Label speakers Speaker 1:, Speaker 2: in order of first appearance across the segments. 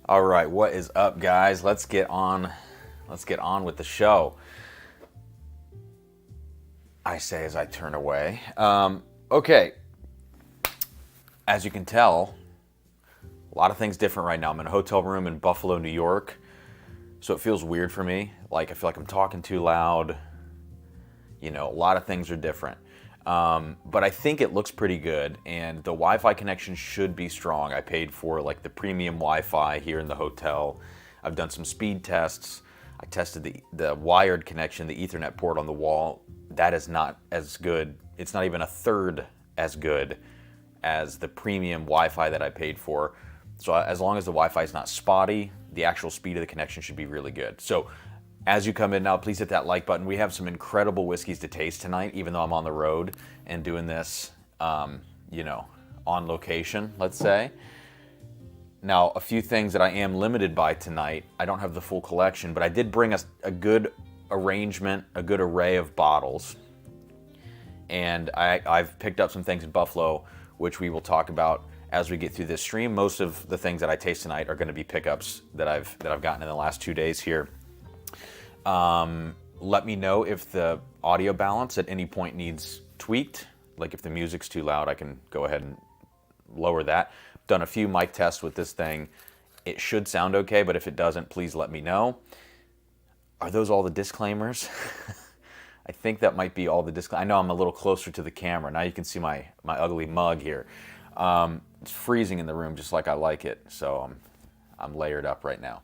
Speaker 1: All right, what is up, guys? Let's get on with the show. I say as I turn away. Okay, as you can tell, a lot of things different right now. I'm in a hotel room in Buffalo, New York, so it feels weird for me. Like, I feel like I'm talking too loud. You know, a lot of things are different. But I think it looks pretty good, and the Wi-Fi connection should be strong. I paid for like the premium Wi-Fi here in the hotel. I've done some speed tests. I tested the wired connection, the Ethernet port on the wall. That is not as good. It's not even a third as good as the premium Wi-Fi that I paid for. So as long as the Wi-Fi is not spotty, the actual speed of the connection should be really good. So as you come in now, please hit that like button. We have some incredible whiskeys to taste tonight, even though I'm on the road and doing this, on location, let's say. Now, a few things that I am limited by tonight. I don't have the full collection, but I did bring a good arrangement, a good array of bottles. And I've picked up some things in Buffalo, which we will talk about as we get through this stream. Most of the things that I taste tonight are going to be pickups that I've gotten in the last 2 days here. Let me know if the audio balance at any point needs tweaked. Like if the music's too loud, I can go ahead and lower that. Done a few mic tests with this thing. It should sound okay, but if it doesn't, please let me know. Are those all the disclaimers? I think that might be all the disclaimers. I know I'm a little closer to the camera. Now you can see my ugly mug here. It's freezing in the room just like I like it, so I'm layered up right now.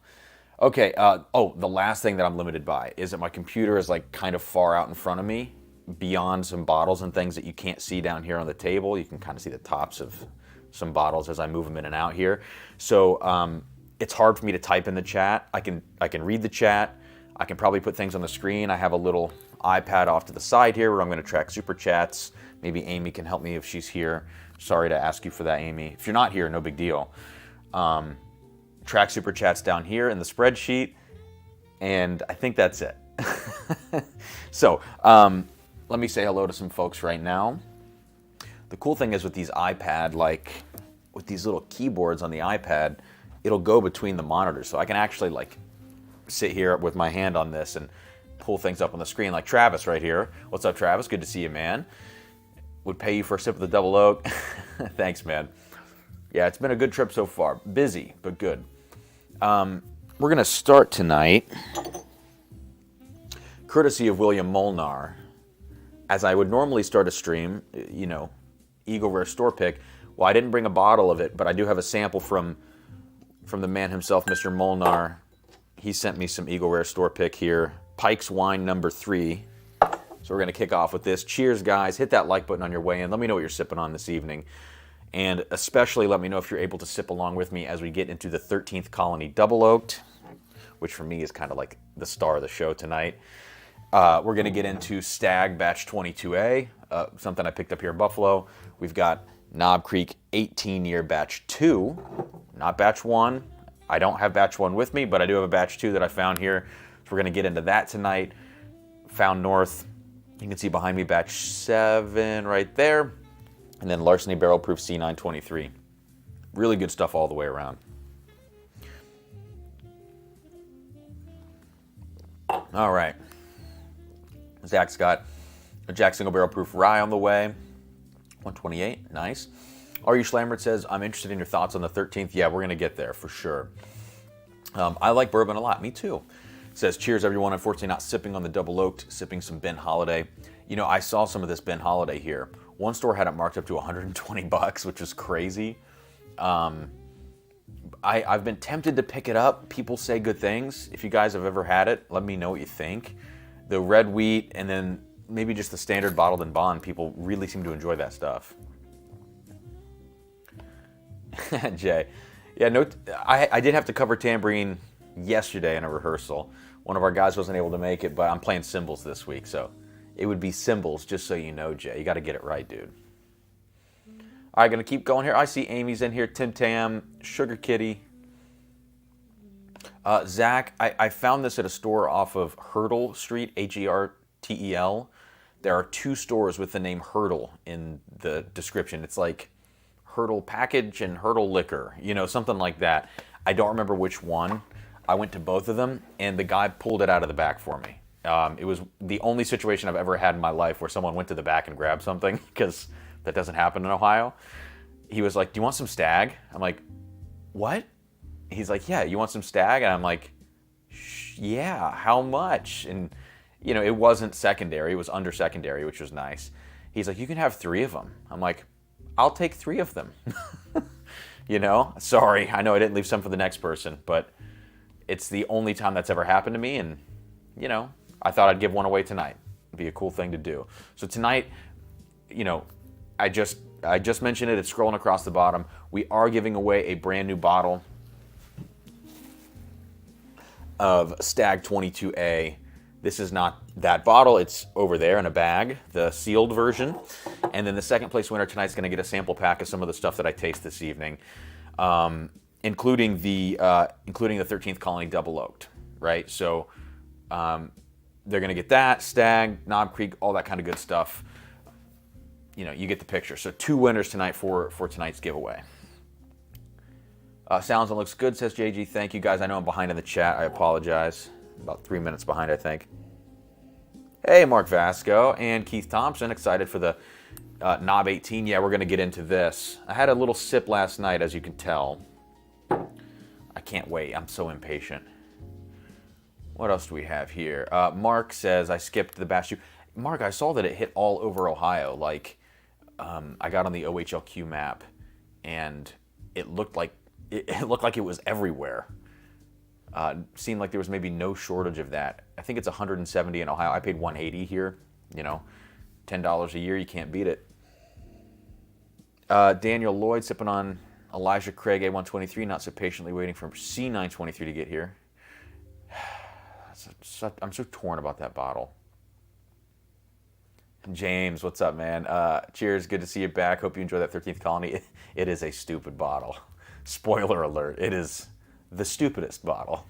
Speaker 1: Okay, the last thing that I'm limited by is that my computer is like kind of far out in front of me, beyond some bottles and things that you can't see down here on the table. You can kind of see the tops of some bottles as I move them in and out here. So it's hard for me to type in the chat. I can read the chat. I can probably put things on the screen. I have a little iPad off to the side here where I'm going to track super chats. Maybe Amy can help me if she's here. Sorry to ask you for that, Amy. If you're not here, no big deal. Track super chats down here in the spreadsheet, and I think that's it. So let me say hello to some folks right now. The cool thing is with these iPad, like with these little keyboards on the iPad, it'll go between the monitors, so I can actually like sit here with my hand on this and pull things up on the screen, like Travis right here. What's up, Travis? Good to see you, man. Would pay you for a sip of the double oak. Thanks, man. Yeah, it's been a good trip so far. Busy, but good. We're going to start tonight, courtesy of William Molnar. As I would normally start a stream, Eagle Rare Store Pick. Well, I didn't bring a bottle of it, but I do have a sample from the man himself, Mr. Molnar. He sent me some Eagle Rare Store Pick here. Pike's Wine number 3. So we're going to kick off with this. Cheers, guys. Hit that like button on your way in. Let me know what you're sipping on this evening. And especially let me know if you're able to sip along with me as we get into the 13th Colony Double Oaked, which for me is kind of like the star of the show tonight. We're going to get into Stagg Batch 22A, something I picked up here in Buffalo. We've got Knob Creek 18-year Batch 2, not Batch 1. I don't have Batch 1 with me, but I do have a Batch 2 that I found here. So we're going to get into that tonight. Found North. You can see behind me Batch 7 right there. And then Larceny Barrel Proof C923. Really good stuff all the way around. All right. Zach's got a Jack Single Barrel Proof Rye on the way. 128, nice. R.U. Schlambert says, I'm interested in your thoughts on the 13th. Yeah, we're going to get there for sure. I like bourbon a lot. Me too. Says, cheers everyone. Unfortunately not sipping on the Double Oaked, sipping some Ben Holiday. I saw some of this Ben Holiday here. One store had it marked up to $120, which is crazy. I've been tempted to pick it up. People say good things. If you guys have ever had it, let me know what you think. The red wheat and then maybe just the standard bottled and bond, people really seem to enjoy that stuff. Jay. Yeah, no, I did have to cover tambourine yesterday in a rehearsal. One of our guys wasn't able to make it, but I'm playing cymbals this week, so it would be cymbals, just so you know, Jay. You got to get it right, dude. All right, going to keep going here. I see Amy's in here, Tim Tam, Sugar Kitty. Zach, I found this at a store off of Hurdle Street, Hertel. There are 2 stores with the name Hurdle in the description. It's like Hurdle Package and Hurdle Liquor, something like that. I don't remember which one. I went to both of them, and the guy pulled it out of the back for me. It was the only situation I've ever had in my life where someone went to the back and grabbed something, because that doesn't happen in Ohio. He was like, "Do you want some Stagg?" I'm like, "What?" He's like, "Yeah, you want some Stagg?" And I'm like, "Yeah, how much?" And, you know, it wasn't secondary. It was under secondary, which was nice. He's like, "You can have 3 of them." I'm like, "I'll take 3 of them." You know? Sorry, I know I didn't leave some for the next person, but it's the only time that's ever happened to me, and, you know, I thought I'd give one away tonight. It'd be a cool thing to do. So tonight, you know, I just mentioned it. It's scrolling across the bottom. We are giving away a brand new bottle of Stagg 22A. This is not that bottle. It's over there in a bag, the sealed version. And then the second place winner tonight is going to get a sample pack of some of the stuff that I taste this evening, including the 13th Colony Double Oaked, right? So they're going to get that, Stagg, Knob Creek, all that kind of good stuff. You know, you get the picture. So 2 winners tonight for tonight's giveaway. Sounds and looks good, says JG. Thank you, guys. I know I'm behind in the chat. I apologize. About 3 minutes behind, I think. Hey, Mark Vasco and Keith Thompson. Excited for the Knob 18. Yeah, we're going to get into this. I had a little sip last night, as you can tell. I can't wait. I'm so impatient. What else do we have here? Mark says, I skipped the Bash. Mark, I saw that it hit all over Ohio. Like, I got on the OHLQ map, and it looked like it was everywhere. Seemed like there was maybe no shortage of that. I think it's 170 in Ohio. I paid 180 here. You know, $10 a year, you can't beat it. Daniel Lloyd sipping on Elijah Craig A123, not so patiently waiting for C923 to get here. I'm so torn about that bottle. James, what's up, man? Cheers, good to see you back. Hope you enjoy that 13th Colony. It is a stupid bottle. Spoiler alert, it is the stupidest bottle.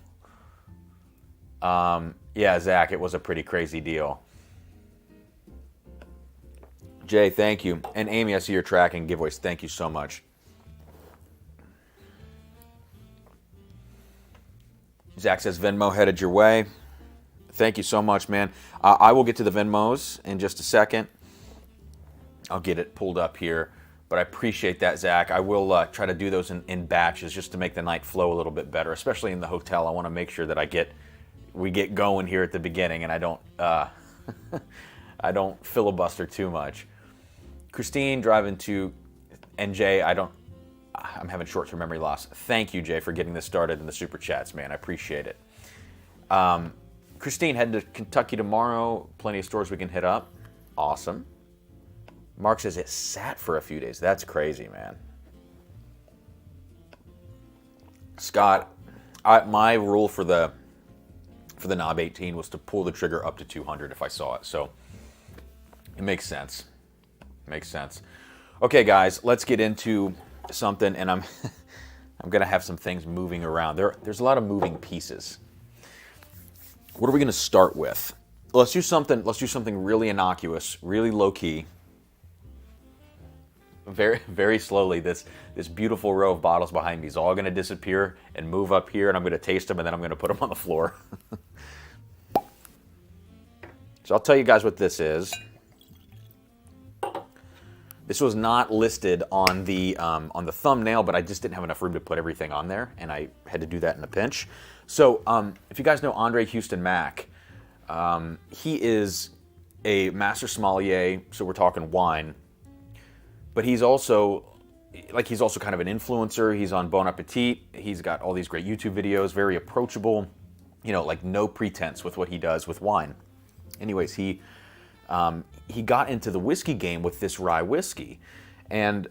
Speaker 1: Yeah, Zach, it was a pretty crazy deal. Jay, thank you. And Amy, I see your tracking giveaways. Thank you so much. Zach says Venmo headed your way. Thank you so much, man. I will get to the Venmos in just a second. I'll get it pulled up here. But I appreciate that, Zach. I will try to do those in batches just to make the night flow a little bit better, especially in the hotel. I want to make sure that we get going here at the beginning, and I don't I don't filibuster too much. Christine driving to NJ. I'm having short-term memory loss. Thank you, Jay, for getting this started in the super chats, man. I appreciate it. Christine heading to Kentucky tomorrow. Plenty of stores we can hit up. Awesome. Mark says it sat for a few days. That's crazy, man. Scott, my rule for the Knob 18 was to pull the trigger up to 200 if I saw it. So it makes sense. Makes sense. Okay, guys, let's get into something, and I'm gonna have some things moving around. There's a lot of moving pieces. What are we gonna start with? Let's do something really innocuous, really low key. Very, very slowly, this beautiful row of bottles behind me is all going to disappear and move up here, and I'm going to taste them, and then I'm going to put them on the floor. So I'll tell you guys what this is. This was not listed on the thumbnail, but I just didn't have enough room to put everything on there, and I had to do that in a pinch. So if you guys know Andre Houston Mack, he is a master sommelier, so we're talking wine. But he's also kind of an influencer. He's on Bon Appetit. He's got all these great YouTube videos, very approachable, you know, like no pretense with what he does with wine. Anyways, he got into the whiskey game with this rye whiskey. And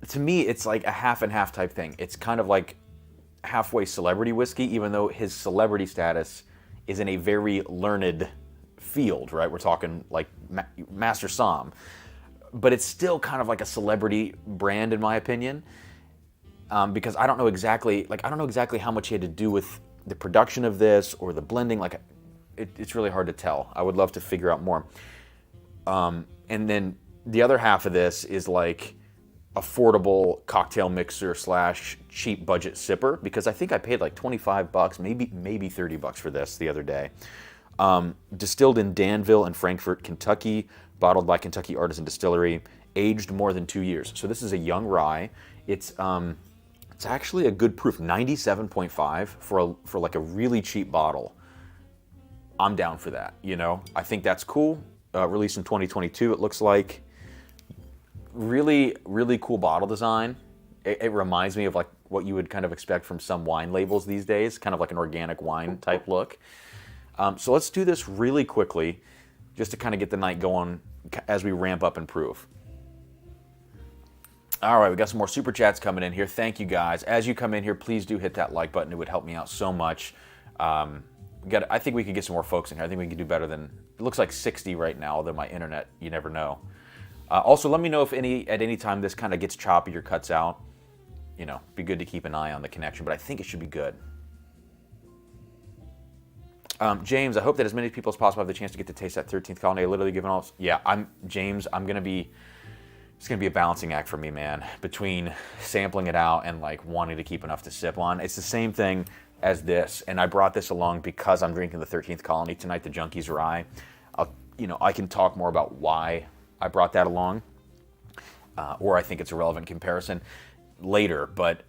Speaker 1: to me, it's like a half and half type thing. It's kind of like halfway celebrity whiskey, even though his celebrity status is in a very learned field, right? We're talking like Master Somm. But it's still kind of like a celebrity brand, in my opinion, because I don't know exactly how much he had to do with the production of this or the blending. Like, it's really hard to tell. I would love to figure out more. And then the other half of this is like affordable cocktail mixer slash cheap budget sipper, because I think I paid like 25 bucks, maybe 30 bucks for this the other day. Distilled in Danville and Frankfort, Kentucky, bottled by Kentucky Artisan Distillery, aged more than 2 years. So this is a young rye. It's actually a good proof, 97.5 for like a really cheap bottle. I'm down for that, you know. I think that's cool. Released in 2022, it looks like. Really, really cool bottle design. It reminds me of like what you would kind of expect from some wine labels these days, kind of like an organic wine type look. So let's do this really quickly, just to kind of get the night going as we ramp up and prove. All right, we got some more super chats coming in here. Thank you guys. As you come in here, please do hit that like button. It would help me out so much. I think we could get some more folks in here. I think we could do better than, it looks like 60 right now, although my internet, you never know. Also, let me know if at any time this kind of gets choppy or cuts out. You know, be good to keep an eye on the connection, but I think it should be good. James, I hope that as many people as possible have the chance to get to taste that 13th colony. I literally given all. Yeah, James. It's gonna be a balancing act for me, man. Between sampling it out and like wanting to keep enough to sip on. It's the same thing as this, and I brought this along because I'm drinking the 13th colony tonight, the Junkies Rye. I can talk more about why I brought that along, or I think it's a relevant comparison later. But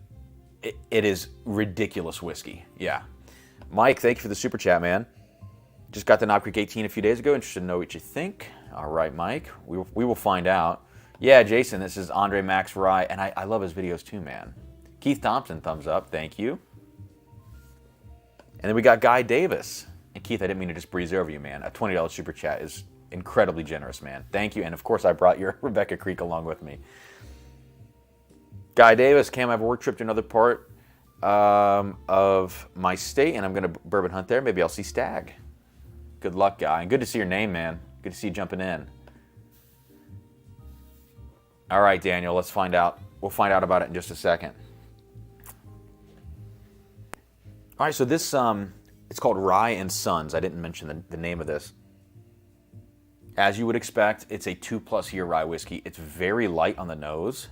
Speaker 1: it is ridiculous whiskey. Yeah. Mike, thank you for the super chat, man. Just got the Knob Creek 18 a few days ago. Interested to know what you think. All right, Mike. We will find out. Yeah, Jason, this is Andre Max Rye, and I love his videos too, man. Keith Thompson, thumbs up. Thank you. And then we got Guy Davis. And Keith, I didn't mean to just breeze over you, man. A $20 super chat is incredibly generous, man. Thank you. And of course, I brought your Rebecca Creek along with me. Guy Davis, Cam, I have a work trip to another part of my state, and I'm going to bourbon hunt there. Maybe I'll see Stagg. Good luck, Guy. And good to see your name, man. Good to see you jumping in. All right, Daniel, let's find out. We'll find out about it in just a second. All right, so this, it's called Rye and Sons. I didn't mention the name of this. As you would expect, it's a 2+ year rye whiskey. It's very light on the nose.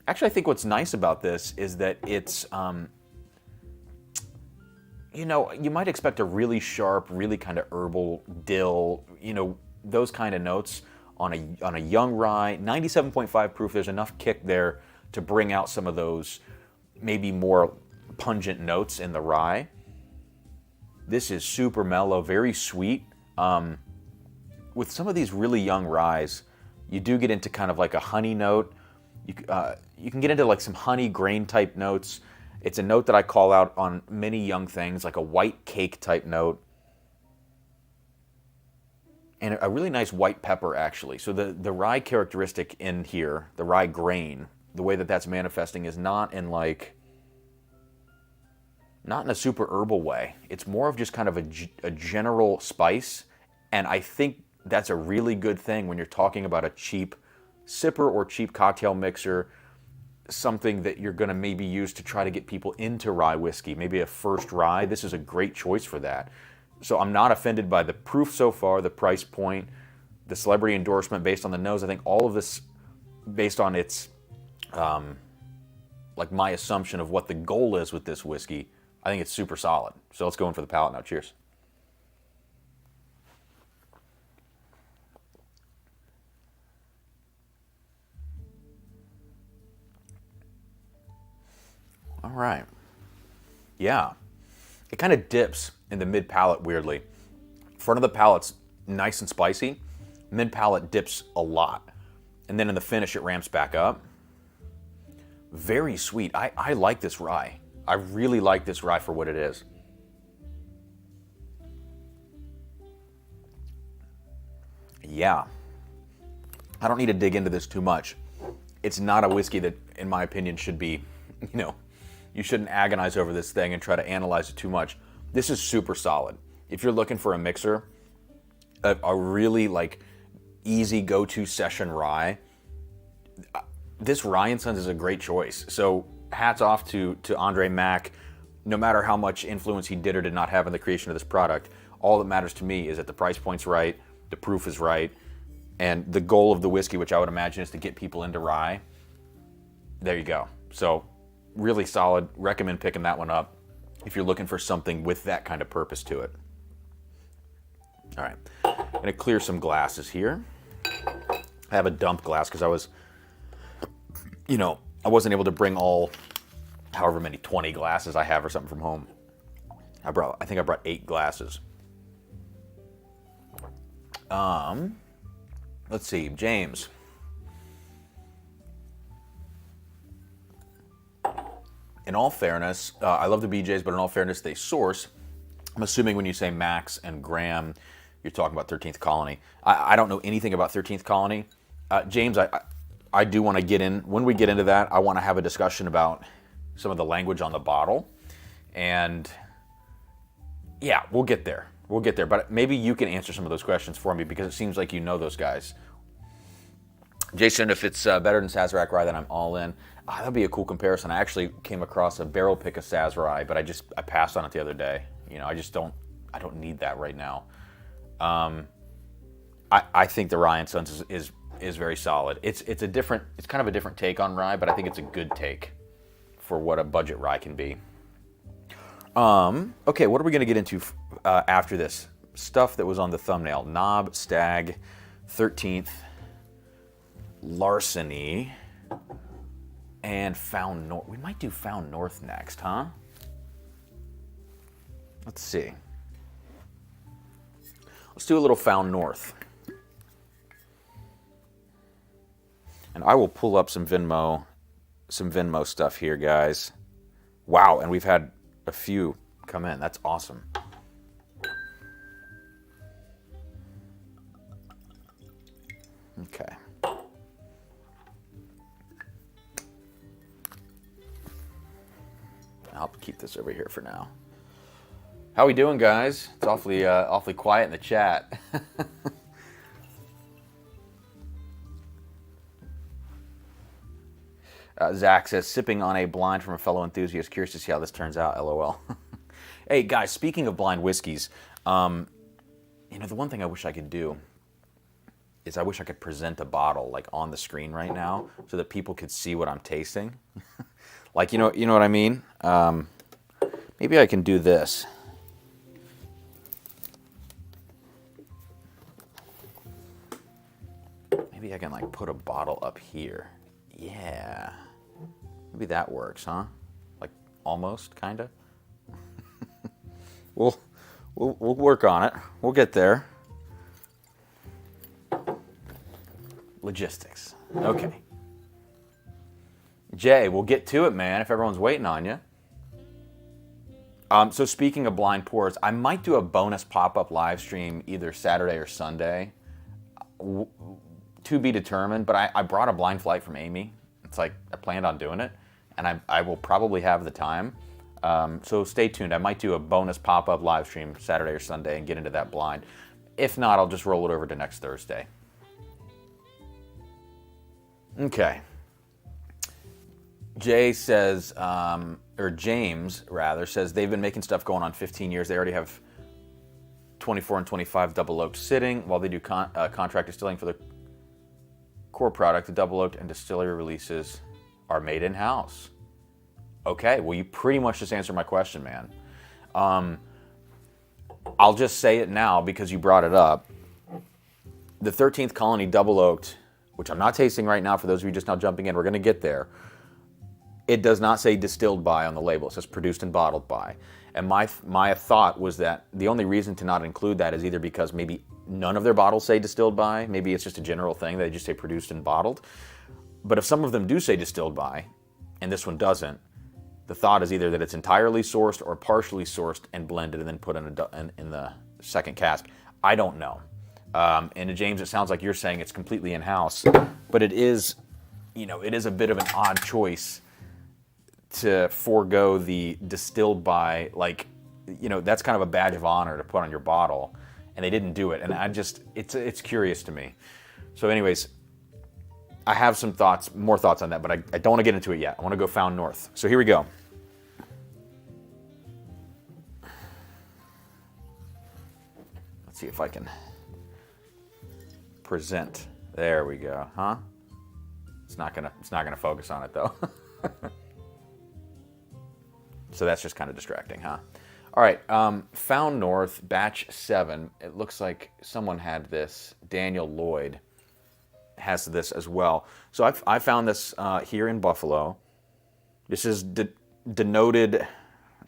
Speaker 1: Actually, I think what's nice about this is that it's, you might expect a really sharp, really kind of herbal dill, those kind of notes on a young rye. 97.5 proof, there's enough kick there to bring out some of those maybe more pungent notes in the rye. This is super mellow, very sweet. With some of these really young ryes, you do get into kind of like a honey note. You can get into like some honey grain type notes. It's a note that I call out on many young things, like a white cake type note. And a really nice white pepper, actually. So the rye characteristic in here, the rye grain, the way that that's manifesting is not in a super herbal way. It's more of just kind of a general spice. And I think that's a really good thing when you're talking about a cheap sipper or cheap cocktail mixer, something that you're going to maybe use to try to get people into rye whiskey, maybe a first rye. This is a great choice for that. So I'm not offended by the proof so far, the price point, the celebrity endorsement based on the nose. I think all of this based on its, like my assumption of what the goal is with this whiskey, I think it's super solid. So let's go in for the palate now. Cheers. All right. Yeah. It kind of dips in the mid-palate weirdly. Front of the palate's nice and spicy. Mid-palate dips a lot. And then in the finish, it ramps back up. Very sweet. I like this rye. I really like this rye for what it is. Yeah. I don't need to dig into this too much. It's not a whiskey that, in my opinion, should be, you shouldn't agonize over this thing and try to analyze it too much. This is super solid. If you're looking for a mixer, a really easy go-to session rye, this Rye and Sons is a great choice. So hats off to Andre Mack. No matter how much influence he did or did not have in the creation of this product, all that matters to me is that the price point's right, the proof is right, And the goal of the whiskey, which I would imagine is to get people into rye. There you go. So really solid. Recommend picking that one up if you're looking for something with that kind of purpose to it. All right, I'm gonna clear some glasses here. I have a dump glass because I wasn't able to bring all, however many, 20 glasses I have or something from home. I think I brought 8 glasses. Let's see, James. In all fairness, I love the BJs, but in all fairness, they source. I'm assuming when you say Max and Graham, you're talking about 13th Colony. I don't know anything about 13th Colony. James, I do want to get in. When we get into that, I want to have a discussion about some of the language on the bottle. And yeah, we'll get there. We'll get there. But maybe you can answer some of those questions for me because it seems like you know those guys. Jason, if it's better than Sazerac Rye, then I'm all in. That'd be a cool comparison. I actually came across a barrel pick of Saz Rye, but I passed on it the other day. I don't need that right now. I think the Rye and Sons is very solid. It's kind of a different take on rye, but I think it's a good take for what a budget rye can be. Okay, what are we going to get into after this? Stuff that was on the thumbnail. Knob, Stagg, 13th, Larceny, and Found North. We might do Found North next, huh? Let's see. Let's do a little Found North. And I will pull up some Venmo stuff here, guys. Wow, and we've had a few come in. That's awesome. Okay. I'll keep this over here for now. How we doing, guys? It's awfully quiet in the chat. Zach says, sipping on a blind from a fellow enthusiast. Curious to see how this turns out, LOL. Hey, guys, speaking of blind whiskeys, the one thing I wish I could do is I wish I could present a bottle like on the screen right now so that people could see what I'm tasting. Like, you know what I mean? Maybe I can do this. Maybe I can like put a bottle up here. Yeah. Maybe that works, huh? Like almost, kinda. We'll work on it. We'll get there. Logistics. Okay. Jay, we'll get to it, man, if everyone's waiting on you. So speaking of blind pours, I might do a bonus pop-up live stream either Saturday or Sunday. To be determined, but I brought a blind flight from Amy. It's like I planned on doing it, and I will probably have the time. So stay tuned. I might do a bonus pop-up live stream Saturday or Sunday and get into that blind. If not, I'll just roll it over to next Thursday. Okay. Jay says, or James rather, says they've been making stuff going on 15 years. They already have 24 and 25 double oaked sitting while they do contract distilling for the core product. The double oaked and distillery releases are made in-house. Okay, well, you pretty much just answered my question, man. I'll just say it now because you brought it up. The 13th Colony double oaked, which I'm not tasting right now for those of you just now jumping in, we're going to get there. It does not say distilled by on the label. It says produced and bottled by. And my thought was that the only reason to not include that is either because maybe none of their bottles say distilled by. Maybe it's just a general thing. They just say produced and bottled. But if some of them do say distilled by, and this one doesn't, the thought is either that it's entirely sourced or partially sourced and blended and then put in the second cask. I don't know. And to James, it sounds like you're saying it's completely in-house. But it is, it is a bit of an odd choice to forego the distilled by, that's kind of a badge of honor to put on your bottle, and they didn't do it, and it's curious to me. So anyways, I have some more thoughts on that, but I don't want to get into it yet. I want to go Found North. So here we go. Let's see if I can present. There we go, huh? It's not gonna focus on it though. So that's just kind of distracting, huh? All right, Found North, batch 7. It looks like someone had this. Daniel Lloyd has this as well. So I found this here in Buffalo. This is denoted,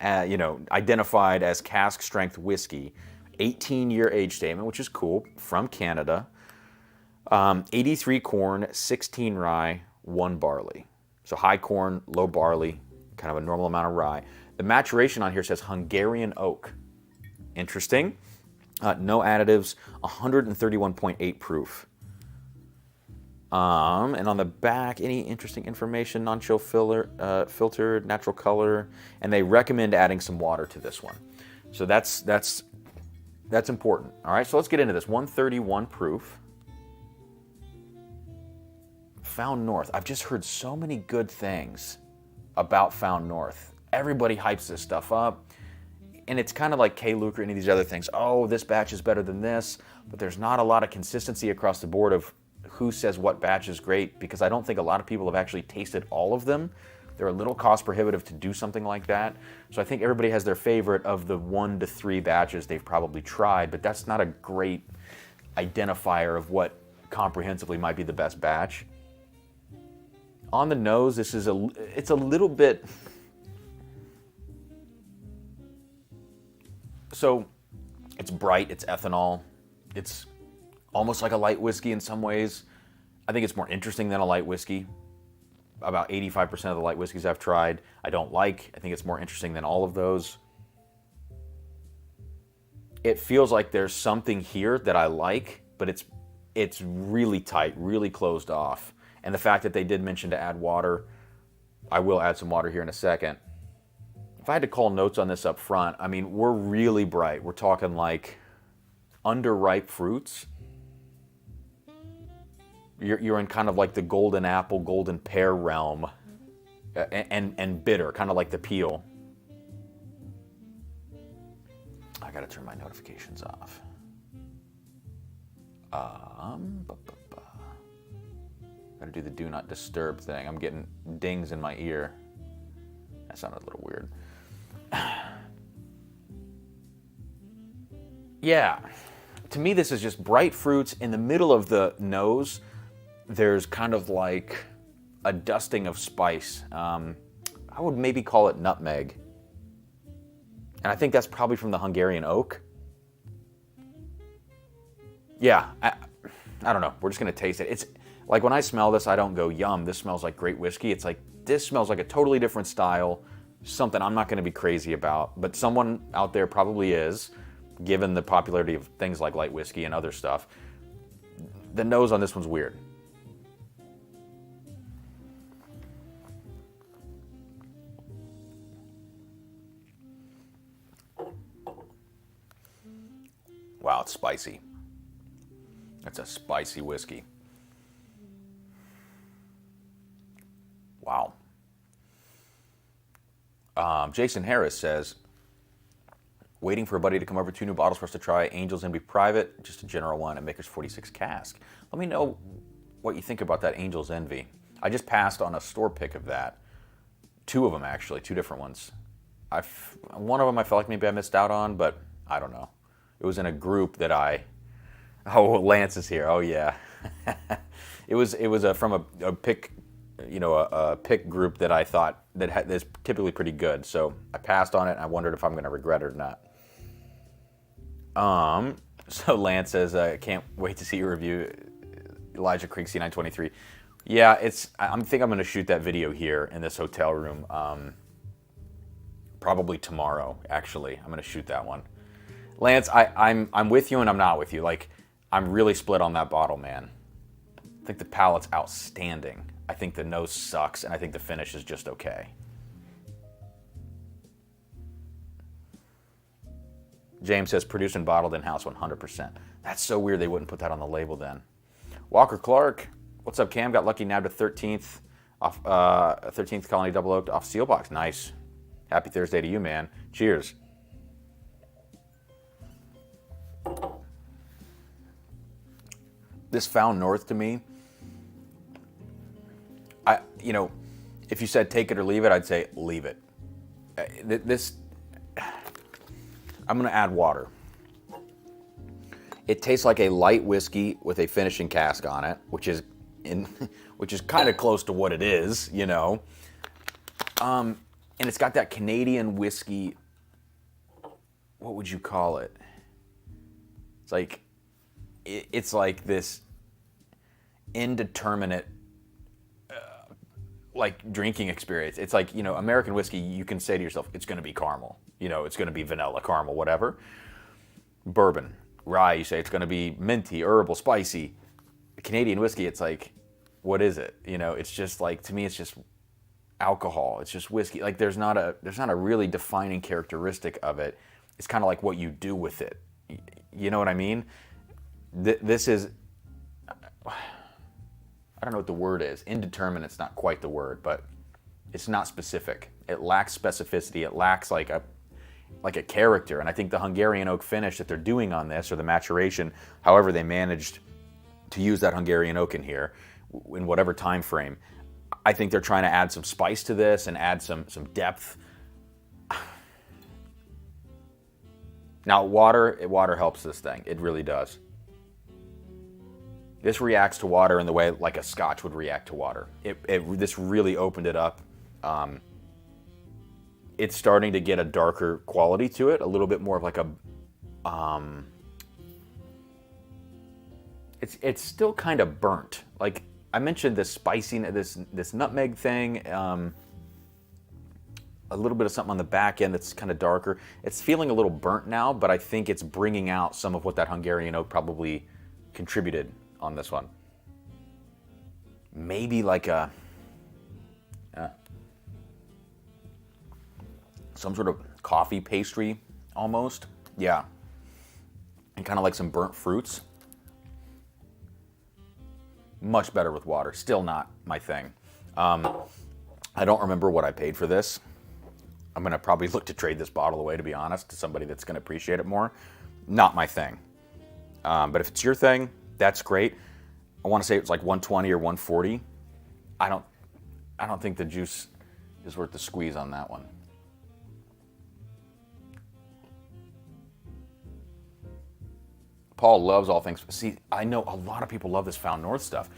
Speaker 1: identified as cask strength whiskey. 18-year age statement, which is cool, from Canada. 83 corn, 16 rye, 1 barley. So high corn, low barley, kind of a normal amount of rye. The maturation on here says Hungarian oak. Interesting. No additives, 131.8 proof. And on the back, any interesting information, non-chill filtered, natural color, and they recommend adding some water to this one. So that's important. All right, so let's get into this. 131 proof. Found North. I've just heard so many good things about Found North. Everybody hypes this stuff up. And it's kind of like K-Luke or any of these other things. Oh, this batch is better than this. But there's not a lot of consistency across the board of who says what batch is great, because I don't think a lot of people have actually tasted all of them. They're a little cost prohibitive to do something like that. So I think everybody has their favorite of the 1 to 3 batches they've probably tried, but that's not a great identifier of what comprehensively might be the best batch. On the nose, it's a little bit, so it's bright, it's ethanol, it's almost like a light whiskey in some ways. I think it's more interesting than a light whiskey. About 85% of the light whiskeys I've tried, I don't like. I think it's more interesting than all of those. It feels like there's something here that I like, but it's really tight, really closed off. And the fact that they did mention to add water, I will add some water here in a second. If I had to call notes on this up front, I mean, we're really bright. We're talking like underripe fruits. You're in kind of like the golden apple, golden pear realm, and bitter, kind of like the peel. I gotta turn my notifications off. Gotta do the do not disturb thing. I'm getting dings in my ear. That sounded a little weird. Yeah, to me this is just bright fruits. In the middle of the nose, there's kind of like a dusting of spice. I would maybe call it nutmeg. And I think that's probably from the Hungarian oak. Yeah, I don't know. We're just going to taste it. It's like when I smell this, I don't go, yum, this smells like great whiskey. It's like, this smells like a totally different style, something I'm not going to be crazy about. But someone out there probably is, given the popularity of things like light whiskey and other stuff. The nose on this one's weird. Wow, it's spicy. That's a spicy whiskey. Wow. Jason Harris says, waiting for a buddy to come over, 2 new bottles for us to try. Angel's Envy Private, just a general one, and Maker's 46 cask. Let me know what you think about that Angel's Envy. I just passed on a store pick of that. 2 of them, actually, 2 different ones. One of them I felt like maybe I missed out on, but I don't know. It was in a group that oh, Lance is here. Oh, yeah. It was from a pick, a pick group that I thought that is typically pretty good. So I passed on it, and I wondered if I'm going to regret it or not. So Lance says, I can't wait to see your review, Elijah Creek C923. Yeah, I think I'm going to shoot that video here in this hotel room. Probably tomorrow, actually. I'm going to shoot that one. Lance, I'm with you and I'm not with you. Like, I'm really split on that bottle, man. I think the palate's outstanding. I think the nose sucks, and I think the finish is just okay. James says, produced and bottled in-house 100%. That's so weird they wouldn't put that on the label then. Walker Clark, what's up, Cam? Got lucky, nabbed a 13th off 13th Colony Double Oaked off Sealbox. Nice. Happy Thursday to you, man. Cheers. This Found North to me, if you said take it or leave it, I'd say leave it. I'm going to add water. It tastes like a light whiskey with a finishing cask on it, which is kind of close to what it is, And it's got that Canadian whiskey. What would you call it? It's like this indeterminate, drinking experience. It's like, American whiskey, you can say to yourself, it's going to be caramel. It's going to be vanilla, caramel, whatever. Bourbon, rye, you say it's going to be minty, herbal, spicy. Canadian whiskey, it's like, what is it? It's just to me, it's just alcohol. It's just whiskey. There's not a really defining characteristic of it. It's kind of like what you do with it. You know what I mean? This is, I don't know what the word is. Indeterminate's not quite the word, but it's not specific. It lacks specificity. It lacks like a character. And I think the Hungarian oak finish that they're doing on this, or the maturation, however they managed to use that Hungarian oak in here, in whatever time frame, I think they're trying to add some spice to this and add some depth. Now, water helps this thing. It really does. This reacts to water in the way like a Scotch would react to water. This really opened it up. It's starting to get a darker quality to it, a little bit more of like a. It's still kind of burnt. Like I mentioned, this spiciness, this nutmeg thing. A little bit of something on the back end that's kind of darker. It's feeling a little burnt now, but I think it's bringing out some of what that Hungarian oak probably contributed on this one. Maybe like some sort of coffee pastry almost. Yeah. And kind of like some burnt fruits. Much better with water. Still not my thing. I don't remember what I paid for this. I'm going to probably look to trade this bottle away, to be honest, to somebody that's going to appreciate it more. Not my thing. But if it's your thing, that's great. I want to say it's like 120 or 140. I don't think the juice is worth the squeeze on that one. Paul loves all things. See, I know a lot of people love this Found North stuff.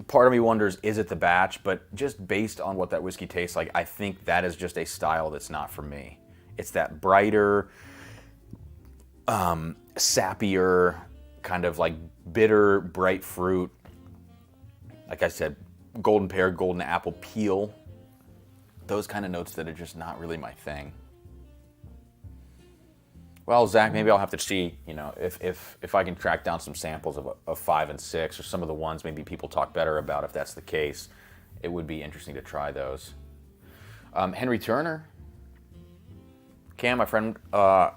Speaker 1: Part of me wonders, is it the batch? But just based on what that whiskey tastes like, I think that is just a style that's not for me. It's that brighter, sappier, kind of like bitter, bright fruit. Like I said, golden pear, golden apple, peel. Those kind of notes that are just not really my thing. Well, Zach, maybe I'll have to see, if I can track down some samples of 5 and 6, or some of the ones maybe people talk better about. If that's the case, it would be interesting to try those. Henry Turner. Cam, my friend, I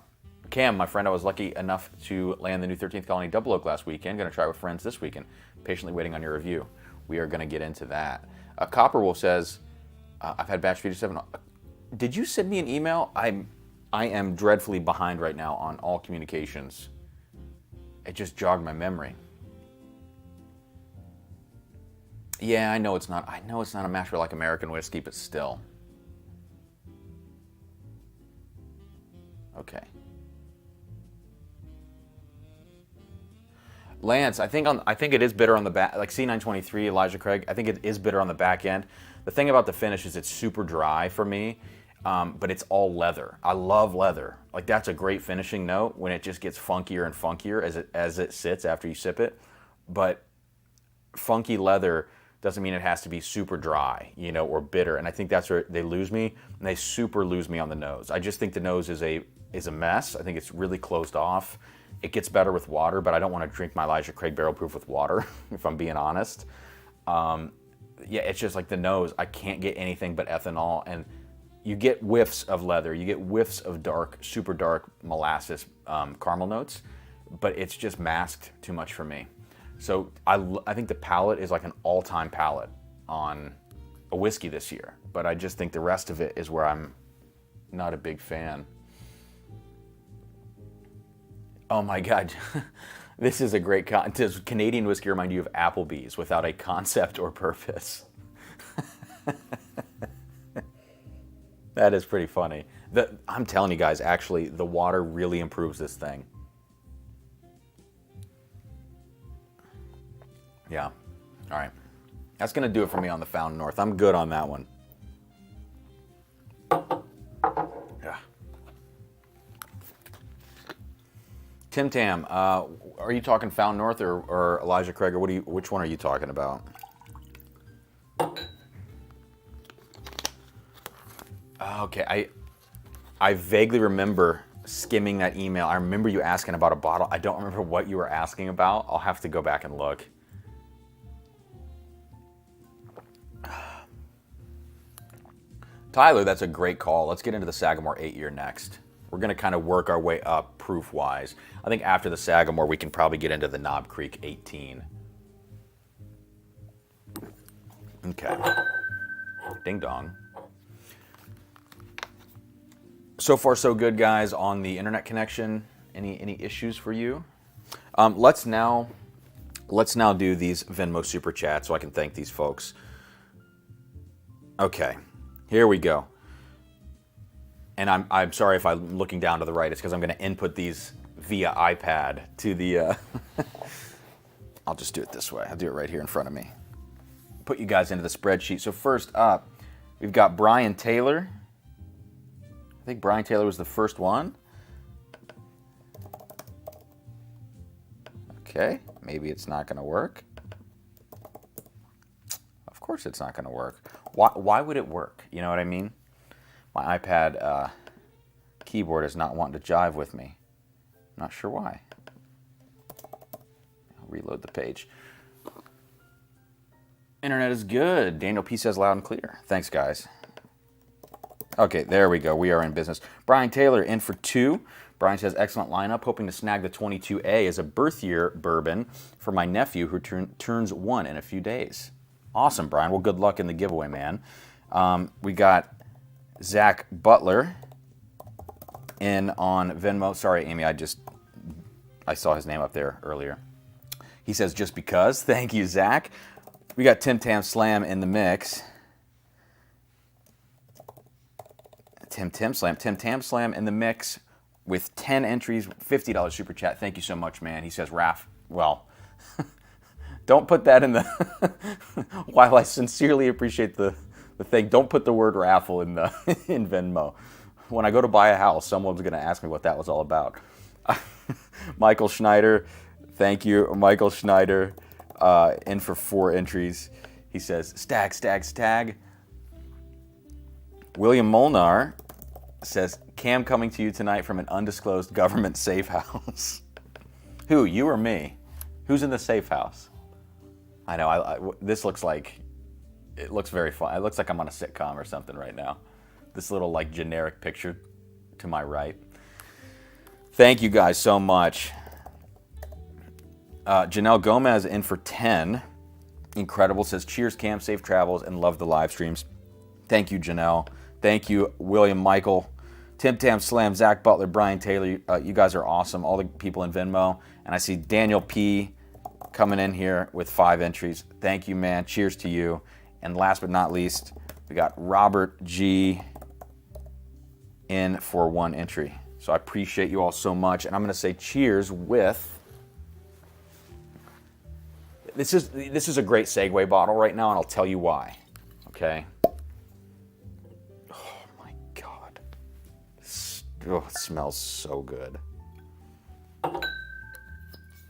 Speaker 1: was lucky enough to land the new 13th Colony Double Oak last weekend. Going to try with friends this weekend. Patiently waiting on your review. We are going to get into that. Copperwolf says, I've had batch feeder 7. Did you send me an email? I am dreadfully behind right now on all communications. It just jogged my memory. Yeah, I know it's not a master like American whiskey, but still. Okay. Lance, I think it is bitter on the back, like C923, Elijah Craig. I think it is bitter on the back end. The thing about the finish is it's super dry for me. But it's all leather. I love leather. Like that's a great finishing note when it just gets funkier and funkier as it sits after you sip it. But funky leather doesn't mean it has to be super dry, or bitter. And I think that's where they lose me. And they super lose me on the nose. I just think the nose is a mess. I think it's really closed off. It gets better with water, but I don't want to drink my Elijah Craig Barrel Proof with water, if I'm being honest. Yeah, it's just like the nose. I can't get anything but ethanol, and you get whiffs of leather, you get whiffs of dark, super dark molasses caramel notes, but it's just masked too much for me. So I think the palate is like an all-time palate on a whiskey this year, but I just think the rest of it is where I'm not a big fan. Oh my God, This is a great does Canadian whiskey remind you of Applebee's without a concept or purpose? That is pretty funny. I'm telling you guys, actually, the water really improves this thing. Yeah. All right. That's going to do it for me on the Fountain North. I'm good on that one. Yeah. Tim Tam, are you talking Fountain North or Elijah Craig, or which one are you talking about? Okay, I vaguely remember skimming that email. I remember you asking about a bottle. I don't remember what you were asking about. I'll have to go back and look. Tyler, that's a great call. Let's get into the Sagamore 8-year next. We're going to kind of work our way up proof-wise. I think after the Sagamore, we can probably get into the Knob Creek 18. Okay. Ding dong. So far, so good, guys, on the internet connection. Any issues for you? Let's now do these Venmo Super Chats so I can thank these folks. Okay. Here we go. And I'm sorry if I'm looking down to the right. It's because I'm going to input these via iPad to the... I'll just do it this way. I'll do it right here in front of me. Put you guys into the spreadsheet. So first up, we've got Brian Taylor. I think Brian Taylor was the first one. Okay, maybe it's not going to work. Of course it's not going to work. Why would it work? You know what I mean? My iPad keyboard is not wanting to jive with me. Not sure why. I'll reload the page. Internet is good. Daniel P says loud and clear. Thanks, guys. Okay, there we go. We are in business. Brian Taylor in for 2. Brian says, excellent lineup. Hoping to snag the 22A as a birth year bourbon for my nephew who turns 1 in a few days. Awesome, Brian. Well, good luck in the giveaway, man. We got Zach Butler in on Venmo. Sorry, Amy, I saw his name up there earlier. He says, just because. Thank you, Zach. We got Tim Tam Slam in the mix. Tim Tam Slam in the mix with 10 entries, $50 super chat. Thank you so much, man. He says, Raph, well, don't put that in the, while I sincerely appreciate the thing, don't put the word raffle in in Venmo. When I go to buy a house, someone's going to ask me what that was all about. Michael Schneider, thank you. Michael Schneider in for 4 entries. He says, Stagg, Stagg, Stagg. William Molnar says, Cam coming to you tonight from an undisclosed government safe house. Who, you or me? Who's in the safe house? I know, this looks like, it looks very fun. It looks like I'm on a sitcom or something right now. This little like generic picture to my right. Thank you guys so much. Janelle Gomez in for 10. Incredible, says, cheers, Cam, safe travels, and love the live streams. Thank you, Janelle. Thank you, William Michael, Tim Tam Slam, Zach Butler, Brian Taylor. You guys are awesome. All the people in Venmo. And I see Daniel P coming in here with 5 entries. Thank you, man. Cheers to you. And last but not least, we got Robert G in for 1 entry. So I appreciate you all so much. And I'm going to say cheers with... This is a great segue bottle right now, and I'll tell you why. Okay? Oh, it smells so good.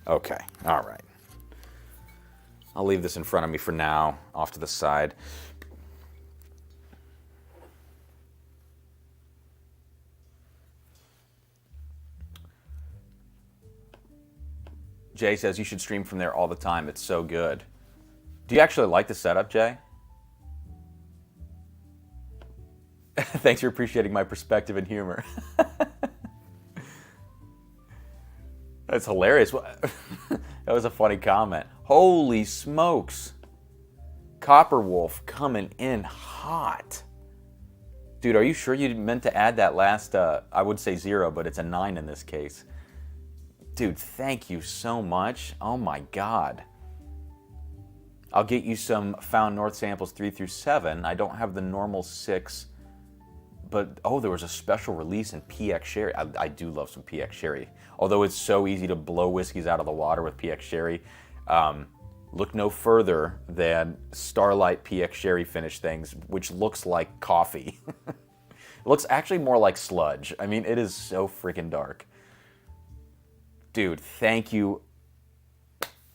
Speaker 1: Okay, all right. I'll leave this in front of me for now, off to the side. Jay says you should stream from there all the time. It's so good. Do you actually like the setup, Jay? Thanks for appreciating my perspective and humor. That's hilarious. That was a funny comment. Holy smokes. Copper Wolf coming in hot. Dude, are you sure you meant to add that last, I would say 0, but it's a 9 in this case. Dude, thank you so much. Oh my God. I'll get you some Found North samples 3 through 7. I don't have the normal 6, but oh, there was a special release in PX Sherry. I do love some PX Sherry. Although it's so easy to blow whiskeys out of the water with PX Sherry, look no further than Starlight PX Sherry finish things, which looks like coffee. It looks actually more like sludge. I mean, it is so freaking dark. Dude, thank you.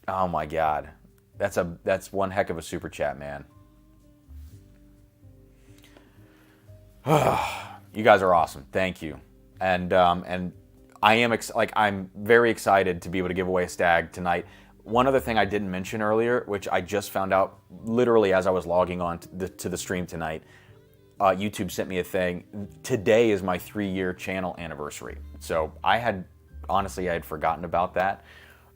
Speaker 1: Oh my God. That's one heck of a super chat, man. You guys are awesome. Thank you. And I am I'm very excited to be able to give away a Stagg tonight. One other thing I didn't mention earlier, which I just found out literally as I was logging on to the stream tonight, YouTube sent me a thing. Today is my 3-year channel anniversary. So I had forgotten about that.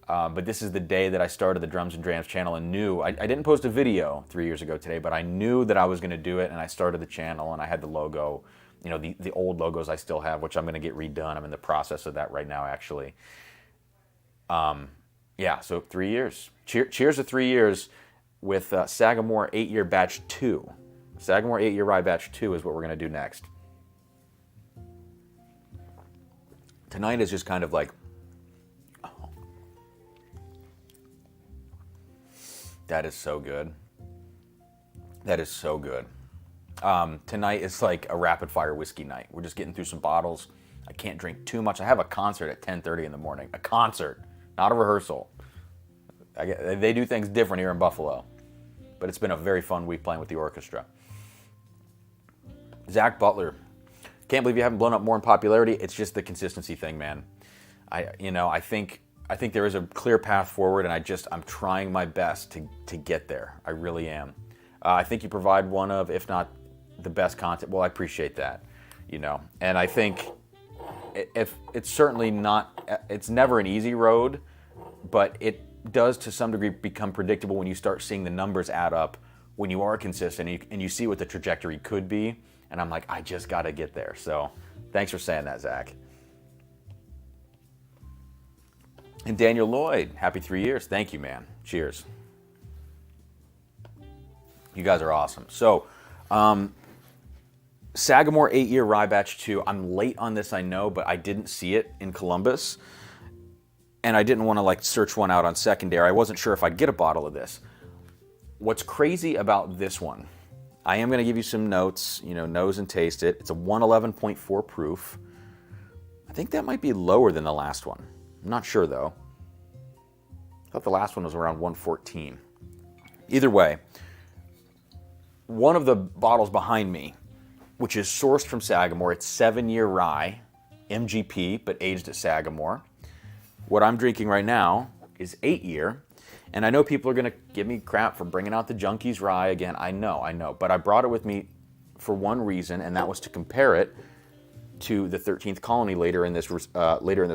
Speaker 1: But this is the day that I started the Drums and Drams channel and knew, I didn't post a video 3 years ago today, but I knew that I was going to do it, and I started the channel, and I had the logo, you know, the old logos I still have, which I'm going to get redone. I'm in the process of that right now, actually. Yeah, so 3 years. Cheers to 3 years with Sagamore 8-year batch 2. Sagamore 8-year rye batch 2 is what we're going to do next. Tonight is just kind of like, oh, that is so good. That is so good. Tonight is like a rapid fire whiskey night. We're just getting through some bottles. I can't drink too much. I have a concert at 10:30 in the morning. A concert, not a rehearsal. They do things different here in Buffalo. But it's been a very fun week playing with the orchestra. Zach Butler. Can't believe you haven't blown up more in popularity. It's just the consistency thing, man. I think there is a clear path forward, and I'm trying my best to get there. I really am. I think you provide one of, if not the best content. Well, I appreciate that, And I think if it's certainly not, it's never an easy road, but it does to some degree become predictable when you start seeing the numbers add up, when you are consistent and you see what the trajectory could be. And I'm like, I just got to get there. So thanks for saying that, Zach. And Daniel Lloyd, happy 3 years. Thank you, man. Cheers. You guys are awesome. So, Sagamore 8-year rye batch 2. I'm late on this, I know, but I didn't see it in Columbus. And I didn't want to search one out on secondary. I wasn't sure if I'd get a bottle of this. What's crazy about this one, I am going to give you some notes, nose and taste it. It's a 111.4 proof. I think that might be lower than the last one. I'm not sure, though. I thought the last one was around 114. Either way, one of the bottles behind me, which is sourced from Sagamore, it's 7-year rye, MGP, but aged at Sagamore. What I'm drinking right now is 8-year. And I know people are going to give me crap for bringing out the Junkies rye again. I know. But I brought it with me for one reason, and that was to compare it to the 13th Colony later in this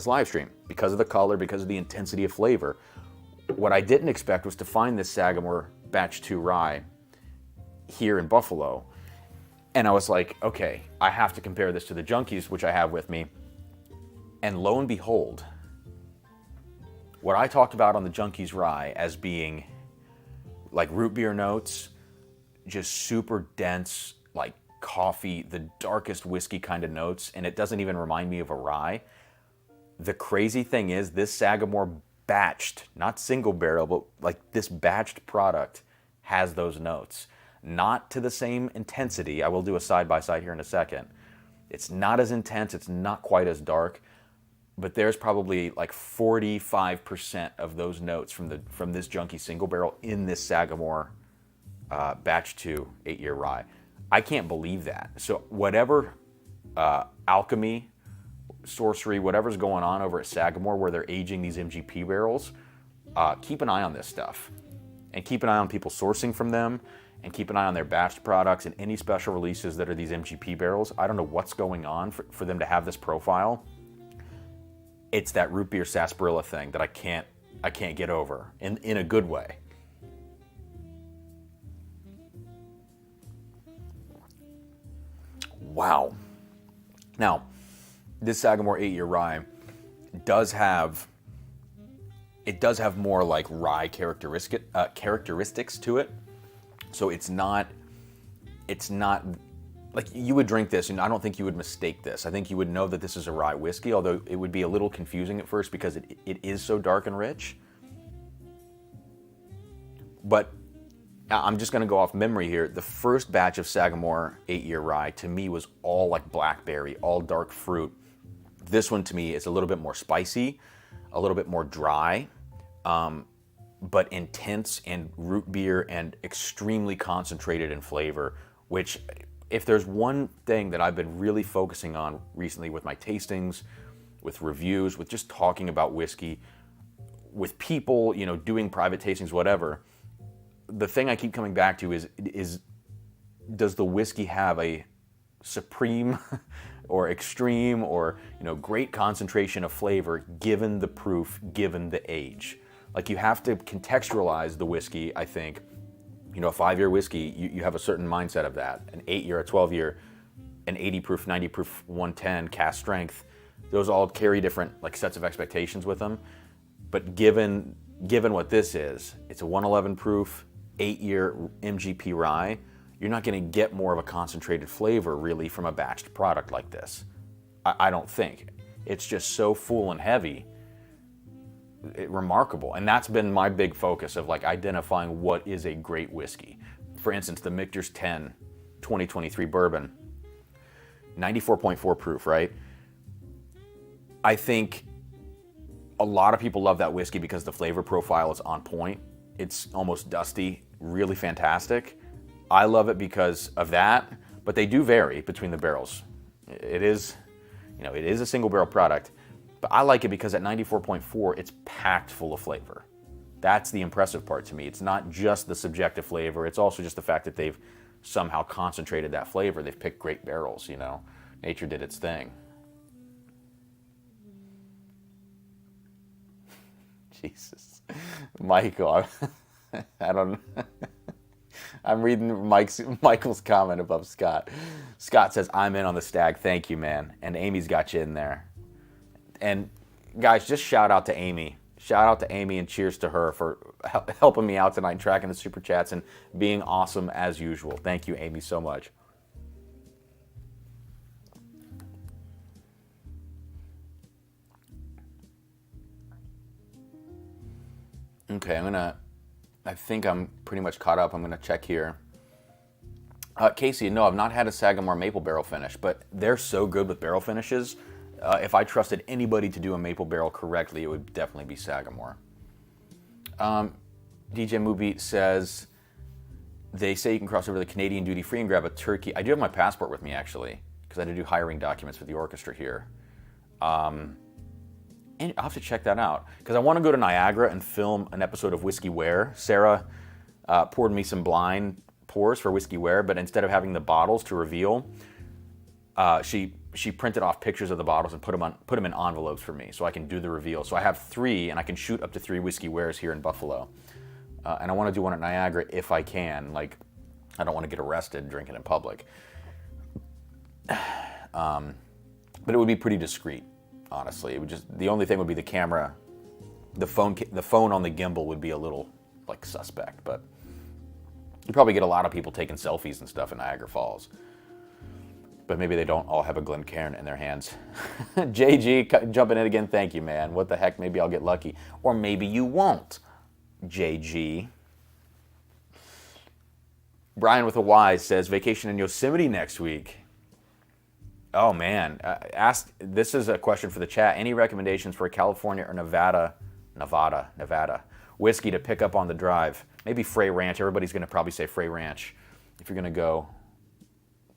Speaker 1: live stream. Because of the color, because of the intensity of flavor. What I didn't expect was to find this Sagamore Batch 2 rye here in Buffalo. And I was like, okay, I have to compare this to the Junkies, which I have with me. And lo and behold, what I talked about on the Junkies rye as being like root beer notes, just super dense, like coffee, the darkest whiskey kind of notes, and it doesn't even remind me of a rye. The crazy thing is this Sagamore batched, not single barrel, but like this batched product has those notes. Not to the same intensity. I will do a side-by-side here in a second. It's not as intense, it's not quite as dark, but there's probably like 45% of those notes from this Junkie single barrel in this Sagamore Batch 2 8-year rye. I can't believe that. So whatever alchemy, sorcery, whatever's going on over at Sagamore where they're aging these MGP barrels, keep an eye on this stuff. And keep an eye on people sourcing from them, and keep an eye on their batched products and any special releases that are these MGP barrels. I don't know what's going on for them to have this profile. It's that root beer sarsaparilla thing that I can't get over in a good way. Wow. Now, this Sagamore 8-year rye does have it does have more like rye characteristics to it. So it's not like you would drink this and I don't think you would mistake this. I think you would know that this is a rye whiskey, although it would be a little confusing at first because it is so dark and rich. But I'm just going to go off memory here. The first batch of Sagamore 8-year rye to me was all like blackberry, all dark fruit. This one to me is a little bit more spicy, a little bit more dry, but intense and root beer and extremely concentrated in flavor, which if there's one thing that I've been really focusing on recently with my tastings, with reviews, with just talking about whiskey, with people, you know, doing private tastings, whatever, the thing I keep coming back to is does the whiskey have a supreme or extreme or, you know, great concentration of flavor given the proof, given the age? Like you have to contextualize the whiskey, I think. You know, a 5-year whiskey, you have a certain mindset of that. An 8-year, a 12-year, an 80 proof, 90 proof, 110 cask strength, those all carry different like sets of expectations with them. But given what this is, it's a 111 proof, 8-year MGP rye, you're not going to get more of a concentrated flavor really from a batched product like this. I don't think. It's just so full and heavy. Remarkable. And that's been my big focus of like identifying what is a great whiskey. For instance, the Michter's 10 2023 bourbon, 94.4 proof, right? I think a lot of people love that whiskey because the flavor profile is on point. It's almost dusty, really fantastic. I love it because of that, but they do vary between the barrels. It is, you know, it is a single barrel product. But I like it because at 94.4, it's packed full of flavor. That's the impressive part to me. It's not just the subjective flavor. It's also just the fact that they've somehow concentrated that flavor. They've picked great barrels, you know. Nature did its thing. Jesus. Michael, I don't know. I'm reading Michael's comment above Scott. Scott says, I'm in on the Stagg. Thank you, man. And Amy's got you in there. And guys, just shout out to Amy. Shout out to Amy and cheers to her for helping me out tonight, tracking the super chats and being awesome as usual. Thank you, Amy, so much. Okay, I think I'm pretty much caught up. I'm gonna check here. Casey, no, I've not had a Sagamore maple barrel finish, but they're so good with barrel finishes. If I trusted anybody to do a maple barrel correctly, it would definitely be Sagamore. DJ Mubi says, they say you can cross over the Canadian duty free and grab a turkey. I do have my passport with me, actually, because I had to do hiring documents for the orchestra here. And I'll have to check that out, because I want to go to Niagara and film an episode of Whiskey Ware. Sarah poured me some blind pours for Whiskey Ware, but instead of having the bottles to reveal, she printed off pictures of the bottles and put them in envelopes for me so I can do the reveal. So I have 3, and I can shoot up to 3 Whiskey Wares here in Buffalo. And I want to do one at Niagara if I can. Like, I don't want to get arrested drinking in public. But it would be pretty discreet, honestly. It would just, the only thing would be the camera. The phone on the gimbal would be a little like suspect, but you probably get a lot of people taking selfies and stuff in Niagara Falls. But maybe they don't all have a Glencairn in their hands. JG, jumping in again, thank you, man. What the heck, maybe I'll get lucky. Or maybe you won't, JG. Brian with a Y says, vacation in Yosemite next week. Oh, man. This is a question for the chat. Any recommendations for a California or Nevada whiskey to pick up on the drive? Maybe Frey Ranch. Everybody's going to probably say Frey Ranch if you're going to go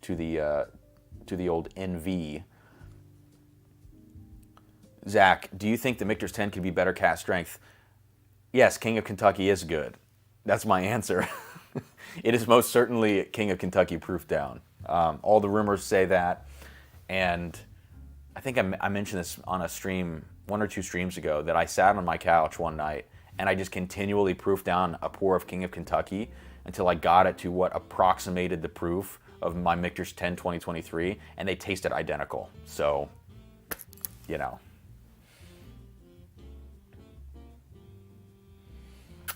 Speaker 1: to the old NV. Zach, do you think the Michter's 10 could be better cask strength? Yes, King of Kentucky is good. That's my answer. It is most certainly King of Kentucky proof down. All the rumors say that. And I think I mentioned this on a stream 1 or 2 streams ago, that I sat on my couch one night and I just continually proofed down a pour of King of Kentucky until I got it to what approximated the proof of my Michter's 10 2023, and they tasted identical. So, you know.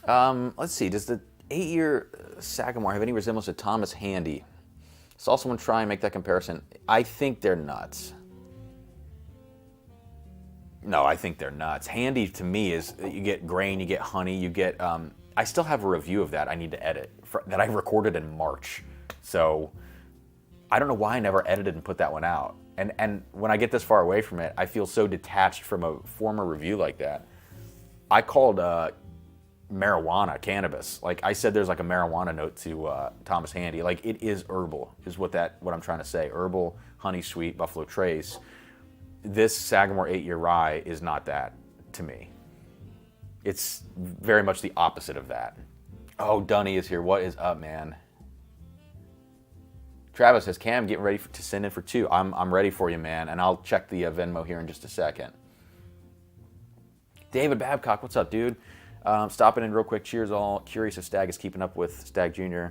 Speaker 1: Let's see. Does the 8-year Sagamore have any resemblance to Thomas Handy? Saw someone try and make that comparison. I think they're nuts. No, I think they're nuts. Handy to me is you get grain, you get honey, you get. I still have a review of that I need to edit that I recorded in March. So I don't know why I never edited and put that one out. And when I get this far away from it, I feel so detached from a former review like that. I called marijuana cannabis. Like I said, there's like a marijuana note to Thomas Handy. Like it is herbal, is what I'm trying to say. Herbal, honey sweet, Buffalo Trace. This Sagamore 8-year rye is not that to me. It's very much the opposite of that. Oh, Dunny is here. What is up, man? Travis says, Cam, getting ready to send in for 2. I'm ready for you, man, and I'll check the Venmo here in just a second. David Babcock, what's up, dude? Stopping in real quick. Cheers, all. Curious if Stagg is keeping up with Stagg Jr.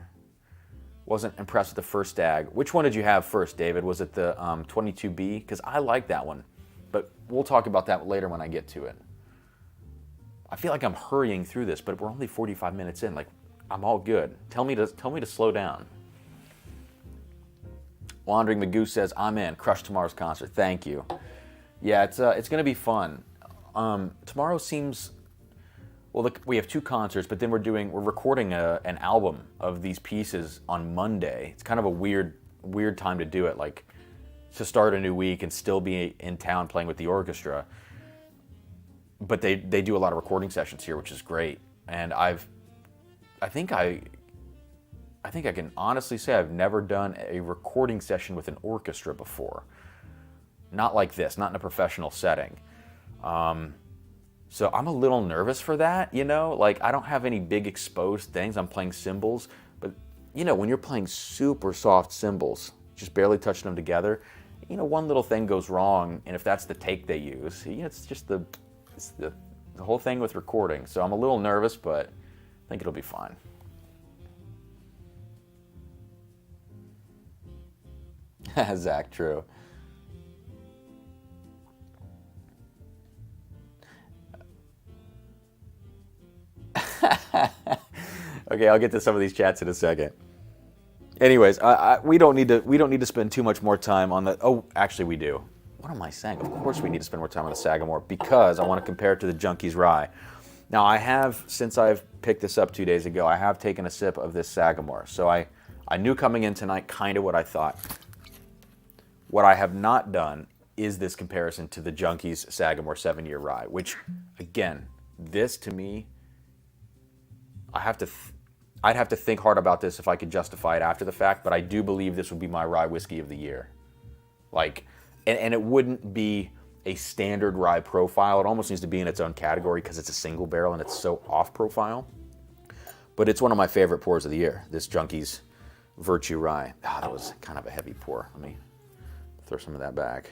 Speaker 1: Wasn't impressed with the first Stagg. Which one did you have first, David? Was it the 22B? Because I like that one, but we'll talk about that later when I get to it. I feel like I'm hurrying through this, but we're only 45 minutes in. Like, I'm all good. Tell me to slow down. Wandering Magoo says, I'm in. Crush tomorrow's concert. Thank you. Yeah, it's going to be fun. Tomorrow seems... Well, we have 2 concerts, but then we're recording an album of these pieces on Monday. It's kind of a weird time to do it, like to start a new week and still be in town playing with the orchestra. But they do a lot of recording sessions here, which is great. And I think I can honestly say I've never done a recording session with an orchestra before. Not like this, not in a professional setting. So I'm a little nervous for that, you know? Like, I don't have any big exposed things. I'm playing cymbals. But, you know, when you're playing super soft cymbals, just barely touching them together, you know, one little thing goes wrong, and if that's the take they use, you know, it's just the whole thing with recording. So I'm a little nervous, but I think it'll be fine. Zach, true. Okay, I'll get to some of these chats in a second. Anyways, we don't need to spend too much more time on the. Oh, actually, we do. What am I saying? Of course, we need to spend more time on the Sagamore because I want to compare it to the Junkies Rye. Now, I have, since I've picked this up 2 days ago, I have taken a sip of this Sagamore. So I knew coming in tonight kind of what I thought. What I have not done is this comparison to the Junkies Sagamore 7-year rye, which, again, this to me, I'd have to think hard about this if I could justify it after the fact, but I do believe this would be my rye whiskey of the year. Like, and it wouldn't be a standard rye profile. It almost needs to be in its own category because it's a single barrel and it's so off profile. But it's one of my favorite pours of the year, this Junkies Virtue Rye. Ah, that was kind of a heavy pour. Let me throw some of that back.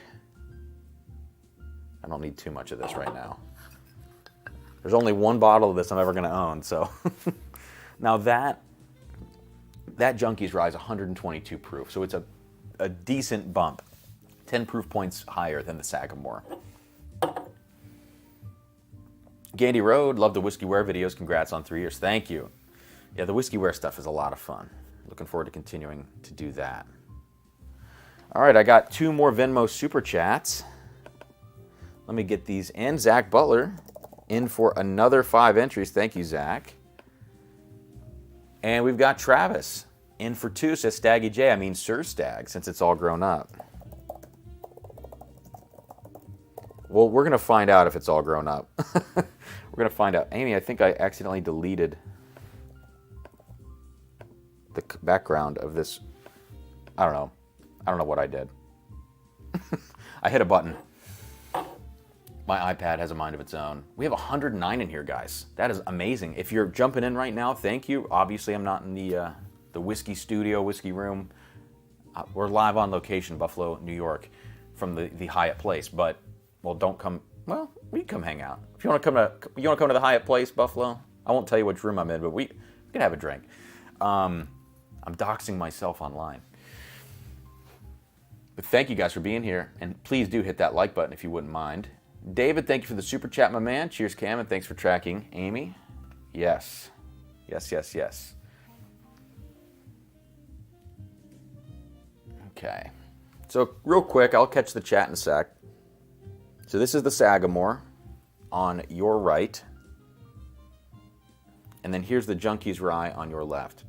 Speaker 1: I don't need too much of this right now. There's only one bottle of this I'm ever going to own, so. Now that Junkies Rye is 122 proof, so it's a decent bump. 10 proof points higher than the Sagamore. Gandy Road, love the Whiskey Wear videos. Congrats on 3 years. Thank you. Yeah, the Whiskey Wear stuff is a lot of fun. Looking forward to continuing to do that. All right, I got 2 more Venmo Super Chats. Let me get these in. Zach Butler in for another 5 entries. Thank you, Zach. And we've got Travis in for 2, says Staggy J. I mean Sir Stagg, since it's all grown up. Well, we're going to find out if it's all grown up. We're going to find out. Amy, I think I accidentally deleted the background of this. I don't know. I don't know what I did. I hit a button. My iPad has a mind of its own. We have 109 in here, guys. That is amazing. If you're jumping in right now, thank you. Obviously, I'm not in the whiskey studio, whiskey room. We're live on location, Buffalo, New York, from the Hyatt Place. But, well, don't come. Well, we can come hang out. If you want to come to the Hyatt Place, Buffalo. I won't tell you which room I'm in, but we can have a drink. I'm doxing myself online. But thank you guys for being here, and please do hit that like button if you wouldn't mind. David, thank you for the super chat, my man. Cheers, Cam, and thanks for tracking. Amy, yes. Yes, yes, yes. Okay. So real quick, I'll catch the chat in a sec. So this is the Sagamore on your right. And then here's the Junkies Rye on your left.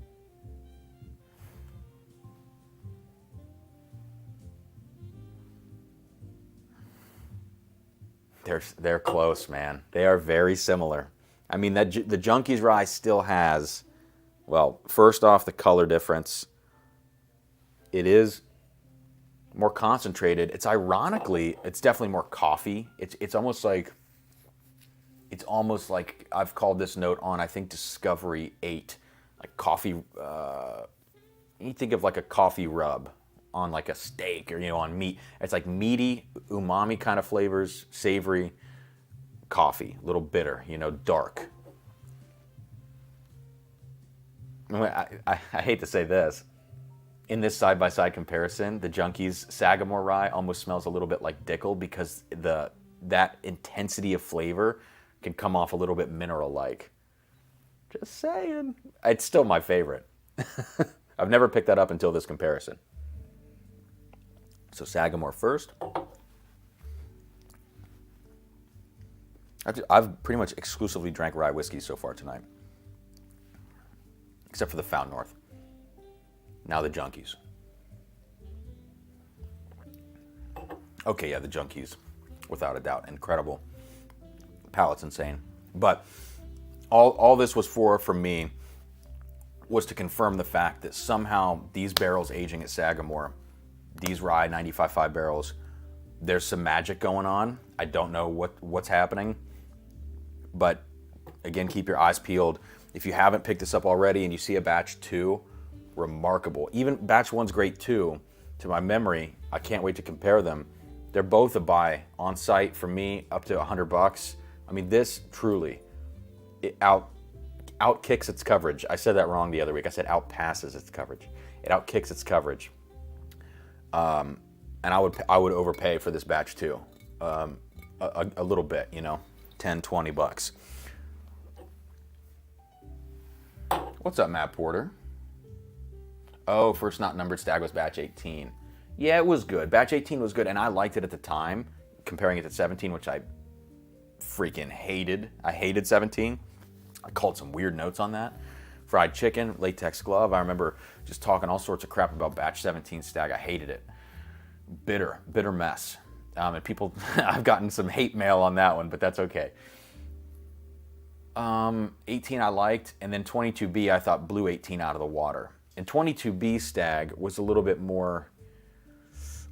Speaker 1: They're close, man. They are very similar. I mean, the Junkies Rye still has, well, first off, the color difference. It is more concentrated. It's ironically, it's definitely more coffee. It's almost like I've called this note on, I think, Discovery 8, like coffee. You think of like a coffee rub on like a steak or, on meat. It's like meaty, umami kind of flavors, savory, coffee, a little bitter, dark. I hate to say this. In this side-by-side comparison, the Junkies Sagamore Rye almost smells a little bit like Dickel because that intensity of flavor can come off a little bit mineral-like. Just saying. It's still my favorite. I've never picked that up until this comparison. So Sagamore first. I've pretty much exclusively drank rye whiskey so far tonight. Except for the Fountain North. Now the Junkies. Okay, yeah, the Junkies, without a doubt, incredible. Palate's insane. But all this was for me, was to confirm the fact that somehow these barrels aging at Sagamore, these rye 95.5 barrels, there's some magic going on. I don't know what's happening. But again, keep your eyes peeled. If you haven't picked this up already and you see a batch 2, remarkable. Even batch 1's great too. To my memory, I can't wait to compare them. They're both a buy on site for me, up to $100. I mean, this truly, it outkicks its coverage. I said that wrong the other week. I said outpasses its coverage. It outkicks its coverage. And I would overpay for this batch too. A little bit, $10-$20. What's up, Matt Porter? Oh, first not numbered Stagg was batch 18. Yeah, it was good. Batch 18 was good, and I liked it at the time, comparing it to 17, which I freaking hated. I hated 17. I called some weird notes on that. Fried chicken, latex glove. I remember just talking all sorts of crap about batch 17 Stagg. I hated it. Bitter mess. And people, I've gotten some hate mail on that one, but that's okay. 18 I liked, and then 22B I thought blew 18 out of the water. And 22B Stagg was a little bit more,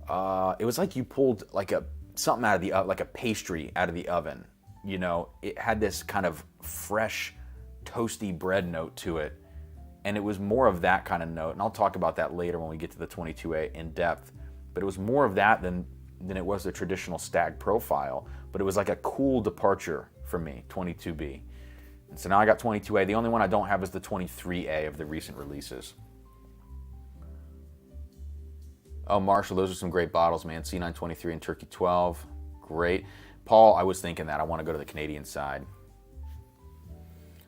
Speaker 1: it was like you pulled like something out of the like a pastry out of the oven. It had this kind of fresh, toasty bread note to it. And it was more of that kind of note. And I'll talk about that later when we get to the 22A in depth. But it was more of that than it was the traditional Stagg profile. But it was like a cool departure for me, 22B. And so now I got 22A. The only one I don't have is the 23A of the recent releases. Oh, Marshall, those are some great bottles, man. C923 and Turkey 12. Great. Paul, I was thinking that. I want to go to the Canadian side.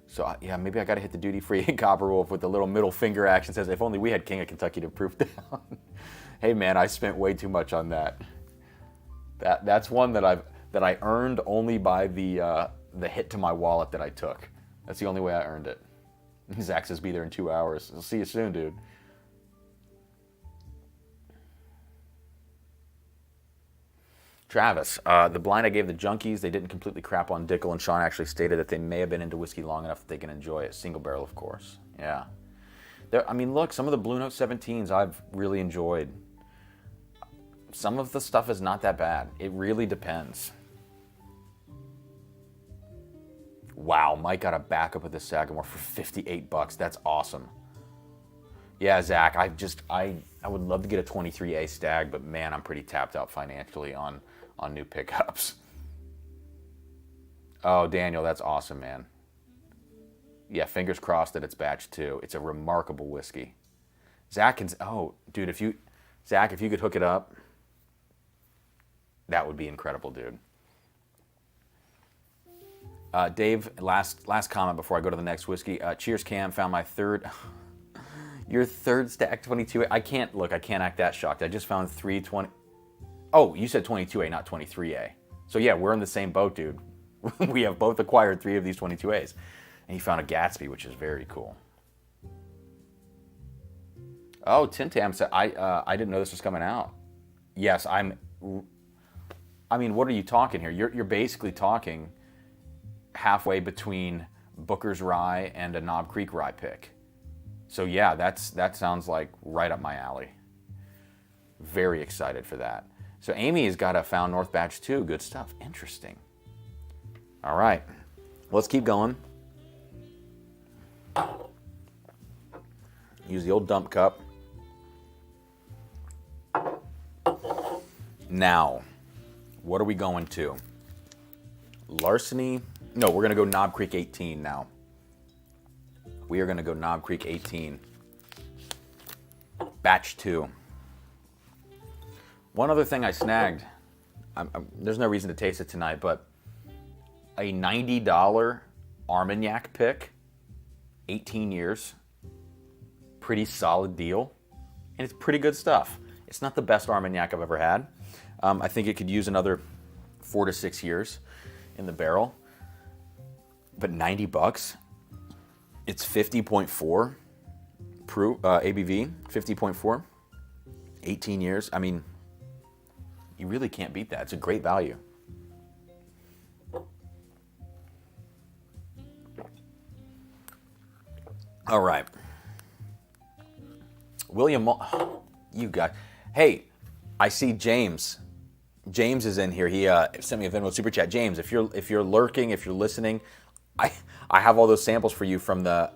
Speaker 1: So, yeah, maybe I got to hit the duty-free Copper Wolf with the little middle finger action. Says, if only we had King of Kentucky to proof down. Hey, man, I spent way too much on that. That's one that I earned only by the hit to my wallet that I took. That's the only way I earned it. Zach says, be there in 2 hours. I'll see you soon, dude. Travis, the blind I gave the Junkies, they didn't completely crap on Dickel, and Sean actually stated that they may have been into whiskey long enough that they can enjoy it. Single barrel, of course. Yeah. Look, some of the Blue Note 17s I've really enjoyed. Some of the stuff is not that bad. It really depends. Wow, Mike got a backup of the Sagamore for $58. That's awesome. Yeah, Zach, I would love to get a 23A Stagg, but man, I'm pretty tapped out financially on new pickups. Oh, Daniel, that's awesome, man. Yeah, fingers crossed that it's batch 2. It's a remarkable whiskey. Zach can, oh, dude, if you could hook it up, that would be incredible, dude. Dave, last comment before I go to the next whiskey. Cheers, Cam. Found my third, your third Stagg 22A. I can't act that shocked. I just found 320. Oh, you said 22A, not 23A. So yeah, we're in the same boat, dude. We have both acquired 3 of these 22As. And he found a Gatsby, which is very cool. Oh, Tim Tam said, I didn't know this was coming out. Yes, I mean, what are you talking here? You're basically talking halfway between Booker's Rye and a Knob Creek Rye pick. So yeah, that sounds like right up my alley. Very excited for that. So Amy has got a Found North batch too. Good stuff. Interesting. All right, let's keep going. Use the old dump cup. Now, what are we going to? Larceny? No, we're going to go Knob Creek 18 now. We are going to go Knob Creek 18. Batch 2. One other thing I snagged, there's no reason to taste it tonight, but a $90 Armagnac pick, 18 years. Pretty solid deal. And it's pretty good stuff. It's not the best Armagnac I've ever had. I think it could use another 4 to 6 years in the barrel. But $90, it's 50.4 proof, ABV, 50.4, 18 years. I mean, you really can't beat that. It's a great value. All right. William, you got, hey, I see James. James is in here. He sent me a Venmo super chat. James, if you're lurking, if you're listening, I have all those samples for you from the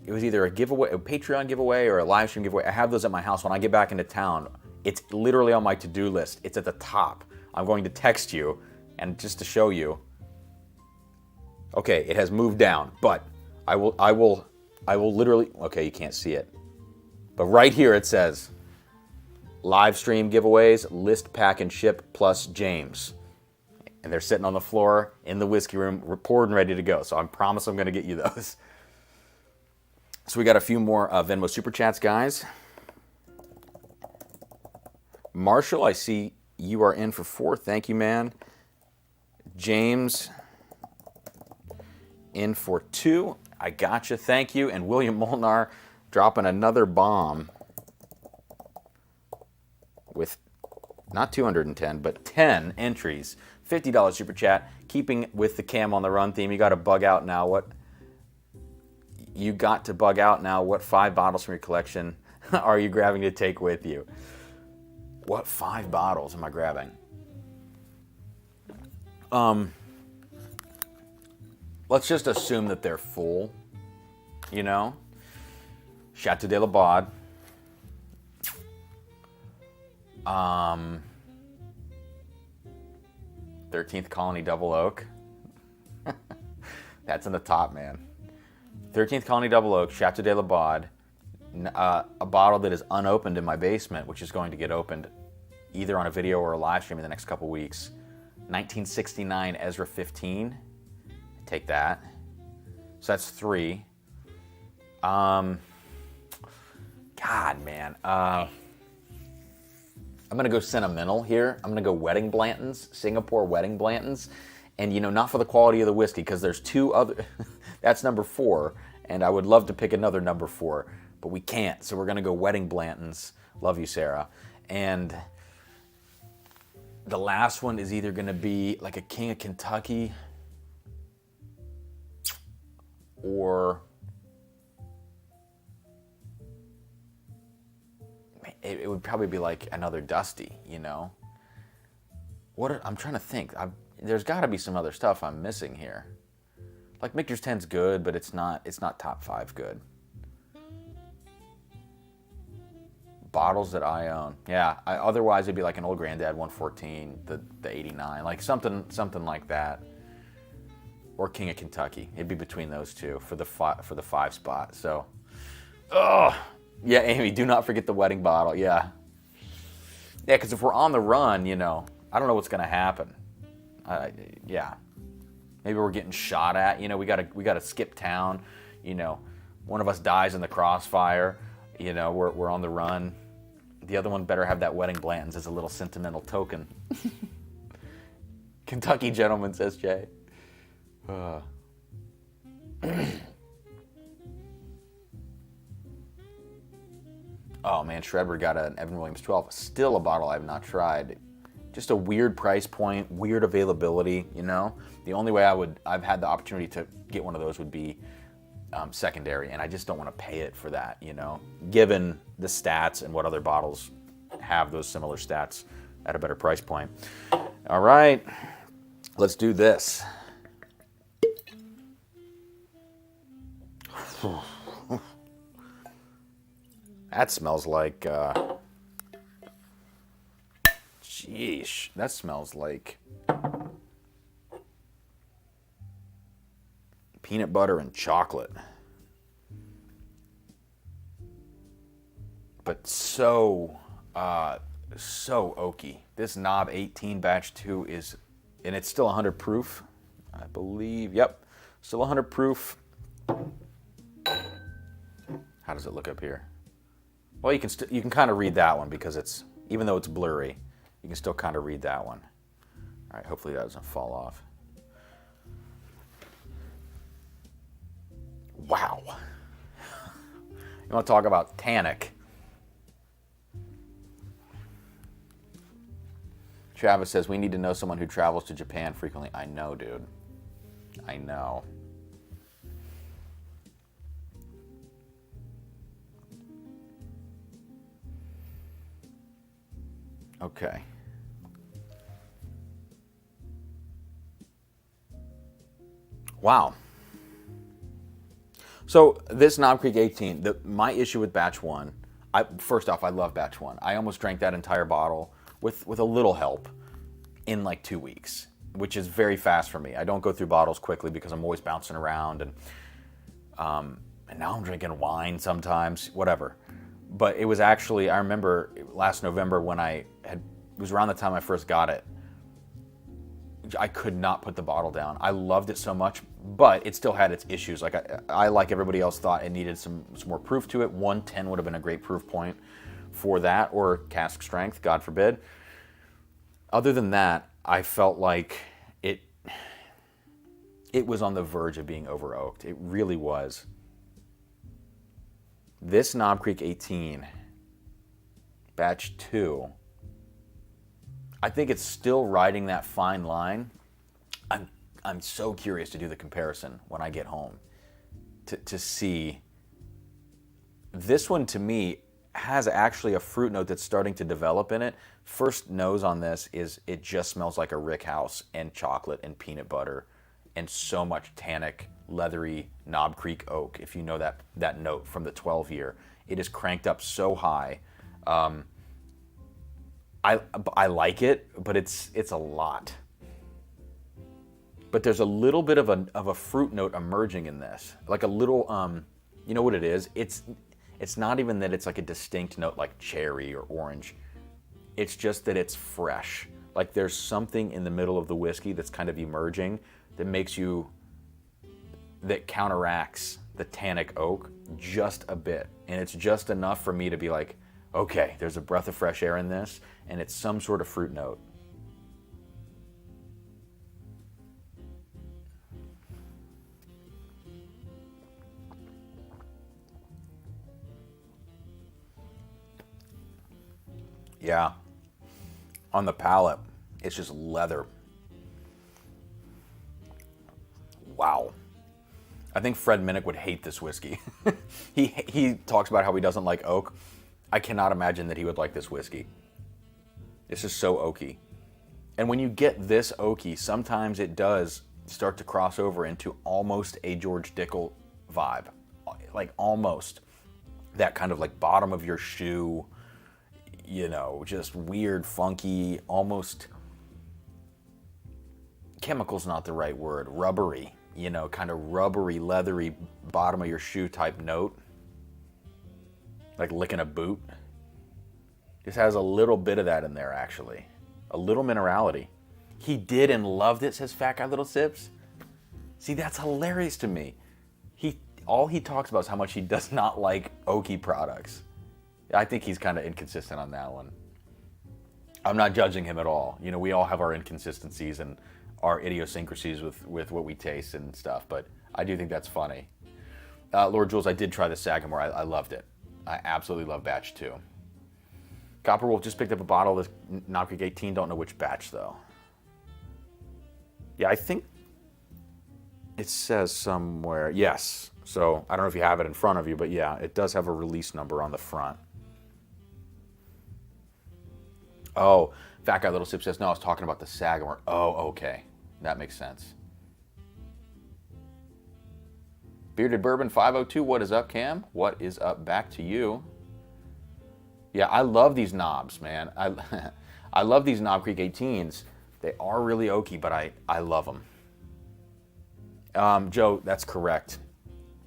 Speaker 1: it was either a giveaway, a Patreon giveaway, or a live stream giveaway. I have those at my house when I get back into town. It's literally on my to-do list. It's at the top. I'm going to text you, and just to show you. Okay, it has moved down, but I will literally. Okay, you can't see it, but right here it says live stream giveaways, list, pack, and ship plus James. And they're sitting on the floor in the whiskey room, poured and ready to go. So I promise I'm going to get you those. So we got a few more Venmo Super Chats, guys. Marshall, I see you are in for 4. Thank you, man. James, in for 2. I gotcha. Thank you. And William Molnar dropping another bomb with not 210, but 10 entries. $50 super chat. Keeping with the Cam on the Run theme, you got to bug out now. What 5 bottles from your collection are you grabbing to take with you? What 5 bottles am I grabbing? Let's just assume that they're full. You know, Chateau de la Baude. 13th Colony Double Oak. That's in the top, man. 13th Colony Double Oak, Chateau de la Baude. A bottle that is unopened in my basement, which is going to get opened either on a video or a live stream in the next couple weeks. 1969 Ezra 15. Take that. So that's 3. God, man. I'm going to go sentimental here. I'm going to go Wedding Blanton's, Singapore Wedding Blanton's. And, you know, not for the quality of the whiskey, because there's 2 other... That's number 4, and I would love to pick another number 4, but we can't. So we're going to go Wedding Blanton's. Love you, Sarah. And the last one is either going to be like a King of Kentucky or... It would probably be like another Dusty, you know? I'm trying to think. There's got to be some other stuff I'm missing here. Like Michter's 10's good, but it's not top 5 good. Bottles that I own. Yeah, otherwise it'd be like an Old Granddad 114, the 89, like something like that. Or King of Kentucky. It'd be between those two for the 5 spot. So, yeah, Amy, do not forget the wedding bottle. Yeah, because if we're on the run, you know, I don't know what's going to happen. Yeah. Maybe we're getting shot at. We gotta skip town. One of us dies in the crossfire. We're on the run. The other one better have that wedding Blanton's as a little sentimental token. Kentucky gentleman, says Jay. Oh man, Shredward got an Evan Williams 12. Still a bottle I've not tried. Just a weird price point, weird availability. The only way I've had the opportunity to get one of those would be secondary, and I just don't want to pay it for that. Given the stats and what other bottles have those similar stats at a better price point. All right, let's do this. That smells like, sheesh, that smells like peanut butter and chocolate. But so oaky. This Knob 18 batch 2 is, and it's still 100 proof, I believe. Yep, still 100 proof. How does it look up here? Well, you can kind of read that one because it's, even though it's blurry, you can still kind of read that one. All right, hopefully that doesn't fall off. Wow. You want to talk about tannic? Travis says, we need to know someone who travels to Japan frequently. I know, dude. I know. Okay. Wow. So this Knob Creek 18, my issue with batch 1, first off, I love batch 1. I almost drank that entire bottle with a little help in like 2 weeks, which is very fast for me. I don't go through bottles quickly because I'm always bouncing around, and now I'm drinking wine sometimes, whatever. But it was actually, I remember last November when it was around the time I first got it, I could not put the bottle down. I loved it so much, but it still had its issues. Like I like everybody else, thought it needed some more proof to it. 110 would have been a great proof point for that, or cask strength, God forbid. Other than that, I felt like it was on the verge of being over oaked. It really was. This Knob Creek 18, batch 2, I think it's still riding that fine line. I'm so curious to do the comparison when I get home to see. This one, to me, has actually a fruit note that's starting to develop in it. First nose on this is it just smells like a rick house and chocolate and peanut butter and so much tannic, leathery Knob Creek oak. If you know that note from the 12 year, it is cranked up so high. I like it, but it's a lot. But there's a little bit of a fruit note emerging in this, like a little, you know what it is? It's not even that it's like a distinct note like cherry or orange. It's just that it's fresh. Like there's something in the middle of the whiskey that's kind of emerging that counteracts the tannic oak just a bit. And it's just enough for me to be like, okay, there's a breath of fresh air in this, and it's some sort of fruit note. Yeah. On the palate, it's just leather. Wow. I think Fred Minnick would hate this whiskey. He talks about how he doesn't like oak. I cannot imagine that he would like this whiskey. This is so oaky. And when you get this oaky, sometimes it does start to cross over into almost a George Dickel vibe. Like almost. That kind of like bottom of your shoe, just weird, funky, almost, chemical's not the right word, rubbery, kind of rubbery, leathery, bottom of your shoe type note. Like licking a boot. This has a little bit of that in there, actually. A little minerality. He did and loved it, says Fat Guy Little Sips. See, that's hilarious to me. All he talks about is how much he does not like oaky products. I think he's kind of inconsistent on that one. I'm not judging him at all. You know, we all have our inconsistencies and our idiosyncrasies with what we taste and stuff, but I do think that's funny. Lord Jules, I did try the Sagamore. I loved it. I absolutely love batch 2. Copper Wolf just picked up a bottle of this Knob Creek 18. Don't know which batch, though. Yeah, I think it says somewhere. Yes. So I don't know if you have it in front of you, but yeah, it does have a release number on the front. Oh, Fat Guy Little Sip says, no, I was talking about the Sagamore. Oh, okay. That makes sense. Bearded Bourbon 502, what is up, Cam? What is up? Back to you. Yeah, I love these knobs, man. I love these Knob Creek 18s. They are really oaky, but I love them. Joe, that's correct.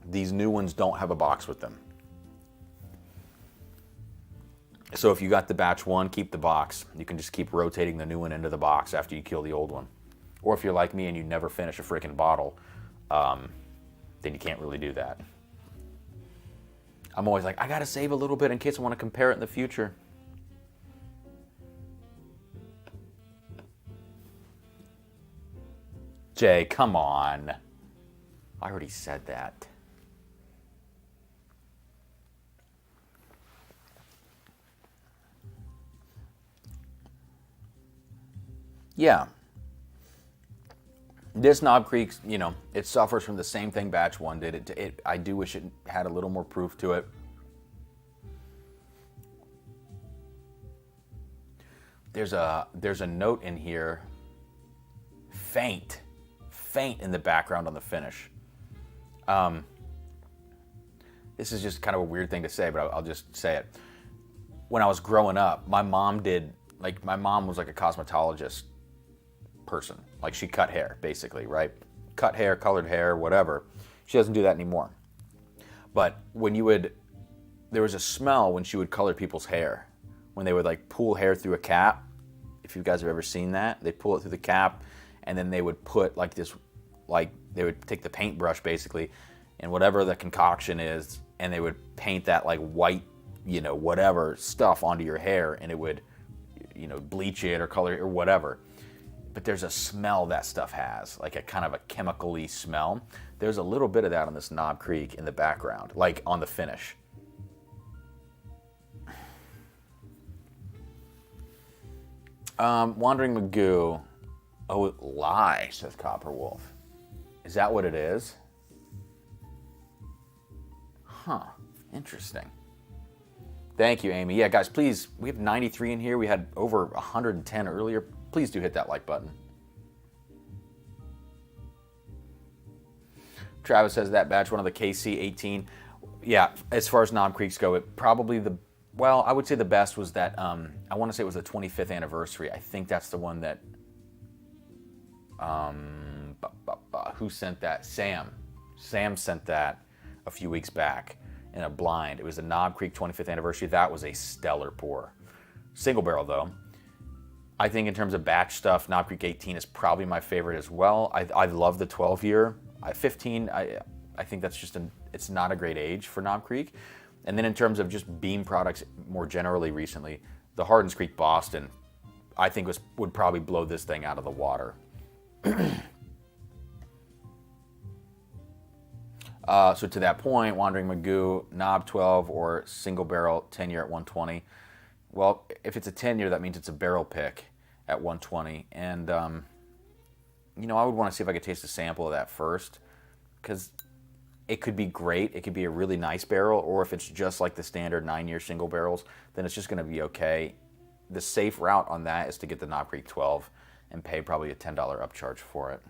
Speaker 1: These new ones don't have a box with them. So if you got the batch 1, keep the box. You can just keep rotating the new one into the box after you kill the old one. Or if you're like me and you never finish a freaking bottle, then you can't really do that. I'm always like, I gotta save a little bit in case I want to compare it in the future. Jay, come on. I already said that. Yeah. This Knob Creek, you know, it suffers from the same thing batch 1 did. I do wish it had a little more proof to it. There's a note in here, faint in the background on the finish. This is just kind of a weird thing to say, but I'll just say it. When I was growing up, my mom was like a cosmetologist person. Like, she cut hair, basically, right? Cut hair, colored hair, whatever. She doesn't do that anymore. But there was a smell when she would color people's hair. When they would like pull hair through a cap. If you guys have ever seen that, they pull it through the cap, and then they would put like this, like they would take the paintbrush basically, and whatever the concoction is, and they would paint that like white, you know, whatever stuff onto your hair, and it would, you know, bleach it or color it or whatever. But there's a smell that stuff has, like a kind of a chemical-y smell. There's a little bit of that on this Knob Creek in the background, like on the finish. Wandering Magoo. Oh, lie, says Copper Wolf. Is that what it is? Huh, interesting. Thank you, Amy. Yeah, guys, please, we have 93 in here. We had over 110 earlier. Please do hit that like button. Travis says that batch 1 of the KC18. Yeah, as far as Knob Creeks go, it probably I would say the best was that, I want to say it was the 25th anniversary. I think that's the one that, who sent that? Sam. Sam sent that a few weeks back in a blind. It was the Knob Creek 25th anniversary. That was a stellar pour. Single barrel, though. I think in terms of batch stuff, Knob Creek 18 is probably my favorite as well. I love the 12-year. 15, I think that's just it's not a great age for Knob Creek. And then in terms of just beam products more generally recently, the Hardins Creek Boston, I think would probably blow this thing out of the water. So to that point, Wandering Magoo, Knob 12 or single barrel 10-year at 120. Well, if it's a 10-year, that means it's a barrel pick at 120. And, you know, I would want to see if I could taste a sample of that first, because it could be great. It could be a really nice barrel, or if it's just like the standard 9-year single barrels, then it's just going to be okay. The safe route on that is to get the Knob Creek 12 and pay probably a $10 upcharge for it.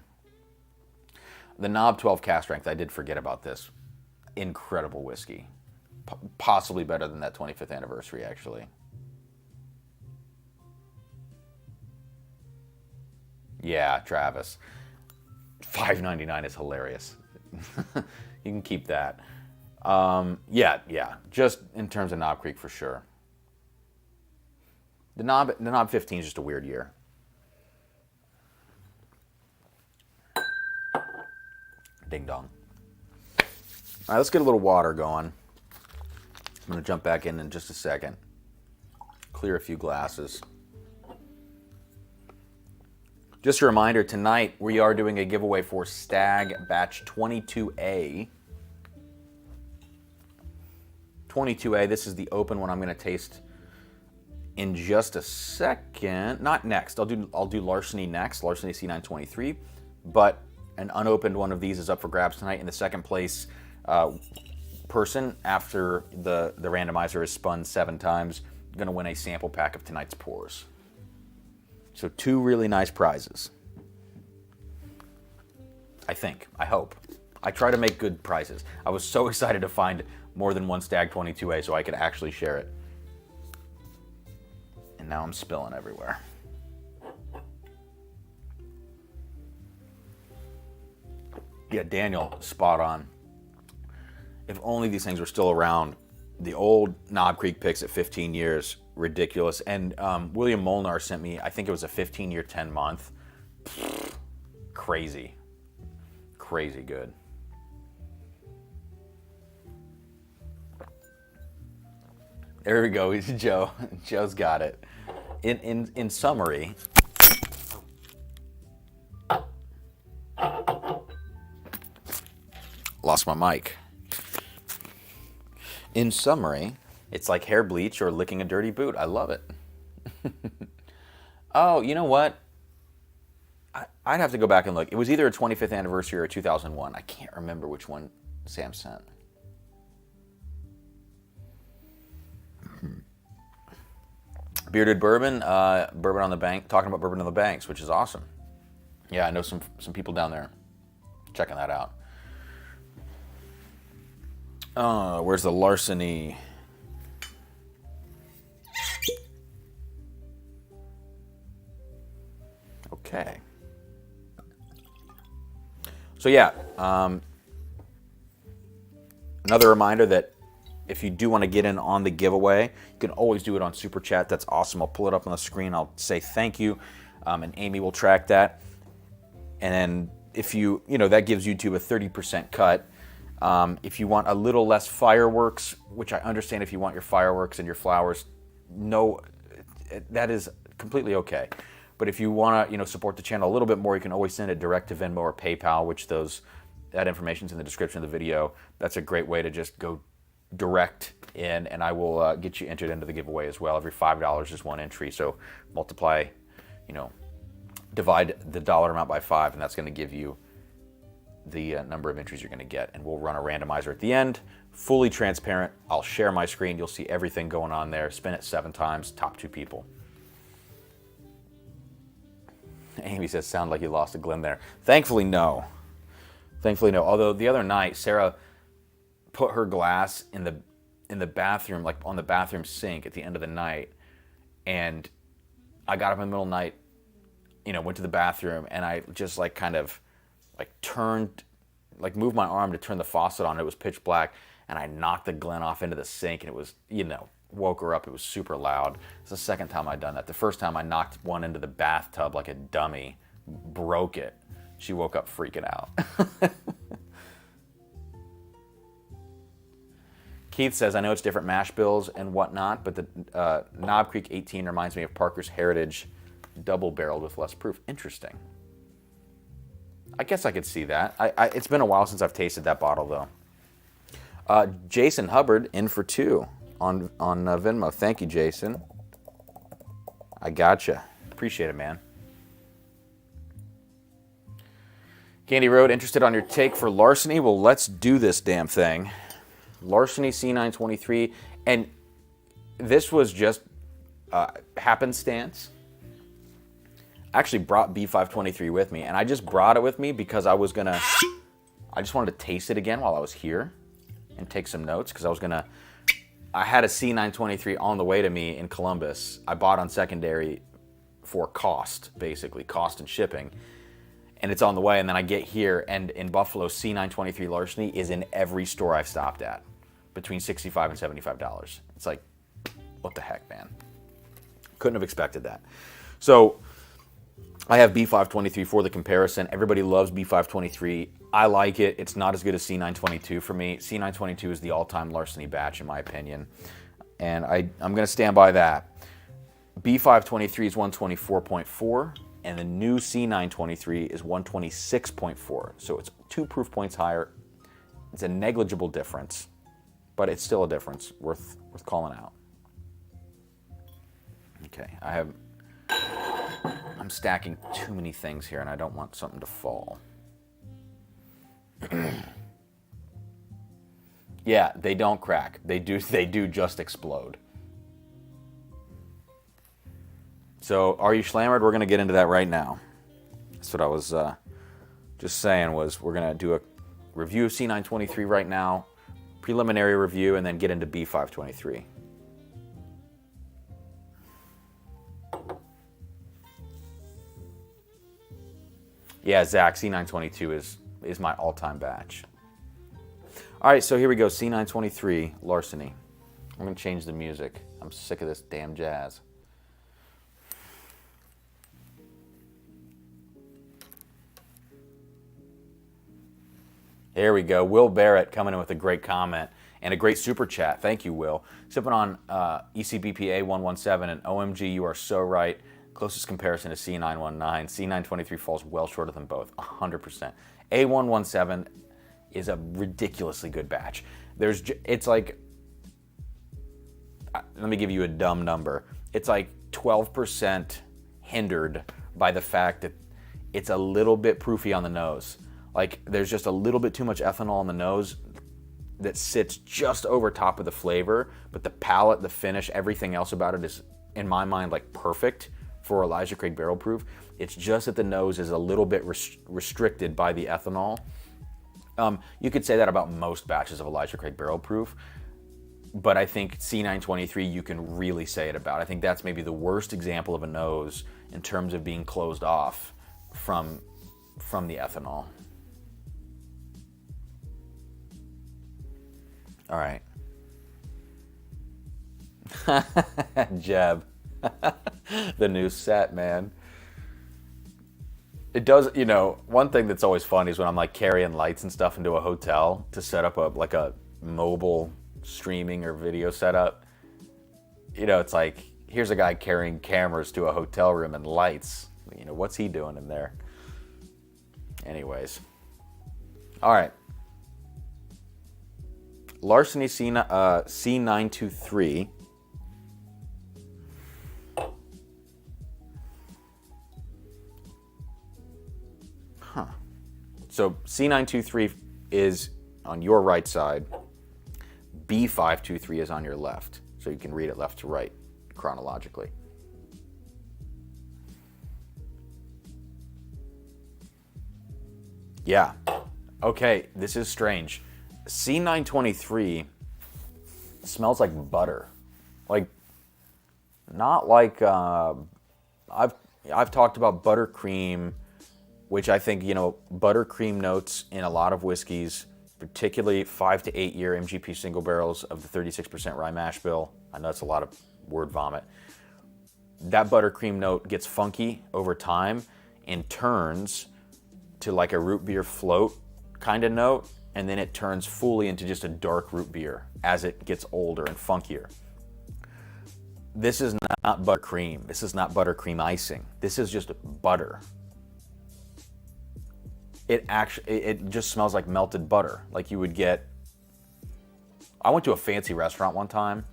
Speaker 1: The Knob 12 cast strength, I did forget about this. Incredible whiskey. Possibly better than that 25th anniversary, actually. Yeah, Travis. $5.99 is hilarious. You can keep that. Yeah. Just in terms of Knob Creek, for sure. The Knob 15 is just a weird year. Ding dong. All right, let's get a little water going. I'm going to jump back in just a second. Clear a few glasses. Just a reminder, tonight we are doing a giveaway for Stagg Batch 22A. 22A, this is the open one I'm going to taste in just a second. Not next. I'll do Larceny next, Larceny C923. But an unopened one of these is up for grabs tonight. In the second place person, after the randomizer is spun 7 times, going to win a sample pack of tonight's pours. So 2 really nice prizes. I think. I hope. I try to make good prizes. I was so excited to find more than one Stagg 22A so I could actually share it. And now I'm spilling everywhere. Yeah, Daniel, spot on. If only these things were still around. The old Knob Creek picks at 15 years, ridiculous. And William Molnar sent me, I think it was a 15-year, 10-month. Crazy. Crazy good. There we go, Joe. Joe's got it. In summary, lost my mic. In summary, it's like hair bleach or licking a dirty boot. I love it. Oh, you know what? I'd have to go back and look. It was either a 25th anniversary or a 2001. I can't remember which one Sam sent. Bearded Bourbon, Bourbon on the Bank, talking about Bourbon on the Banks, which is awesome. Yeah, I know some people down there checking that out. Where's the Larceny? Okay. So yeah, another reminder that if you do want to get in on the giveaway, you can always do it on Super Chat. That's awesome. I'll pull it up on the screen. I'll say thank you, and Amy will track that. And then if that gives YouTube a 30% cut. If you want a little less fireworks, which I understand if you want your fireworks and your flowers, no, that is completely okay. But if you want to, support the channel a little bit more, you can always send it direct to Venmo or PayPal, which that information's in the description of the video. That's a great way to just go direct in, and I will get you entered into the giveaway as well. Every $5 is 1 entry, so multiply, divide the dollar amount by 5, and that's going to give you the number of entries you're going to get. And we'll run a randomizer at the end, fully transparent. I'll share my screen. You'll see everything going on there. Spin it 7 times, top 2 people. Amy says, sound like you lost a Glen there. Thankfully, no. Although the other night, Sarah put her glass in the bathroom, like on the bathroom sink at the end of the night, and I got up in the middle of the night, went to the bathroom, and I just moved my arm to turn the faucet on. It was pitch black, and I knocked the Glen off into the sink, and it was, woke her up. It was super loud. It's the second time I'd done that. The first time I knocked one into the bathtub like a dummy, broke it. She woke up freaking out. Keith says, I know it's different mash bills and whatnot, but the Knob Creek 18 reminds me of Parker's Heritage double-barreled with less proof. Interesting. I guess I could see that. It's been a while since I've tasted that bottle, though. Jason Hubbard in for 2 on Venmo. Thank you, Jason. I gotcha. Appreciate it, man. Candy Road, interested on your take for Larceny? Well, let's do this damn thing. Larceny C923, and this was just happenstance. I actually brought B523 with me, and I just brought it with me because I just wanted to taste it again while I was here and take some notes, because I had a C923 on the way to me in Columbus. I bought on secondary for cost, basically, cost and shipping. And it's on the way, and then I get here, and in Buffalo, C923 Larceny is in every store I've stopped at, between $65 and $75. It's like, what the heck, man? Couldn't have expected that. So I have B523 for the comparison. Everybody loves B523. I like it. It's not as good as C922 for me. C922 is the all-time Larceny batch, in my opinion. And I'm going to stand by that. B523 is 124.4, and the new C923 is 126.4. So it's 2 proof points higher. It's a negligible difference, but it's still a difference worth calling out. Okay, I'm stacking too many things here, and I don't want something to fall. Yeah, they don't crack. They do just explode. So, are you slammered? We're going to get into that right now. That's what I was just saying, was we're going to do a review of C923 right now, preliminary review, and then get into B523. Yeah, Zach, C922 is my all-time batch. All right, so here we go, C923, Larceny. I'm going to change the music. I'm sick of this damn jazz. There we go. Will Barrett coming in with a great comment and a great super chat. Thank you, Will. Sipping on ECBPA 117, and OMG, you are so right. Closest comparison is C919. C923 falls well short of them both, 100%. A117 is a ridiculously good batch. It's like, let me give you a dumb number. It's like 12% hindered by the fact that it's a little bit proofy on the nose. Like, there's just a little bit too much ethanol on the nose that sits just over top of the flavor, but the palate, the finish, everything else about it is, in my mind, like perfect for Elijah Craig Barrel Proof. It's just that the nose is a little bit restricted by the ethanol. You could say that about most batches of Elijah Craig Barrel Proof, but I think C923 you can really say it about. I think that's maybe the worst example of a nose in terms of being closed off from the ethanol. All right. Jeb. The new set, man. It does, one thing that's always fun is when I'm like carrying lights and stuff into a hotel to set up a mobile streaming or video setup. It's like, here's a guy carrying cameras to a hotel room and lights. What's he doing in there? Anyways. All right. Larceny C923. So C923 is on your right side. B523 is on your left. So you can read it left to right chronologically. Yeah. Okay, this is strange. C923 smells like butter. Like, not like, I've talked about buttercream, which I think, buttercream notes in a lot of whiskeys, particularly 5 to 8 year MGP single barrels of the 36% rye mash bill. I know that's a lot of word vomit. That buttercream note gets funky over time and turns to like a root beer float kind of note, and then it turns fully into just a dark root beer as it gets older and funkier. This is not buttercream. This is not buttercream icing. This is just butter. It just smells like melted butter, like you would get. I went to a fancy restaurant one time.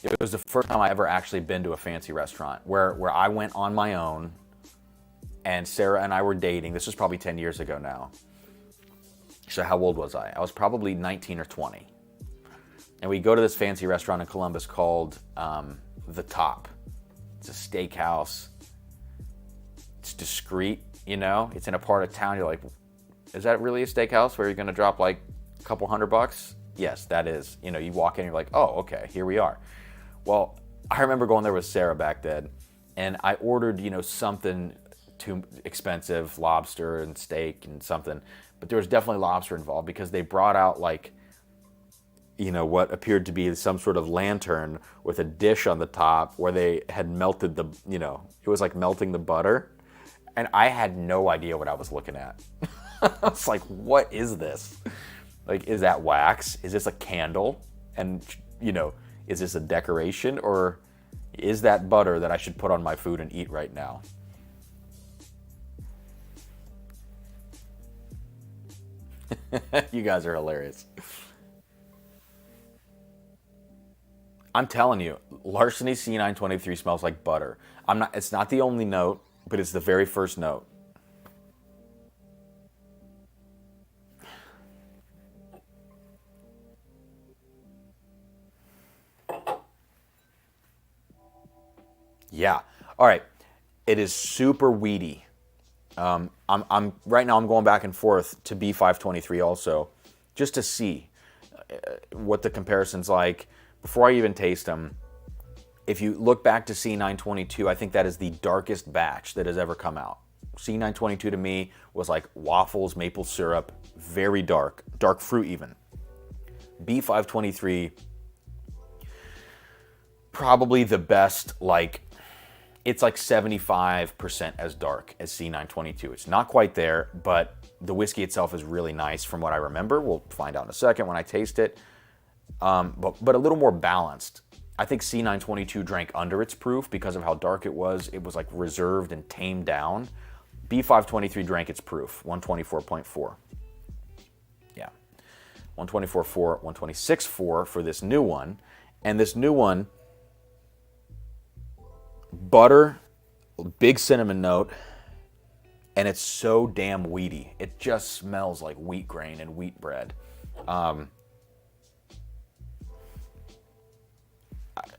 Speaker 1: It was the first time I ever actually been to a fancy restaurant where I went on my own, and Sarah and I were dating. This was probably 10 years ago now. So how old was I? I was probably 19 or 20. And we go to this fancy restaurant in Columbus called The Top. It's a steakhouse. It's discreet, It's in a part of town. You're like, is that really a steakhouse where you're going to drop like a couple $100? Yes, that is. You walk in, you're like, oh, okay, here we are. Well, I remember going there with Sarah back then, and I ordered, something too expensive, lobster and steak and something. But there was definitely lobster involved because they brought out like what appeared to be some sort of lantern with a dish on the top where they had melted it was like melting the butter. And I had no idea what I was looking at. I was like, what is this? Like, is that wax? Is this a candle? And, is this a decoration? Or is that butter that I should put on my food and eat right now? You guys are hilarious. I'm telling you, Larceny C923 smells like butter. It's not the only note, but it's the very first note. Yeah. All right. It is super weedy. I'm right now. I'm going back and forth to B523 also, just to see what the comparison's like before I even taste them. If you look back to C922, I think that is the darkest batch that has ever come out. C922 to me was like waffles, maple syrup, very dark fruit even. B523, probably the best, it's like 75% as dark as C922. It's not quite there, but the whiskey itself is really nice from what I remember. We'll find out in a second when I taste it. But a little more balanced. I think C922 drank under its proof because of how dark it was. It was like reserved and tamed down. B523 drank its proof, 124.4. Yeah, 124.4, 126.4 for this new one. And this new one, butter, big cinnamon note, and it's so damn wheaty. It just smells like wheat grain and wheat bread.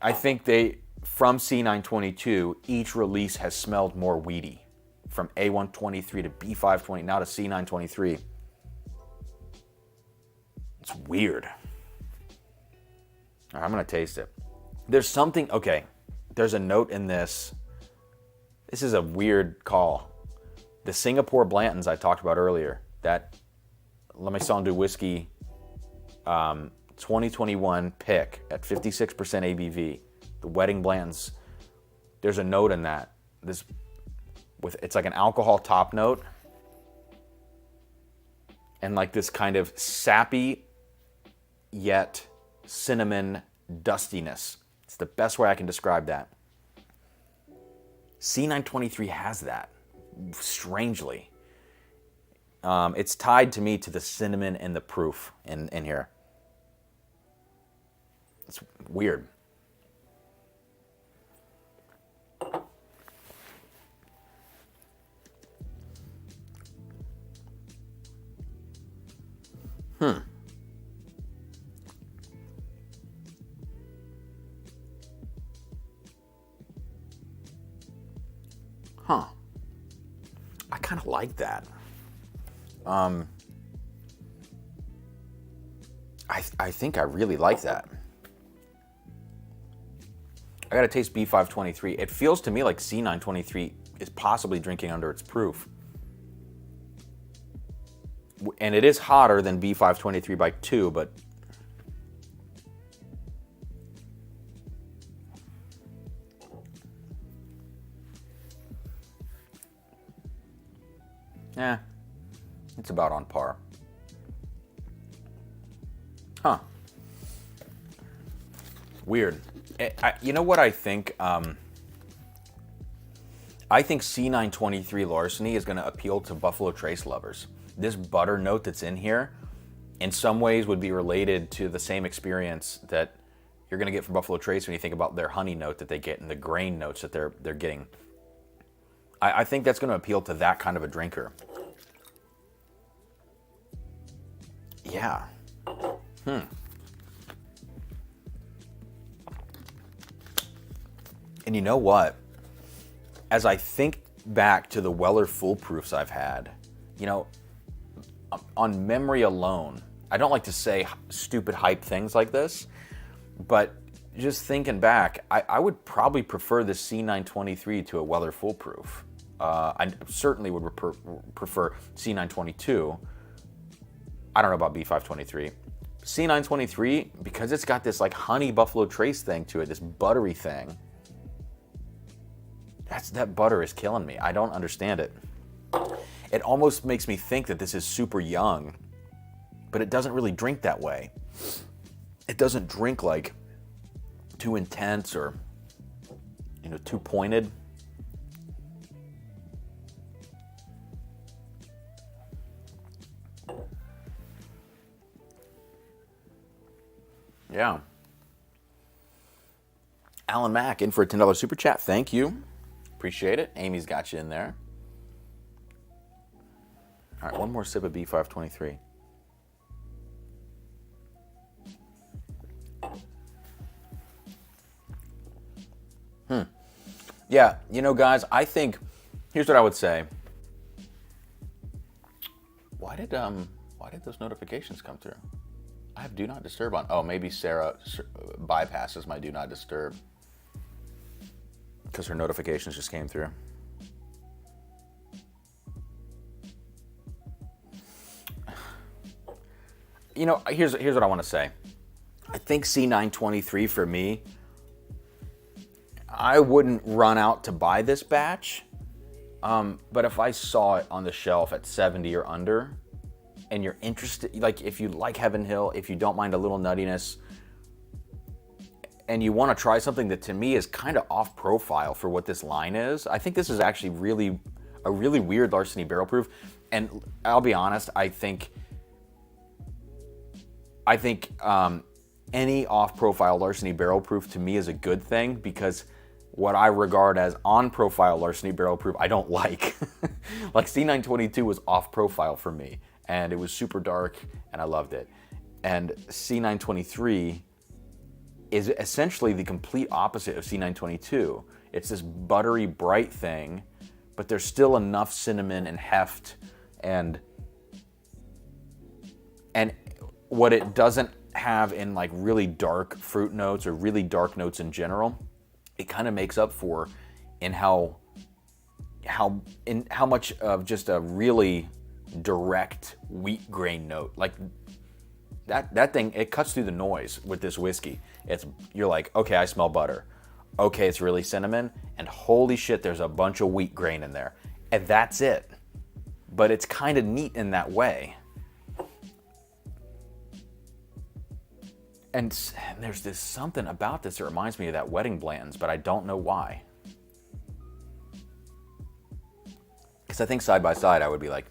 Speaker 1: I think from C922, each release has smelled more wheaty. From A123 to B520, now to C923. It's weird. All right, I'm going to taste it. There's something, okay, there's a note in this. This is a weird call. The Singapore Blantons I talked about earlier, that La Maison du Whiskey 2021 pick at 56% ABV, the Wedding Blantons, there's a note in that. It's like an alcohol top note and like this kind of sappy yet cinnamon dustiness. It's the best way I can describe that. C923 has that, strangely. It's tied to me to the cinnamon and the proof in here. It's weird. I kind of like that. I think I really like that. I gotta taste B523. It feels to me like C923 is possibly drinking under its proof. And it is hotter than B523 by 2, but it's about on par. Weird. You know what I think? I think C923 Larceny is going to appeal to Buffalo Trace lovers. This butter note that's in here, in some ways, would be related to the same experience that you're going to get from Buffalo Trace when you think about their honey note that they get and the grain notes that they're getting. I think that's going to appeal to that kind of a drinker. Yeah. And you know what? As I think back to the Weller Foolproofs I've had, on memory alone, I don't like to say stupid hype things like this, but just thinking back, I would probably prefer the C923 to a Weller Foolproof. I certainly would prefer C922. I don't know about B523. C923, because it's got this like honey Buffalo Trace thing to it, this buttery thing. That butter is killing me. I don't understand it. It almost makes me think that this is super young, but it doesn't really drink that way. It doesn't drink like too intense or, you know, too pointed. Yeah. Alan Mack in for a $10 super chat. Thank you. Appreciate it. Amy's got you in there. All right, one more sip of B523. Yeah, you know, guys, I think, here's what I would say. Why did those notifications come through? I have Do Not Disturb on. Oh, maybe Sarah bypasses my Do Not Disturb because her notifications just came through. You know, here's what I want to say. I think C923 for me, I wouldn't run out to buy this batch, but if I saw it on the shelf at 70 or under, and you're interested, like if you like Heaven Hill, if you don't mind a little nuttiness, and you want to try something that to me is kind of off profile for what this line is, I think this is actually a really weird Larceny barrel proof. And I'll be honest, I think any off-profile Larceny barrel proof to me is a good thing, because what I regard as on-profile Larceny barrel proof, I don't like. Like C922 was off-profile for me, and it was super dark, and I loved it. And C923 is essentially the complete opposite of C922. It's this buttery, bright thing, but there's still enough cinnamon and heft, and what it doesn't have in like really dark fruit notes or really dark notes in general, it kind of makes up for in how much of just a really direct wheat grain note. Like that thing, it cuts through the noise with this whiskey. You're like, okay, I smell butter. Okay, it's really cinnamon, and holy shit, there's a bunch of wheat grain in there. And that's it. But it's kind of neat in that way. And there's this something about this that reminds me of that Wedding Blanton's, but I don't know why. Because I think side by side, I would be like,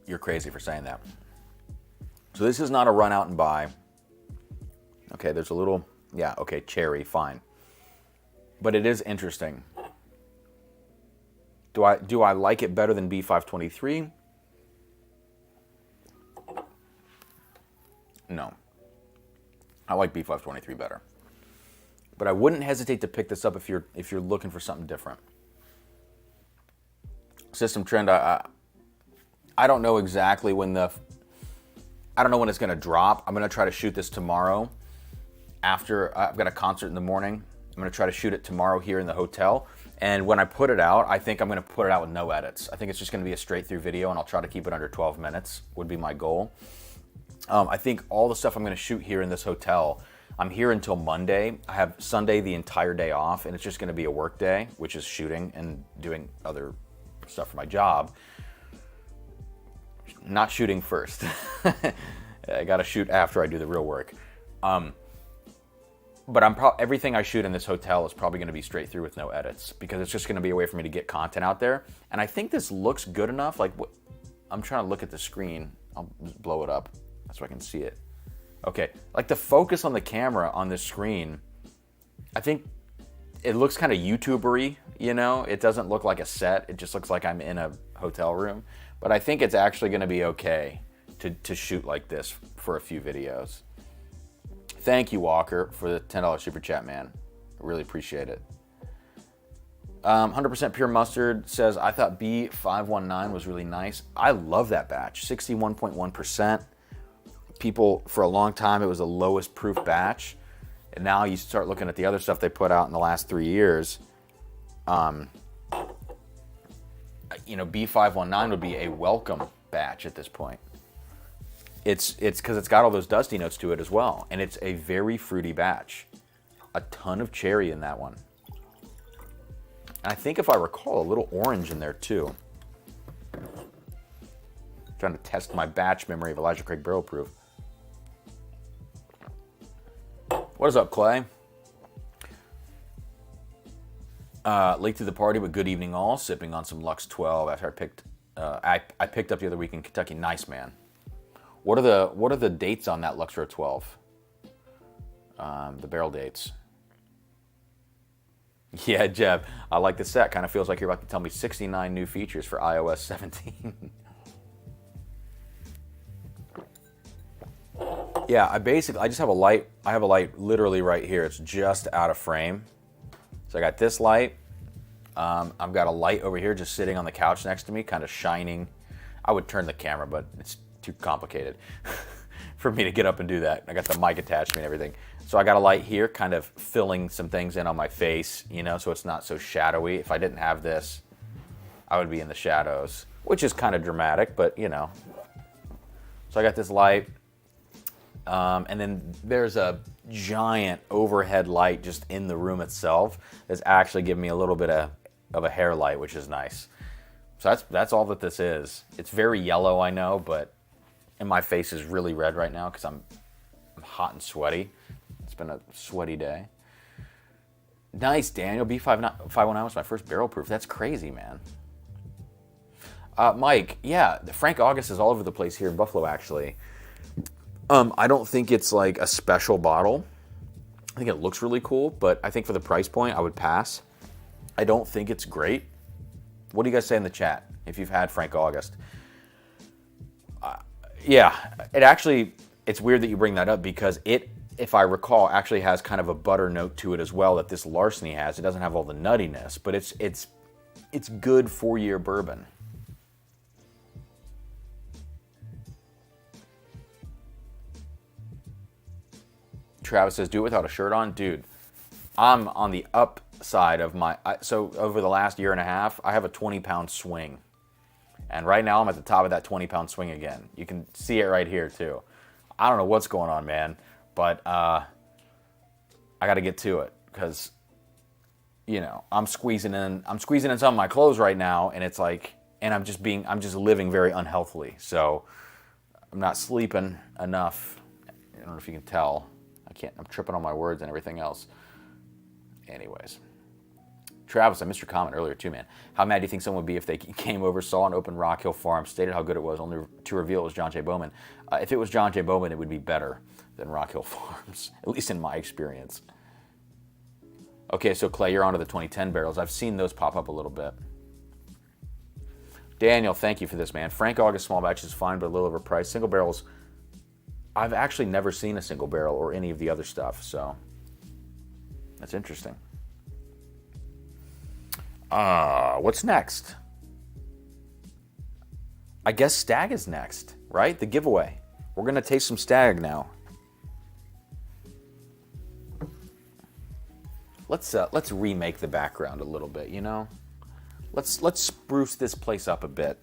Speaker 1: you're crazy for saying that. So this is not a run out and buy. Okay, there's a little, yeah, okay, cherry, fine. But it is interesting. Do I like it better than B523? No. I like B523 better. But I wouldn't hesitate to pick this up if you're looking for something different. System Trend, I don't know exactly when I don't know when it's going to drop. I'm going to try to shoot this tomorrow. After I've got a concert in the morning, I'm going to try to shoot it tomorrow here in the hotel. And when I put it out, I think I'm going to put it out with no edits. I think it's just going to be a straight through video, and I'll try to keep it under 12 minutes would be my goal. I think all the stuff I'm going to shoot here in this hotel, I'm here until Monday. I have Sunday the entire day off, and it's just going to be a work day, which is shooting and doing other stuff for my job. Not shooting first. I got to shoot after I do the real work. But everything I shoot in this hotel is probably going to be straight through with no edits, because it's just going to be a way for me to get content out there. And I think this looks good enough. Like, I'm trying to look at the screen. I'll just blow it up so I can see it. Okay, like the focus on the camera on this screen, I think it looks kind of YouTuber-y, you know? It doesn't look like a set. It just looks like I'm in a hotel room. But I think it's actually going to be okay to shoot like this for a few videos. Thank you, Walker, for the $10 super chat, man. I really appreciate it. 100% Pure Mustard says, I thought B519 was really nice. I love that batch, 61.1%. People, for a long time, it was the lowest proof batch. And now you start looking at the other stuff they put out in the last 3 years. You know, B519 would be a welcome batch at this point. It's because it's got all those dusty notes to it as well, and it's a very fruity batch. A ton of cherry in that one. And I think if I recall, a little orange in there too. Trying to test my batch memory of Elijah Craig Barrel Proof. What is up, Clay? Late to the party, but good evening all. Sipping on some Lux 12 after I picked up the other week in Kentucky. Nice, man. What are the dates on that Lux 12? The barrel dates. Yeah, Jeb, I like the set. Kind of feels like you're about to tell me 69 new features for iOS 17. Yeah, I just have a light. I have a light literally right here. It's just out of frame. So I got this light. I've got a light over here just sitting on the couch next to me, kind of shining. I would turn the camera, but it's too complicated for me to get up and do that. I got the mic attachment and everything. So I got a light here, kind of filling some things in on my face, you know, so it's not so shadowy. If I didn't have this, I would be in the shadows, which is kind of dramatic, but you know. So I got this light. And then there's a giant overhead light just in the room itself that's actually giving me a little bit of a hair light, which is nice. So that's all that this is. It's very yellow, I know, and my face is really red right now because I'm hot and sweaty. It's been a sweaty day. Nice, Daniel. B519 was my first barrel proof. That's crazy, man. Mike, yeah, the Frank August is all over the place here in Buffalo, actually. I don't think it's like a special bottle. I think it looks really cool, but I think for the price point, I would pass. I don't think it's great. What do you guys say in the chat if you've had Frank August? Yeah, it's weird that you bring that up because it, if I recall, actually has kind of a butter note to it as well that this Larceny has. It doesn't have all the nuttiness, but it's good 4-year bourbon. Travis says, do it without a shirt on. Dude, I'm on the upside of so over the last year and a half, I have a 20-pound swing. And right now I'm at the top of that 20-pound swing again. You can see it right here too. I don't know what's going on, man, but I got to get to it because, you know, I'm squeezing in some of my clothes right now, and it's like, and I'm just living very unhealthily. So I'm not sleeping enough. I don't know if you can tell. I'm tripping on my words and everything else. Anyways. Travis, I missed your comment earlier too, man. How mad do you think someone would be if they came over, saw an open Rock Hill farm, stated how good it was, only to reveal it was John J. Bowman? If it was John J. Bowman, it would be better than Rock Hill Farms, at least in my experience. Okay, so Clay, you're onto the 2010 barrels. I've seen those pop up a little bit. Daniel, thank you for this, man. Frank August small batch is fine, but a little overpriced. Single barrels, I've actually never seen a single barrel or any of the other stuff, so that's interesting. What's next? I guess Stagg is next, right? The giveaway. We're gonna taste some Stagg now. Let's remake the background a little bit, you know? Let's spruce this place up a bit.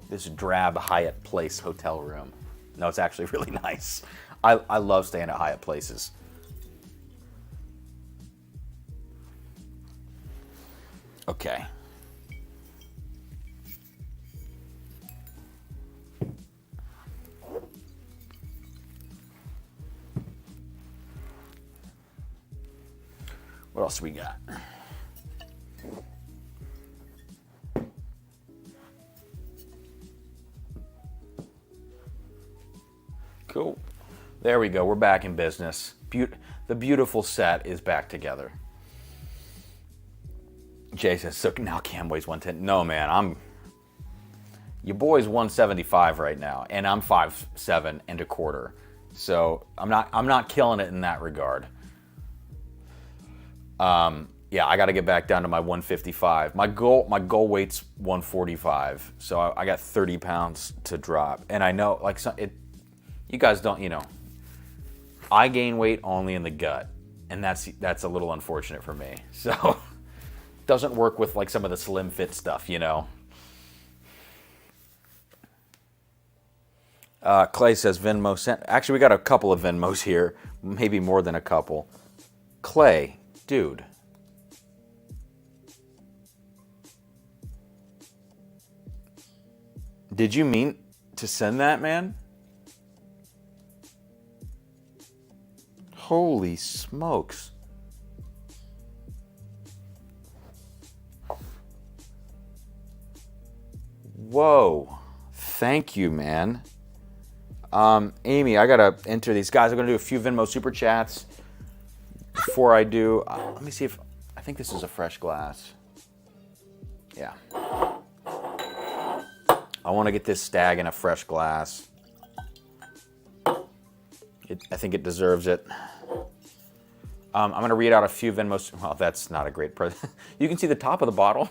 Speaker 1: This drab Hyatt Place hotel room. No, it's actually really nice. I love staying at Hyatt Places. Okay. What else we got? Cool. There we go. We're back in business. The beautiful set is back together. Jay says, so now Cam weighs 110. No, man, your boy's 175 right now, and I'm 5'7" and a quarter. So I'm not killing it in that regard. Yeah, I got to get back down to my 155. My goal weight's 145. So I got 30 pounds to drop, and I know you guys don't, you know, I gain weight only in the gut, and that's a little unfortunate for me. So doesn't work with like some of the slim fit stuff, you know. Clay says Venmo sent. Actually, we got a couple of Venmos here, maybe more than a couple. Clay, dude. Did you mean to send that, man? Holy smokes. Whoa. Thank you, man. Amy, I gotta enter these guys. I'm gonna do a few Venmo super chats before I do. Let me see if I think this is a fresh glass. Yeah. I want to get this Stagg in a fresh glass. I think it deserves it. I'm gonna read out a few Venmos. Well, that's not a great present. You can see the top of the bottle.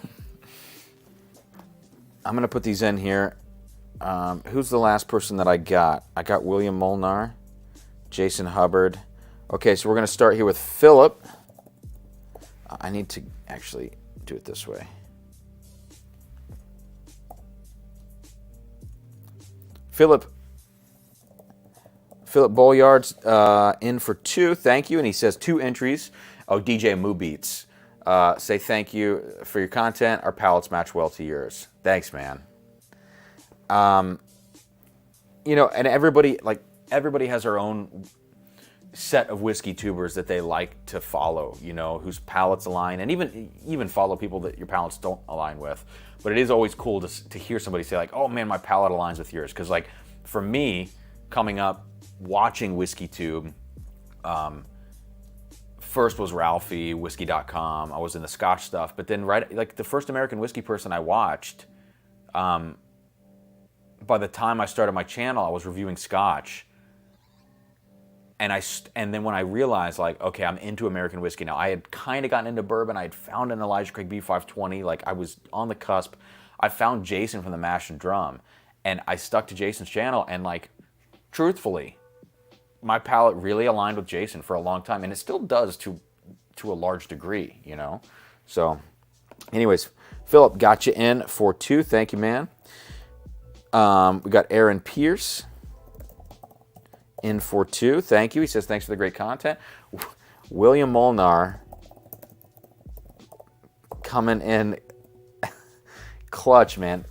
Speaker 1: I'm gonna put these in here. Who's the last person that I got? I got William Molnar, Jason Hubbard. Okay, so we're going to start here with Philip. I need to actually do it this way. Philip Bolyard's in for 2. Thank you. And he says 2 entries. Oh, DJ Moo Beats. Say thank you for your content. Our palates match well to yours. Thanks, man. You know, and everybody has their own set of whiskey tubers that they like to follow, you know, whose palates align, and even follow people that your palates don't align with. But it is always cool to hear somebody say like, oh man, my palate aligns with yours. Because like for me, coming up, watching WhiskeyTube, first was Ralphie, whiskey.com. I was in the Scotch stuff, but then like the first American whiskey person I watched, by the time I started my channel, I was reviewing Scotch. And then when I realized, like, okay, I'm into American whiskey now. I had kind of gotten into bourbon. I had found an Elijah Craig B520. Like, I was on the cusp. I found Jason from the Mash and Drum. And I stuck to Jason's channel. And, like, truthfully, my palate really aligned with Jason for a long time. And it still does to a large degree, you know? So, anyways, Philip, got you in for 2. Thank you, man. We got Aaron Pierce in for 2. Thank you. He says, thanks for the great content. William Molnar coming in clutch, man.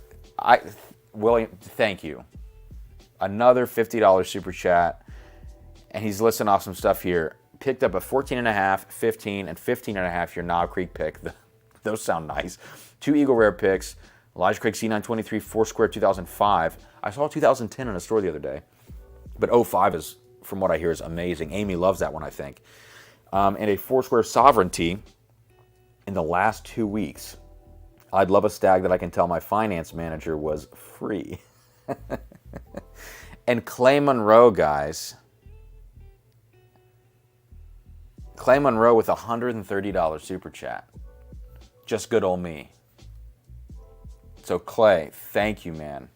Speaker 1: William, thank you. Another $50 super chat. And he's listing off some stuff here. Picked up a 14.5, 15, and 15.5 your Knob Creek pick. Those sound nice. 2 Eagle Rare picks. Elijah Craig C923 Foursquare 2005. I saw 2010 in a store the other day. But 05 is, from what I hear, is amazing. Amy loves that one, I think. And a Foursquare Sovereignty in the last 2 weeks. I'd love a Stagg that I can tell my finance manager was free. And Clay Monroe, guys. Clay Monroe with a $130 super chat. Just good old me. So Clay, thank you, man.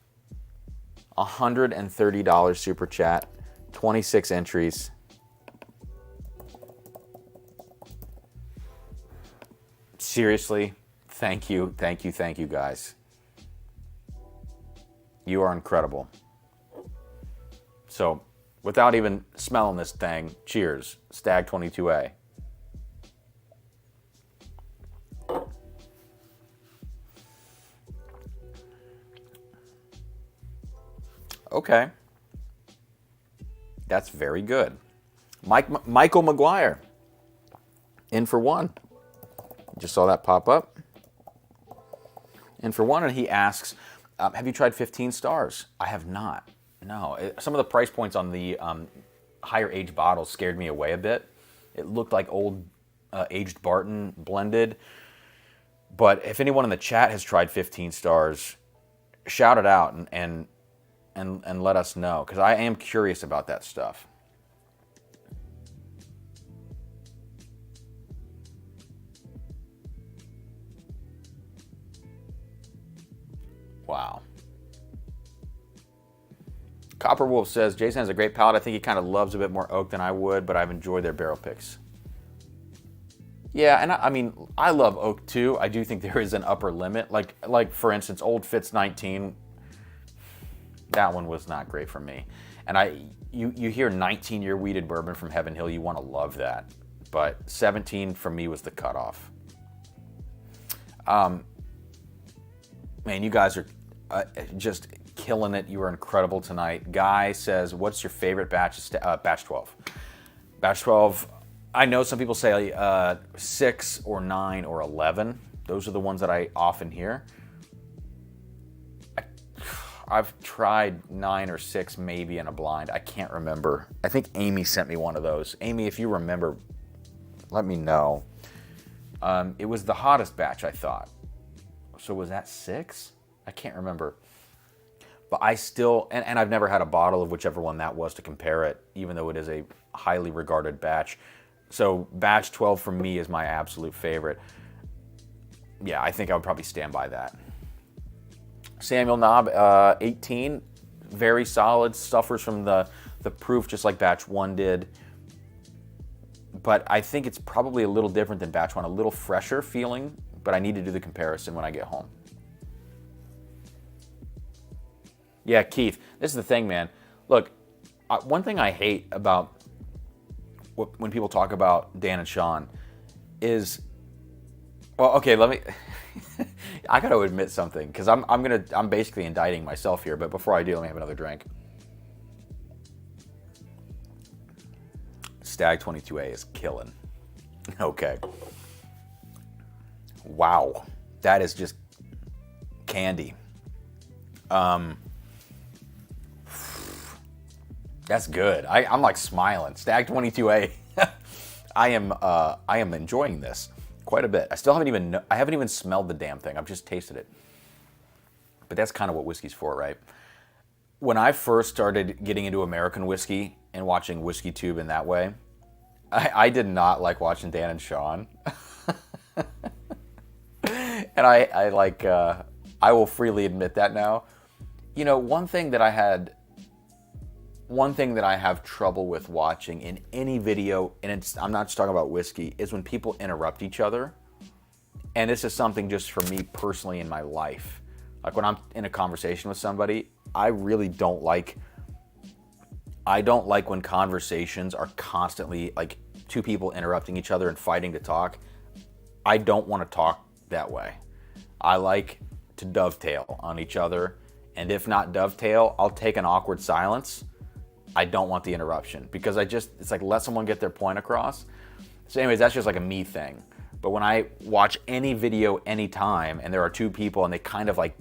Speaker 1: $130 super chat, 26 entries. Seriously, thank you, thank you, thank you, guys. You are incredible. So, without even smelling this thing, cheers, Stagg 22A. Okay. That's very good. Michael McGuire. In for 1. Just saw that pop up. In for 1, and he asks, have you tried 15 stars? I have not. No. Some of the price points on the higher age bottles scared me away a bit. It looked like old aged Barton blended. But if anyone in the chat has tried 15 stars, shout it out and let us know, because I am curious about that stuff. Wow. Copper Wolf says, Jason has a great palate. I think he kind of loves a bit more oak than I would, but I've enjoyed their barrel picks. Yeah, and I mean, I love oak too. I do think there is an upper limit. Like for instance, Old Fitz 19. That one was not great for me. And you hear 19-year wheated bourbon from Heaven Hill, you want to love that. But 17 for me was the cutoff. Man, you guys are just killing it. You were incredible tonight. Guy says, what's your favorite batch? Batch 12. Batch 12, I know some people say 6 or 9 or 11. Those are the ones that I often hear. I've tried 9 or 6 maybe in a blind. I can't remember. I think Amy sent me one of those. Amy, if you remember, let me know. It was the hottest batch, I thought. So was that 6? I can't remember. But I still, and I've never had a bottle of whichever one that was to compare it, even though it is a highly regarded batch. So batch 12 for me is my absolute favorite. Yeah, I think I would probably stand by that. Samuel Knob, 18, very solid, suffers from the proof just like batch 1 did. But I think it's probably a little different than batch 1, a little fresher feeling, but I need to do the comparison when I get home. Yeah, Keith, this is the thing, man. Look, one thing I hate about when people talk about Dan and Sean is, well, okay, let me, I got to admit something, because I'm basically indicting myself here, but before I do, let me have another drink. Stagg 22A is killing. Okay. Wow. That is just candy. That's good. I'm like smiling. Stagg 22A. I am enjoying this quite a bit. I haven't even smelled the damn thing. I've just tasted it. But that's kind of what whiskey's for, right? When I first started getting into American whiskey and watching Whiskey Tube in that way, I did not like watching Dan and Sean. And I will freely admit that now. You know, one thing that I have trouble with watching in any video, and I'm not just talking about whiskey, is when people interrupt each other. And this is something just for me personally in my life. Like when I'm in a conversation with somebody, I really don't like when conversations are constantly like two people interrupting each other and fighting to talk. I don't want to talk that way. I like to dovetail on each other. And if not dovetail, I'll take an awkward silence. I don't want the interruption because it's like let someone get their point across. So anyways, that's just like a me thing. But when I watch any video anytime and there are two people and they kind of like,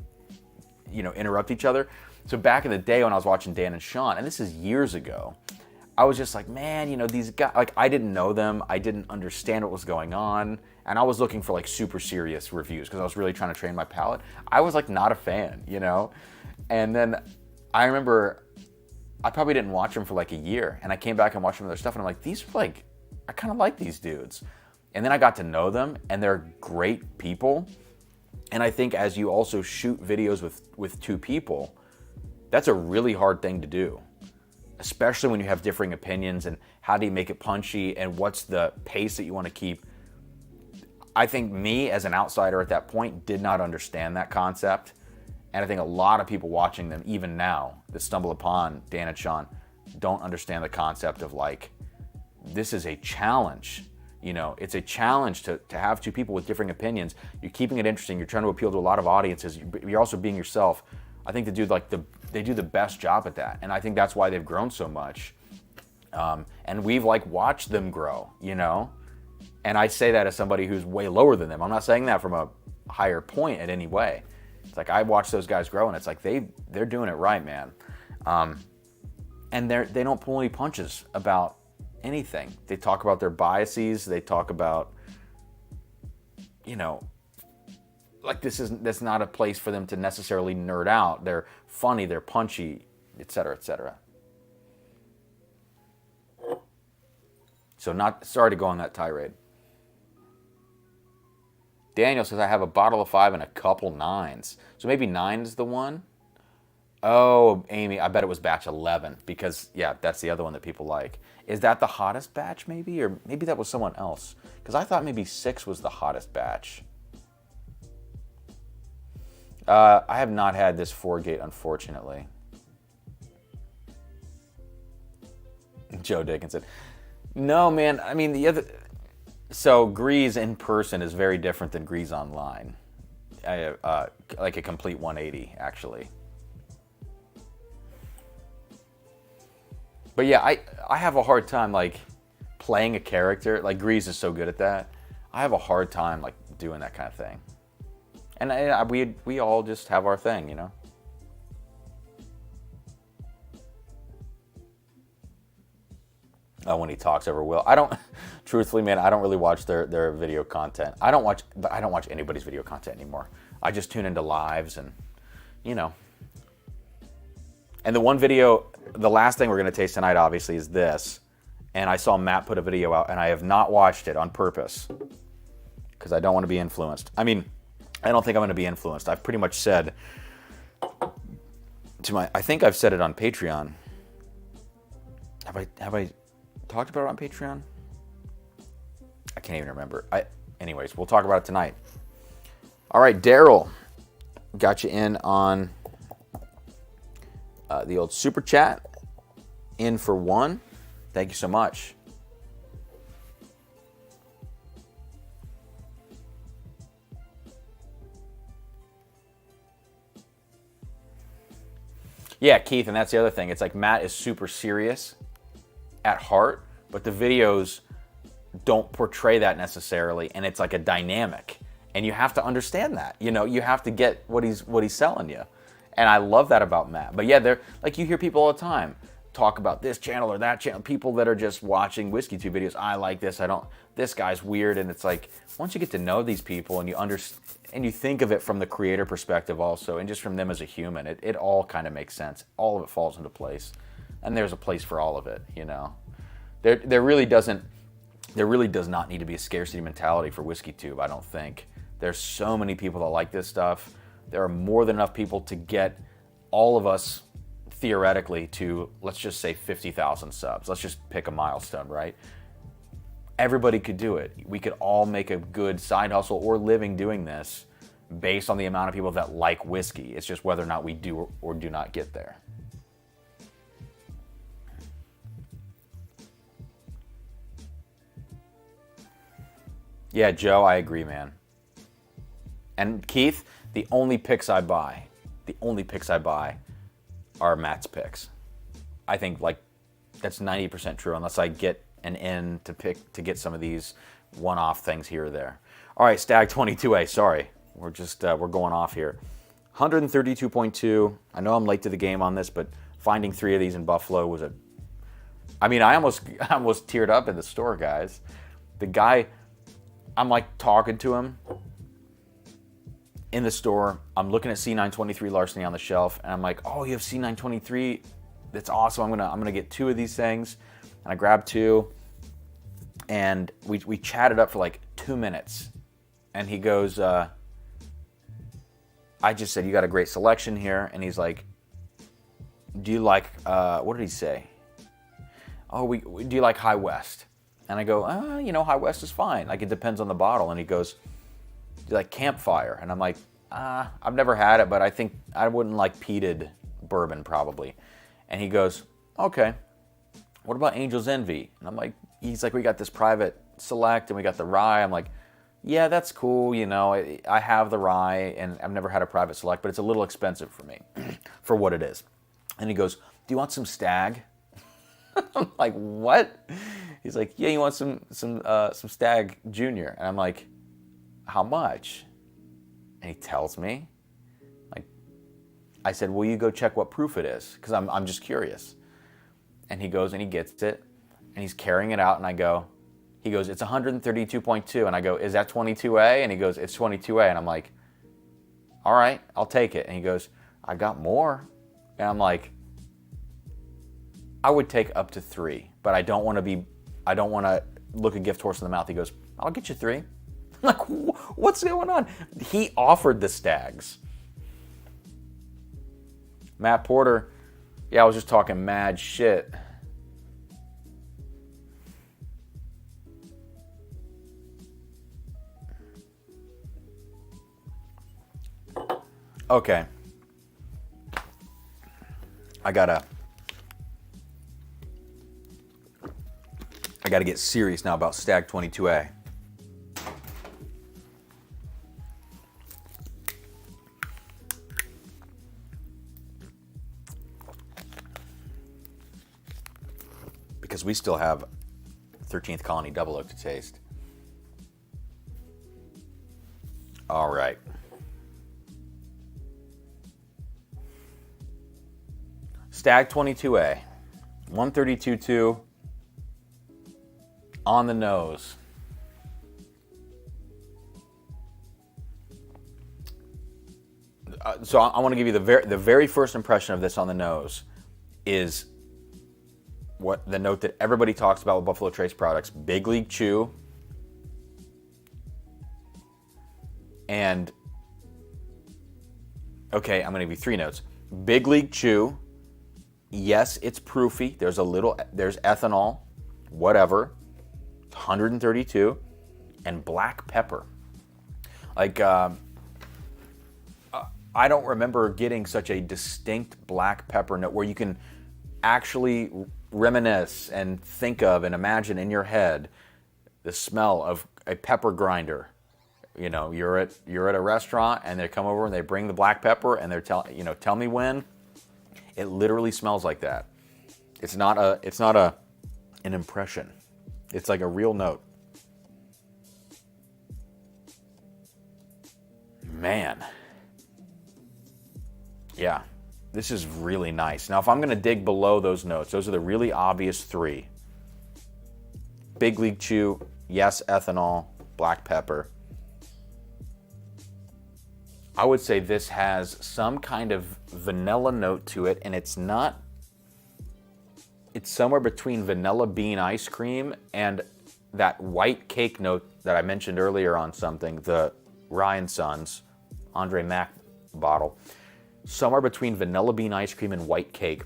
Speaker 1: you know, interrupt each other. So back in the day when I was watching Dan and Sean, and this is years ago, I was just like, man, you know, these guys, like I didn't know them. I didn't understand what was going on. And I was looking for like super serious reviews because I was really trying to train my palate. I was like not a fan, you know? And then I remember I probably didn't watch them for like a year. And I came back and watched some of their stuff and I'm like, these are like, I kind of like these dudes. And then I got to know them and they're great people. And I think as you also shoot videos with two people, that's a really hard thing to do, especially when you have differing opinions and how do you make it punchy and what's the pace that you want to keep. I think me as an outsider at that point did not understand that concept. And I think a lot of people watching them, even now, that stumble upon Dan and Sean, don't understand the concept of like, this is a challenge. You know, it's a challenge to have two people with differing opinions. You're keeping it interesting. You're trying to appeal to a lot of audiences. You're also being yourself. I think they do the best job at that. And I think that's why they've grown so much. And we've like watched them grow, you know? And I say that as somebody who's way lower than them. I'm not saying that from a higher point in any way. It's like I watch those guys grow and it's like they're doing it right, man. And they don't pull any punches about anything. They talk about their biases. They talk about, you know, like that's not a place for them to necessarily nerd out. They're funny, they're punchy, etc., etc. So sorry to go on that tirade. Daniel says, I have a bottle of 5 and a couple 9s. So maybe 9 is the one? Oh, Amy, I bet it was batch 11 because, yeah, that's the other one that people like. Is that the hottest batch maybe? Or maybe that was someone else? Because I thought maybe 6 was the hottest batch. I have not had this 4-gate, unfortunately. Joe Dickinson. No, man. I mean, so Grease in person is very different than Grease online. Like a complete 180, actually. But yeah, I have a hard time like playing a character. Like Grease is so good at that. I have a hard time like doing that kind of thing. And we all just have our thing, you know. Oh, when he talks over Will, truthfully, man, I don't really watch their video content. I don't watch anybody's video content anymore. I just tune into lives and, you know. And the one video, the last thing we're going to taste tonight, obviously, is this. And I saw Matt put a video out, and I have not watched it on purpose because I don't want to be influenced. I mean, I don't think I'm going to be influenced. I've pretty much said I think I've said it on Patreon. Have I talked about it on Patreon? I can't even remember. Anyways, we'll talk about it tonight. All right, Daryl, got you in on the old super chat. In for one. Thank you so much. Yeah, Keith, and that's the other thing. It's like Matt is super serious at heart, but the videos don't portray that necessarily, and it's like a dynamic. And you have to understand that. You know, you have to get what he's selling you. And I love that about Matt. But yeah, they're like, you hear people all the time talk about this channel or that channel, people that are just watching Whiskey Tube videos. I like this, this guy's weird. And it's like, once you get to know these people and you think of it from the creator perspective also, and just from them as a human, it all kind of makes sense. All of it falls into place. And there's a place for all of it, you know. There really does not need to be a scarcity mentality for Whiskey Tube, I don't think. There's so many people that like this stuff. There are more than enough people to get all of us theoretically to, let's just say 50,000 subs. Let's just pick a milestone, right? Everybody could do it. We could all make a good side hustle or living doing this based on the amount of people that like whiskey. It's just whether or not we do or do not get there. Yeah, Joe, I agree, man. And Keith, the only picks I buy are Matt's picks. I think like that's 90% true unless I get an in to get some of these one-off things here or there. All right, Stagg 22A, sorry. We're going off here. 132.2. I know I'm late to the game on this, but finding 3 of these in Buffalo was I almost teared up in the store, guys. The guy, I'm like talking to him in the store. I'm looking at C923 Larceny on the shelf, and I'm like, "Oh, you have C923? That's awesome. I'm gonna get 2 of these things." And I grabbed 2, and we chatted up for like 2 minutes, and he goes, "I just said you got a great selection here," and he's like, "Do you like what did he say? Oh, do you like High West?" And I go, High West is fine. Like, it depends on the bottle. And he goes, "Do you like Campfire?" And I'm like, I've never had it, but I think I wouldn't like peated bourbon probably. And he goes, "Okay, what about Angel's Envy?" And I'm like, he's like, "We got this private select and we got the rye." I'm like, "Yeah, that's cool. You know, I have the rye and I've never had a private select, but it's a little expensive for me for what it is." And he goes, "Do you want some Stagg?" I'm like, "What?" He's like, "Yeah, you want some Stagg Junior?" And I'm like, "How much?" And he tells me. Like, I said, "Will you go check what proof it is? Because I'm just curious." And he goes and he gets it, and he's carrying it out, and he goes, "It's 132.2." And I go, "Is that 22A?" And he goes, "It's 22A." And I'm like, "All right, I'll take it." And he goes, "I got more." And I'm like, "I would take up to 3, but I don't want to look a gift horse in the mouth." He goes, "I'll get you 3. I'm like, what's going on? He offered the Staggs. Matt Porter, yeah, I was just talking mad shit. Okay. I got to get serious now about Stagg 22A. Because we still have 13th Colony Double Oak to taste. All right. Stagg 22A, 132.2 on the nose. So I want to give you the very first impression of this on the nose is what the note that everybody talks about with Buffalo Trace products: Big League Chew, and okay, I'm going to give you 3 notes. Big League Chew. Yes, it's proofy. There's ethanol, whatever. 132, and black pepper. Like, I don't remember getting such a distinct black pepper note where you can actually reminisce and think of and imagine in your head the smell of a pepper grinder. You know, you're at a restaurant and they come over and they bring the black pepper and they're tell me when. It literally smells like that. It's not an impression. It's like a real note. Man. Yeah, this is really nice. Now, if I'm going to dig below those notes, those are the really obvious 3. Big League Chew, yes, ethanol, black pepper. I would say this has some kind of vanilla note to it, and it's somewhere between vanilla bean ice cream and that white cake note that I mentioned earlier on something, the Ryan Sons Andre Mack bottle. Somewhere between vanilla bean ice cream and white cake.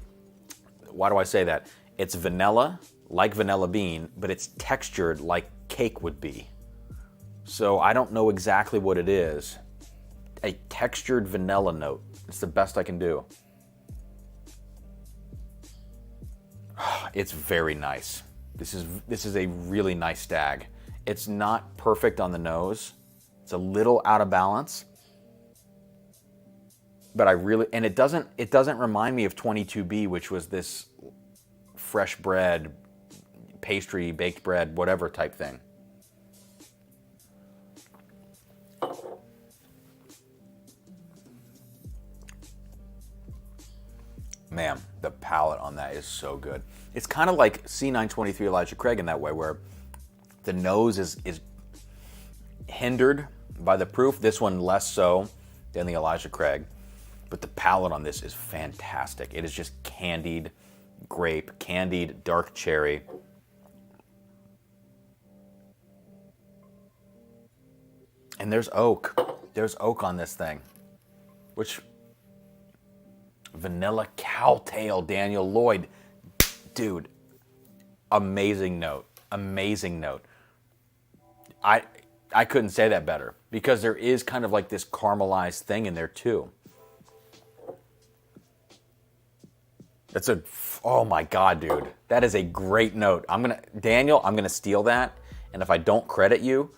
Speaker 1: Why do I say that? It's vanilla, like vanilla bean, but it's textured like cake would be. So I don't know exactly what it is. A textured vanilla note. It's the best I can do. It's very nice. This is a really nice Stagg. It's not perfect on the nose. It's a little out of balance. But it doesn't remind me of 22B, which was this fresh bread, pastry, baked bread, whatever type thing. Man, the palate on that is so good. It's kind of like C923 Elijah Craig in that way, where the nose is hindered by the proof. This one less so than the Elijah Craig. But the palate on this is fantastic. It is just candied grape, candied dark cherry. And there's oak. There's oak on this thing, which... Vanilla Cowtail, Daniel Lloyd. Dude, amazing note. Amazing note. I couldn't say that better because there is kind of like this caramelized thing in there too. Oh my God, dude. That is a great note. Daniel, I'm gonna steal that. And if I don't credit you,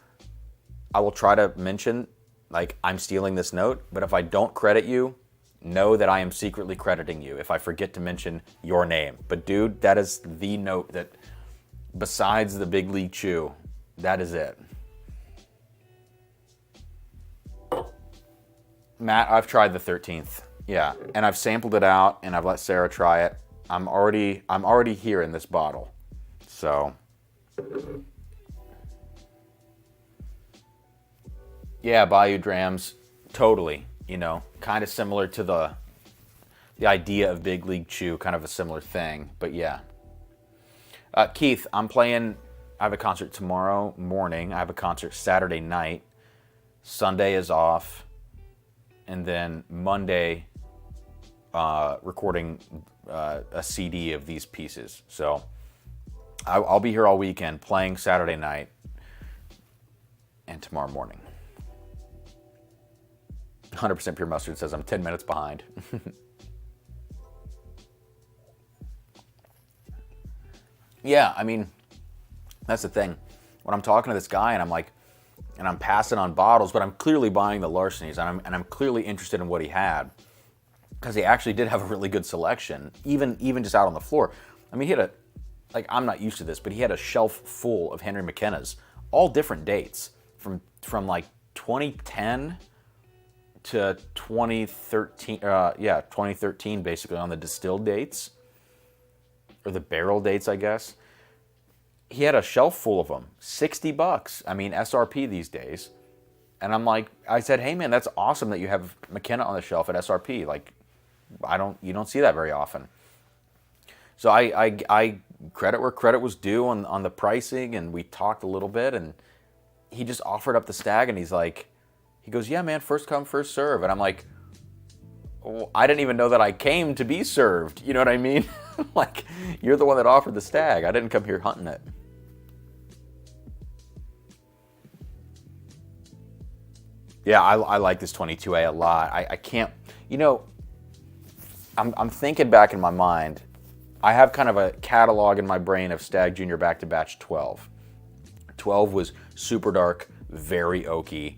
Speaker 1: I will try to mention like I'm stealing this note. But if I don't credit you, know that I am secretly crediting you if I forget to mention your name. But dude, that is the note that, besides the Big League Chew, that is it. Matt, I've tried the 13th. Yeah, and I've sampled it out and I've let Sarah try it. I'm already here in this bottle. So yeah, Bayou Drams, totally. You know, kind of similar to the idea of Big League Chew, kind of a similar thing, but yeah. Keith, I have a concert tomorrow morning. I have a concert Saturday night. Sunday is off. And then Monday, recording a CD of these pieces. So I'll be here all weekend playing Saturday night and tomorrow morning. 100% Pure Mustard says I'm 10 minutes behind. Yeah, I mean, That's the thing. When I'm talking to this guy and I'm like, and I'm passing on bottles, but I'm clearly buying the Larcenys, and I'm clearly interested in what he had, because he actually did have a really good selection, even just out on the floor. I mean, he had I'm not used to this, but he had a shelf full of Henry McKenna's, all different dates, from like 2010 to 2013, 2013 basically, on the distilled dates, or the barrel dates, I guess. He had a shelf full of them, $60. I mean, SRP these days. And I said, hey man, that's awesome that you have McKenna on the shelf at SRP. Like, you don't see that very often. So I credit where credit was due on the pricing, and we talked a little bit, and he just offered up the Stagg, and he goes, yeah man, first come, first serve. And I'm like, oh, I didn't even know that I came to be served. You know what I mean? Like, you're the one that offered the Stagg. I didn't come here hunting it. Yeah, I like this 22A a lot. I can't, I'm thinking back in my mind. I have kind of a catalog in my brain of Stagg Junior back to batch 12. 12 was super dark, very oaky,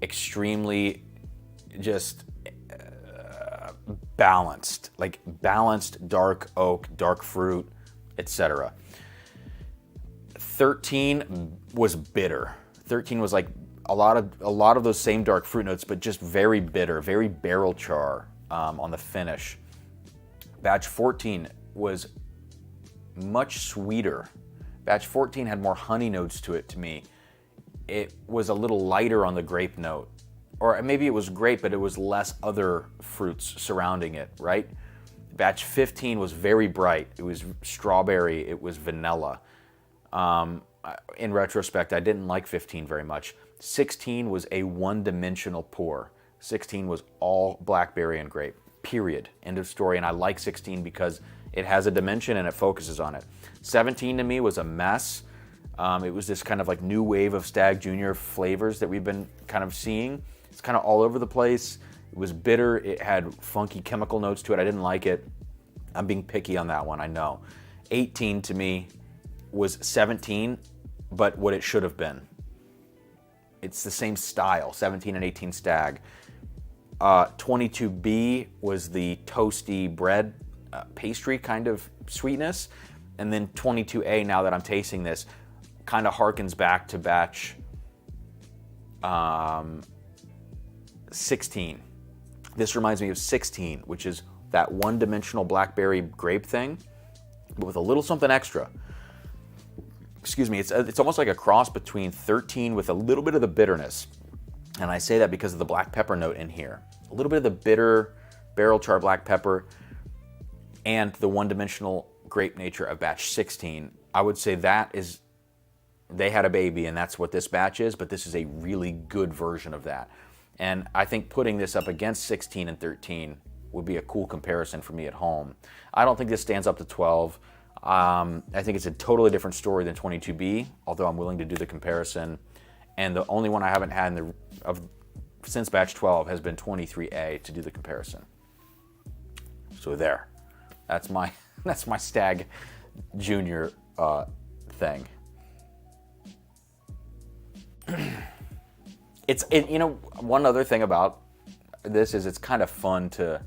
Speaker 1: extremely just balanced, like balanced dark oak, dark fruit, etc. 13 was bitter. 13 was like a lot of those same dark fruit notes, but just very bitter, very barrel char on the finish. Batch 14 was much sweeter. Batch 14 had more honey notes to it to me. It was a little lighter on the grape note. Or maybe it was grape, but it was less other fruits surrounding it, right? Batch 15 was very bright. It was strawberry, it was vanilla. In retrospect, I didn't like 15 very much. 16 was a one-dimensional pour. 16 was all blackberry and grape, period. End of story. And I like 16 because it has a dimension and it focuses on it. 17 to me was a mess. It was this kind of like new wave of Stagg Junior flavors that we've been kind of seeing. It's kind of all over the place. It was bitter. It had funky chemical notes to it. I didn't like it. I'm being picky on that one, I know. 18 to me was 17, but what it should have been. It's the same style, 17 and 18 Stagg. 22B was the toasty bread pastry kind of sweetness. And then 22A, now that I'm tasting this, kind of harkens back to batch 16. This reminds me of 16, which is that one-dimensional blackberry grape thing, but with a little something extra. Excuse me, it's almost like a cross between 13 with a little bit of the bitterness. And I say that because of the black pepper note in here. A little bit of the bitter barrel char black pepper and the one-dimensional grape nature of batch 16. I would say they had a baby, and that's what this batch is, but this is a really good version of that. And I think putting this up against 16 and 13 would be a cool comparison for me at home. I don't think this stands up to 12. I think it's a totally different story than 22B, although I'm willing to do the comparison. And the only one I haven't had since batch 12 has been 23A to do the comparison. So there, that's my Stagg Junior thing. One other thing about this is it's kind of fun to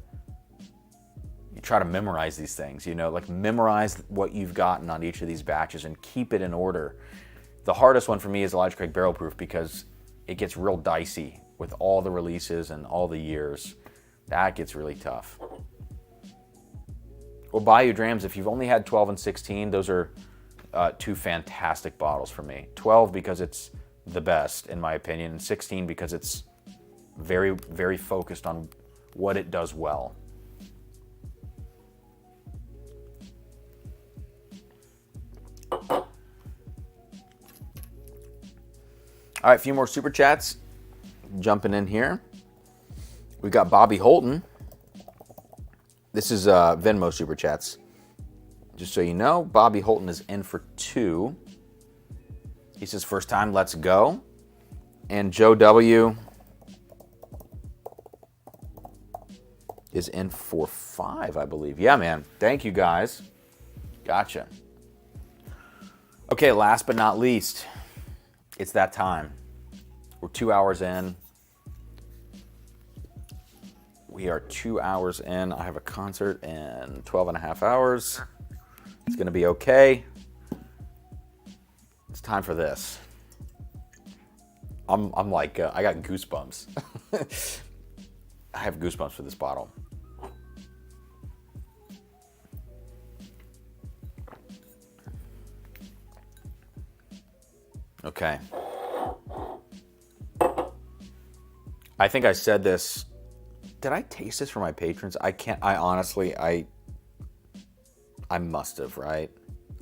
Speaker 1: try to memorize these things, like memorize what you've gotten on each of these batches and keep it in order. The hardest one for me is Elijah Craig Barrel Proof because it gets real dicey with all the releases and all the years. That gets really tough. Well, Bayou Drams, if you've only had 12 and 16, those are two fantastic bottles for me. 12 because it's the best, in my opinion, and 16 because it's very, very focused on what it does well. All right, a few more super chats. Jumping in here. We got Bobby Holton. This is Venmo super chats. Just so you know, Bobby Holton is in for 2. He says, first time, let's go. And Joe W. is in for 5, I believe. Yeah, man. Thank you, guys. Gotcha. Okay. Okay, last but not least, it's that time. We're 2 hours in. We are 2 hours in. I have a concert in 12 and a half hours. It's gonna be okay. It's time for this. I'm like, I got goosebumps. I have goosebumps for this bottle. Okay. I think I said this. Did I taste this for my patrons? I honestly, I must have, right?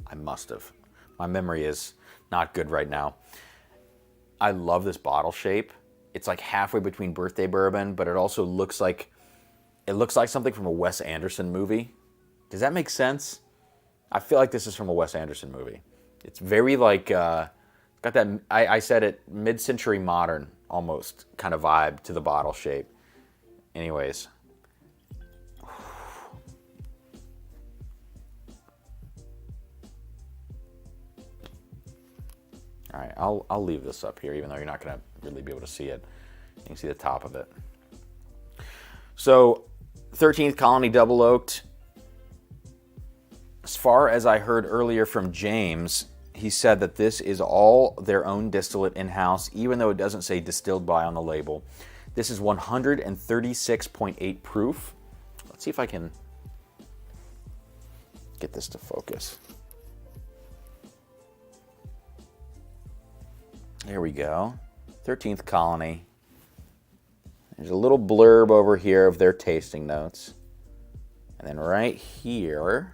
Speaker 1: I must have. My memory is not good right now. I love this bottle shape. It's like halfway between birthday bourbon, but it also looks like something from a Wes Anderson movie. Does that make sense? I feel like this is from a Wes Anderson movie. It's very like, got that, I said it, mid-century modern almost kind of vibe to the bottle shape. Anyways. All right, I'll leave this up here, even though you're not going to really be able to see it. You can see the top of it. So, 13th Colony Double Oaked. As far as I heard earlier from James, he said that this is all their own distillate in-house, even though it doesn't say distilled by on the label. This is 136.8 proof. Let's see if I can get this to focus. There we go. 13th Colony. There's a little blurb over here of their tasting notes. And then right here,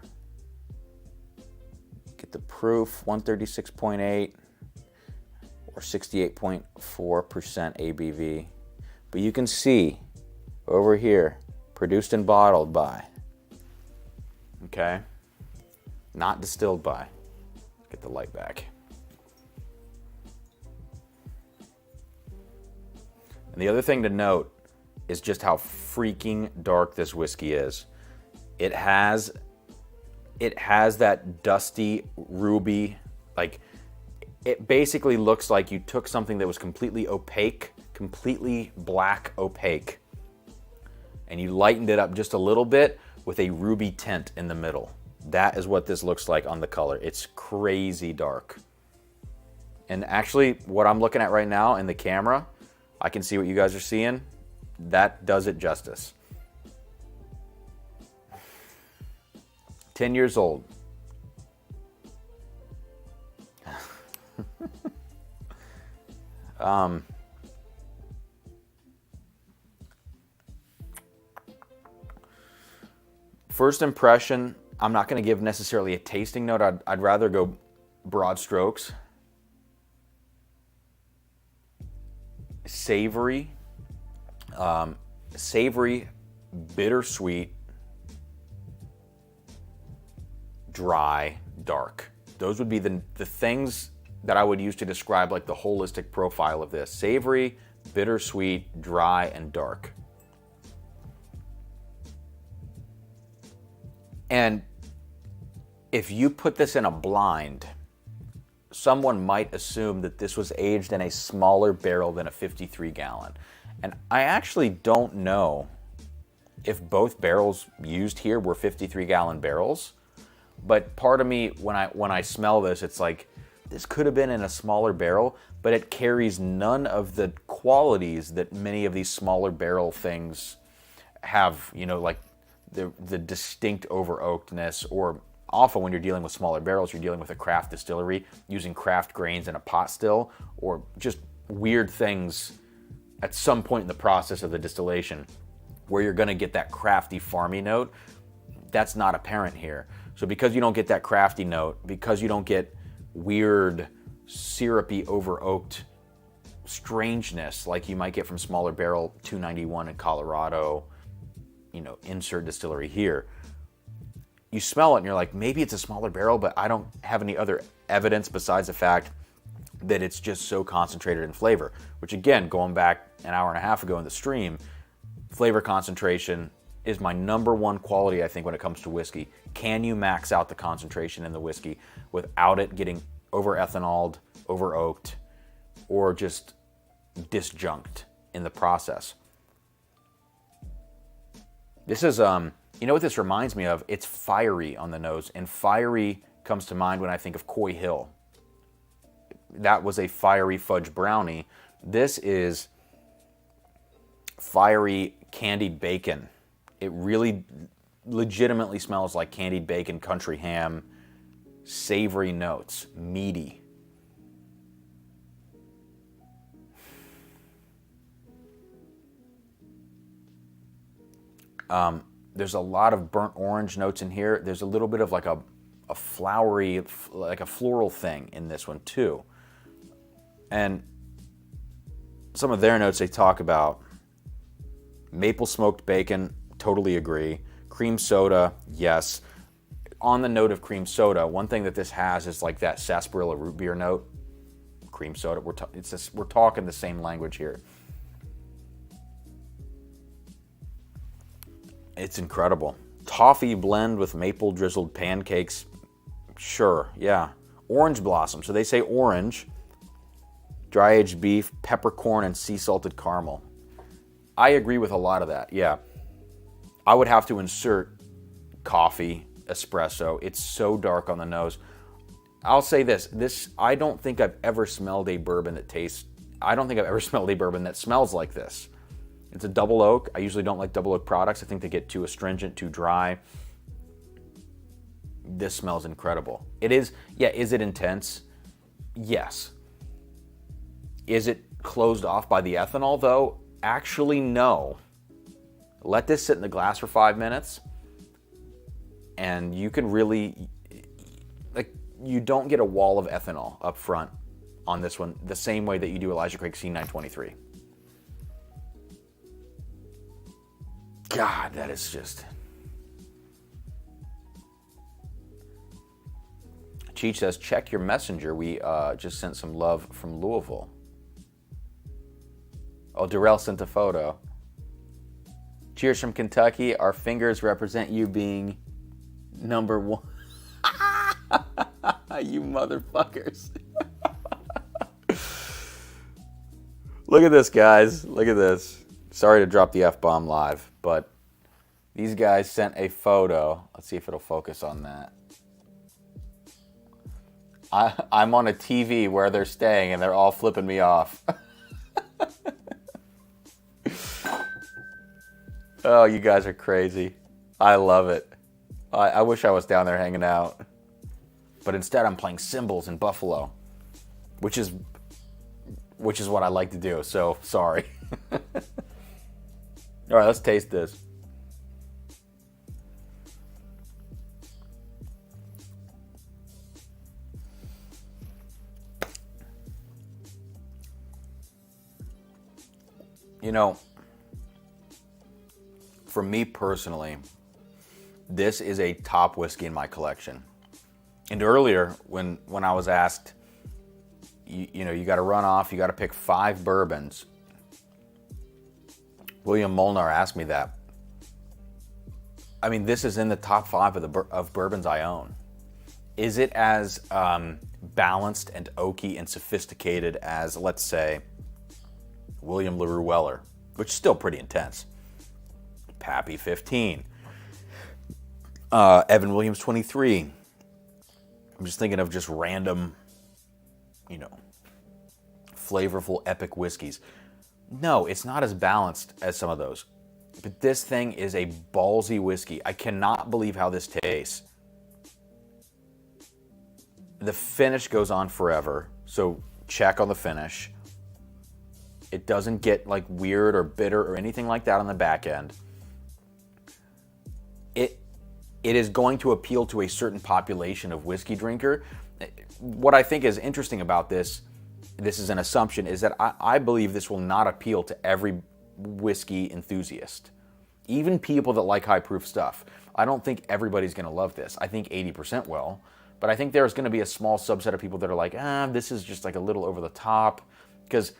Speaker 1: get the proof, 136.8 or 68.4% ABV. But you can see over here, produced and bottled by. Okay? Not distilled by. Get the light back. And the other thing to note is just how freaking dark this whiskey is. It has that dusty ruby, like it basically looks like you took something that was completely opaque, completely black opaque, and you lightened it up just a little bit with a ruby tint in the middle. That is what this looks like on the color. It's crazy dark. And actually, what I'm looking at right now in the camera, I can see what you guys are seeing. That does it justice. 10 years old. First impression, I'm not going to give necessarily a tasting note. I'd rather go broad strokes. Savory, bittersweet, dry, dark. Those would be the things that I would use to describe like the holistic profile of this. Savory, bittersweet, dry, and dark. And if you put this in a blind, someone might assume that this was aged in a smaller barrel than a 53 gallon. And I actually don't know if both barrels used here were 53 gallon barrels. But part of me, when I smell this, it's like, this could have been in a smaller barrel, but it carries none of the qualities that many of these smaller barrel things have, you know, like the distinct over-oakedness, or often when you're dealing with smaller barrels, you're dealing with a craft distillery using craft grains in a pot still, or just weird things at some point in the process of the distillation where you're going to get that crafty, farmy note. That's not apparent here. So because you don't get that crafty note, because you don't get weird, syrupy, over-oaked strangeness like you might get from smaller barrel 291 in Colorado, you know, insert distillery here, you smell it and you're like, maybe it's a smaller barrel, but I don't have any other evidence besides the fact that it's just so concentrated in flavor. Which again, going back an hour and a half ago in the stream, flavor concentration is my number one quality, I think, when it comes to whiskey. Can you max out the concentration in the whiskey without it getting over ethanoled, over oaked, or just disjunct in the process. This is, you know what this reminds me of? It's fiery on the nose, and fiery comes to mind when I think of Coy Hill. That was a fiery fudge brownie. This is fiery candied bacon. It really legitimately smells like candied bacon, country ham, savory notes, meaty. There's a lot of burnt orange notes in here. There's a little bit of like a flowery, like a floral thing in this one too. And some of their notes they talk about maple smoked bacon, totally agree. Cream soda, yes. On the note of cream soda, one thing that this has is like that sarsaparilla root beer note. Cream soda, we're talking the same language here. It's incredible. Toffee blend with maple drizzled pancakes. Sure, yeah. Orange blossom. So they say orange, dry aged beef, peppercorn, and sea salted caramel. I agree with a lot of that, yeah. I would have to insert coffee, espresso. It's so dark on the nose. I'll say this, I don't think I've ever smelled a bourbon that smells like this. It's a double oak. I usually don't like double oak products. I think they get too astringent, too dry. This smells incredible. It is, yeah, is it intense? Yes. Is it closed off by the ethanol though? Actually, no. Let this sit in the glass for 5 minutes and you can really, like, you don't get a wall of ethanol up front on this one the same way that you do Elijah Craig C923. God, that is just... Cheech says, check your messenger. We just sent some love from Louisville. Oh, Darrell sent a photo. Cheers from Kentucky. Our fingers represent you being number one. You motherfuckers. Look at this, guys. Look at this. Sorry to drop the F-bomb live, but these guys sent a photo. Let's see if it'll focus on that. I'm on a TV where they're staying and they're all flipping me off. Oh, you guys are crazy. I love it. I wish I was down there hanging out. But instead I'm playing cymbals in Buffalo, which is what I like to do, so sorry. All right, let's taste this. You know, for me personally, this is a top whiskey in my collection. And earlier, when I was asked, you know, you got to run off, you got to pick 5 bourbons. William Molnar asked me that. I mean, this is in the top 5 of bourbons I own. Is it as balanced and oaky and sophisticated as, let's say, William LaRue Weller, which is still pretty intense? Pappy 15. Evan Williams 23. I'm just thinking of just random, you know, flavorful epic whiskeys. No, it's not as balanced as some of those. But this thing is a ballsy whiskey. I cannot believe how this tastes. The finish goes on forever, so check on the finish. It doesn't get like weird or bitter or anything like that on the back end. It is going to appeal to a certain population of whiskey drinker. What I think is interesting about this is an assumption, is that I believe this will not appeal to every whiskey enthusiast. Even people that like high proof stuff. I don't think everybody's going to love this. I think 80% will. But I think there's going to be a small subset of people that are like, this is just like a little over the top. Because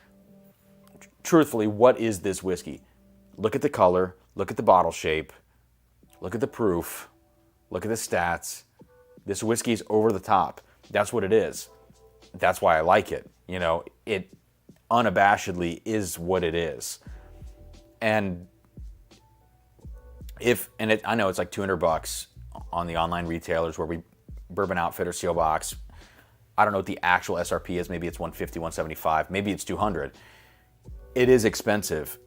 Speaker 1: truthfully, what is this whiskey? Look at the color, look at the bottle shape, look at the proof, look at the stats. This whiskey's over the top. That's what it is. that's why I like it. You know, it unabashedly is what it is. And I know it's like $200 on the online retailers where Bourbon Outfitter, CO Box. I don't know what the actual SRP is. Maybe it's 150, 175. Maybe it's 200. It is expensive.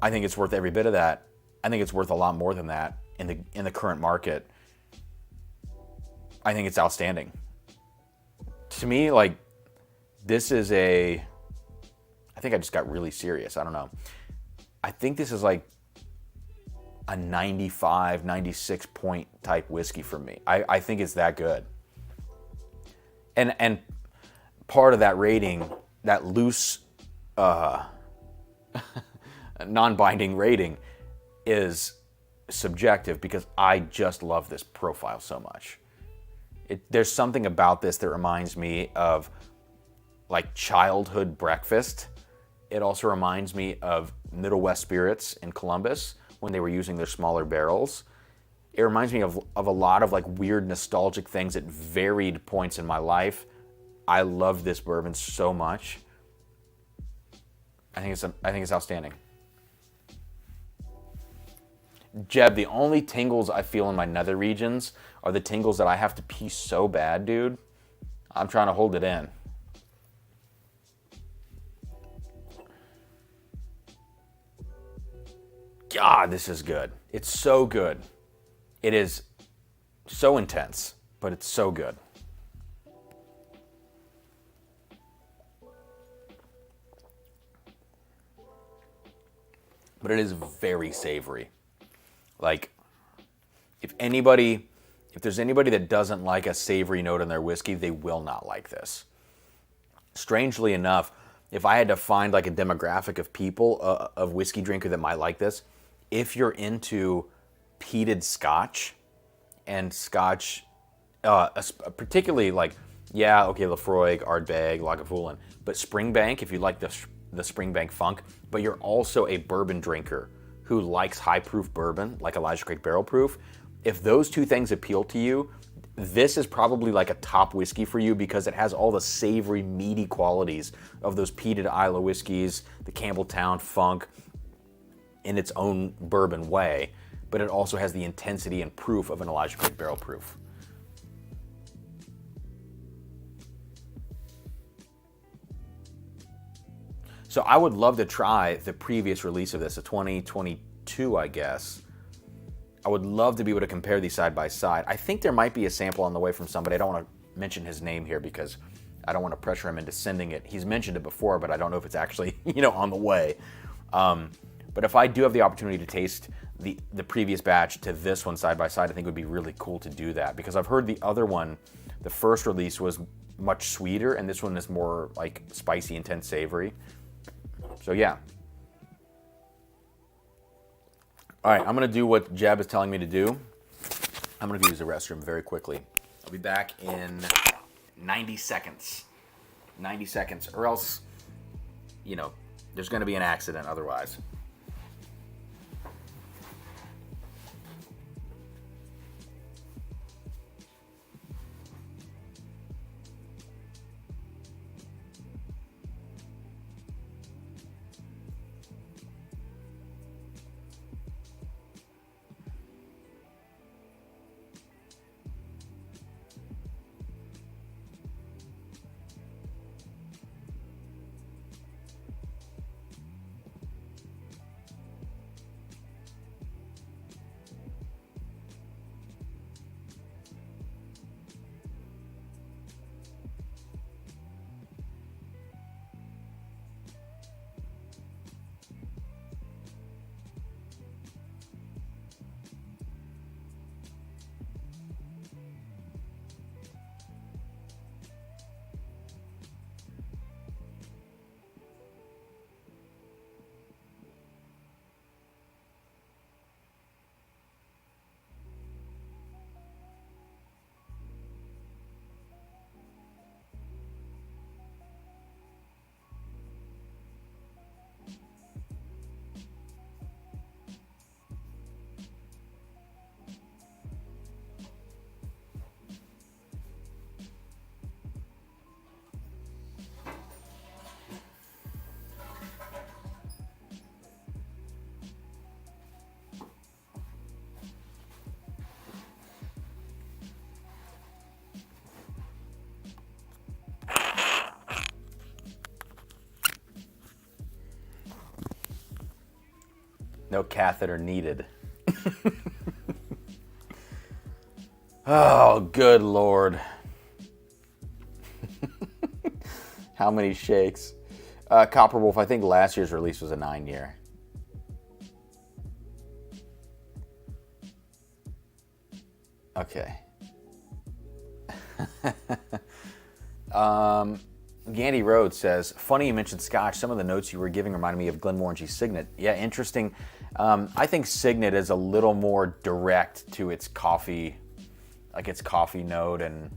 Speaker 1: I think it's worth every bit of that. I think it's worth a lot more than that in the current market. I think it's outstanding. To me, like, this is I think I just got really serious. I don't know. I think this is like a 95, 96 point type whiskey for me. I think it's that good. And part of that rating, that loose, non-binding rating, is subjective because I just love this profile so much. There's something about this that reminds me of like childhood breakfast. It also reminds me of Middle West Spirits in Columbus when they were using their smaller barrels. It reminds me of a lot of like weird nostalgic things at varied points in my life. I love this bourbon so much. I think it's outstanding. Jeb, the only tingles I feel in my nether regions are the tingles that I have to pee so bad, dude. I'm trying to hold it in. God, this is good. It's so good. It is so intense, but it's so good. But it is very savory. Like, if there's anybody that doesn't like a savory note in their whiskey, they will not like this. Strangely enough, if I had to find like a demographic of people, of whiskey drinker that might like this, if you're into peated Scotch, and Scotch, particularly like, yeah, okay, Lafroig, Ardbeg, Lagavulin, but Springbank, if you like the Springbank funk, but you're also a bourbon drinker who likes high-proof bourbon, like Elijah Craig Barrel Proof, if those two things appeal to you, this is probably like a top whiskey for you because it has all the savory, meaty qualities of those peated Islay whiskeys, the Campbelltown funk, in its own bourbon way, but it also has the intensity and proof of an Elijah Craig Barrel Proof. So I would love to try the previous release of this, a 2022, I guess. I would love to be able to compare these side by side. I think there might be a sample on the way from somebody. I don't want to mention his name here because I don't want to pressure him into sending it. He's mentioned it before, but I don't know if it's actually, on the way. But if I do have the opportunity to taste the previous batch to this one side by side, I think it would be really cool to do that because I've heard the other one, the first release, was much sweeter, and this one is more like spicy, intense, savory. So yeah. All right, I'm gonna do what Jeb is telling me to do. I'm gonna use the restroom very quickly. I'll be back in 90 seconds. 90 seconds, or else, there's gonna be an accident otherwise. No catheter needed. Oh, good Lord. How many shakes? Copper Wolf, I think last year's release was a 9-year. Okay. Gandy Rhodes says, funny you mentioned Scotch. Some of the notes you were giving reminded me of Glenmorangie Signet. Yeah, interesting. I think Signet is a little more direct to its coffee, like its coffee note, and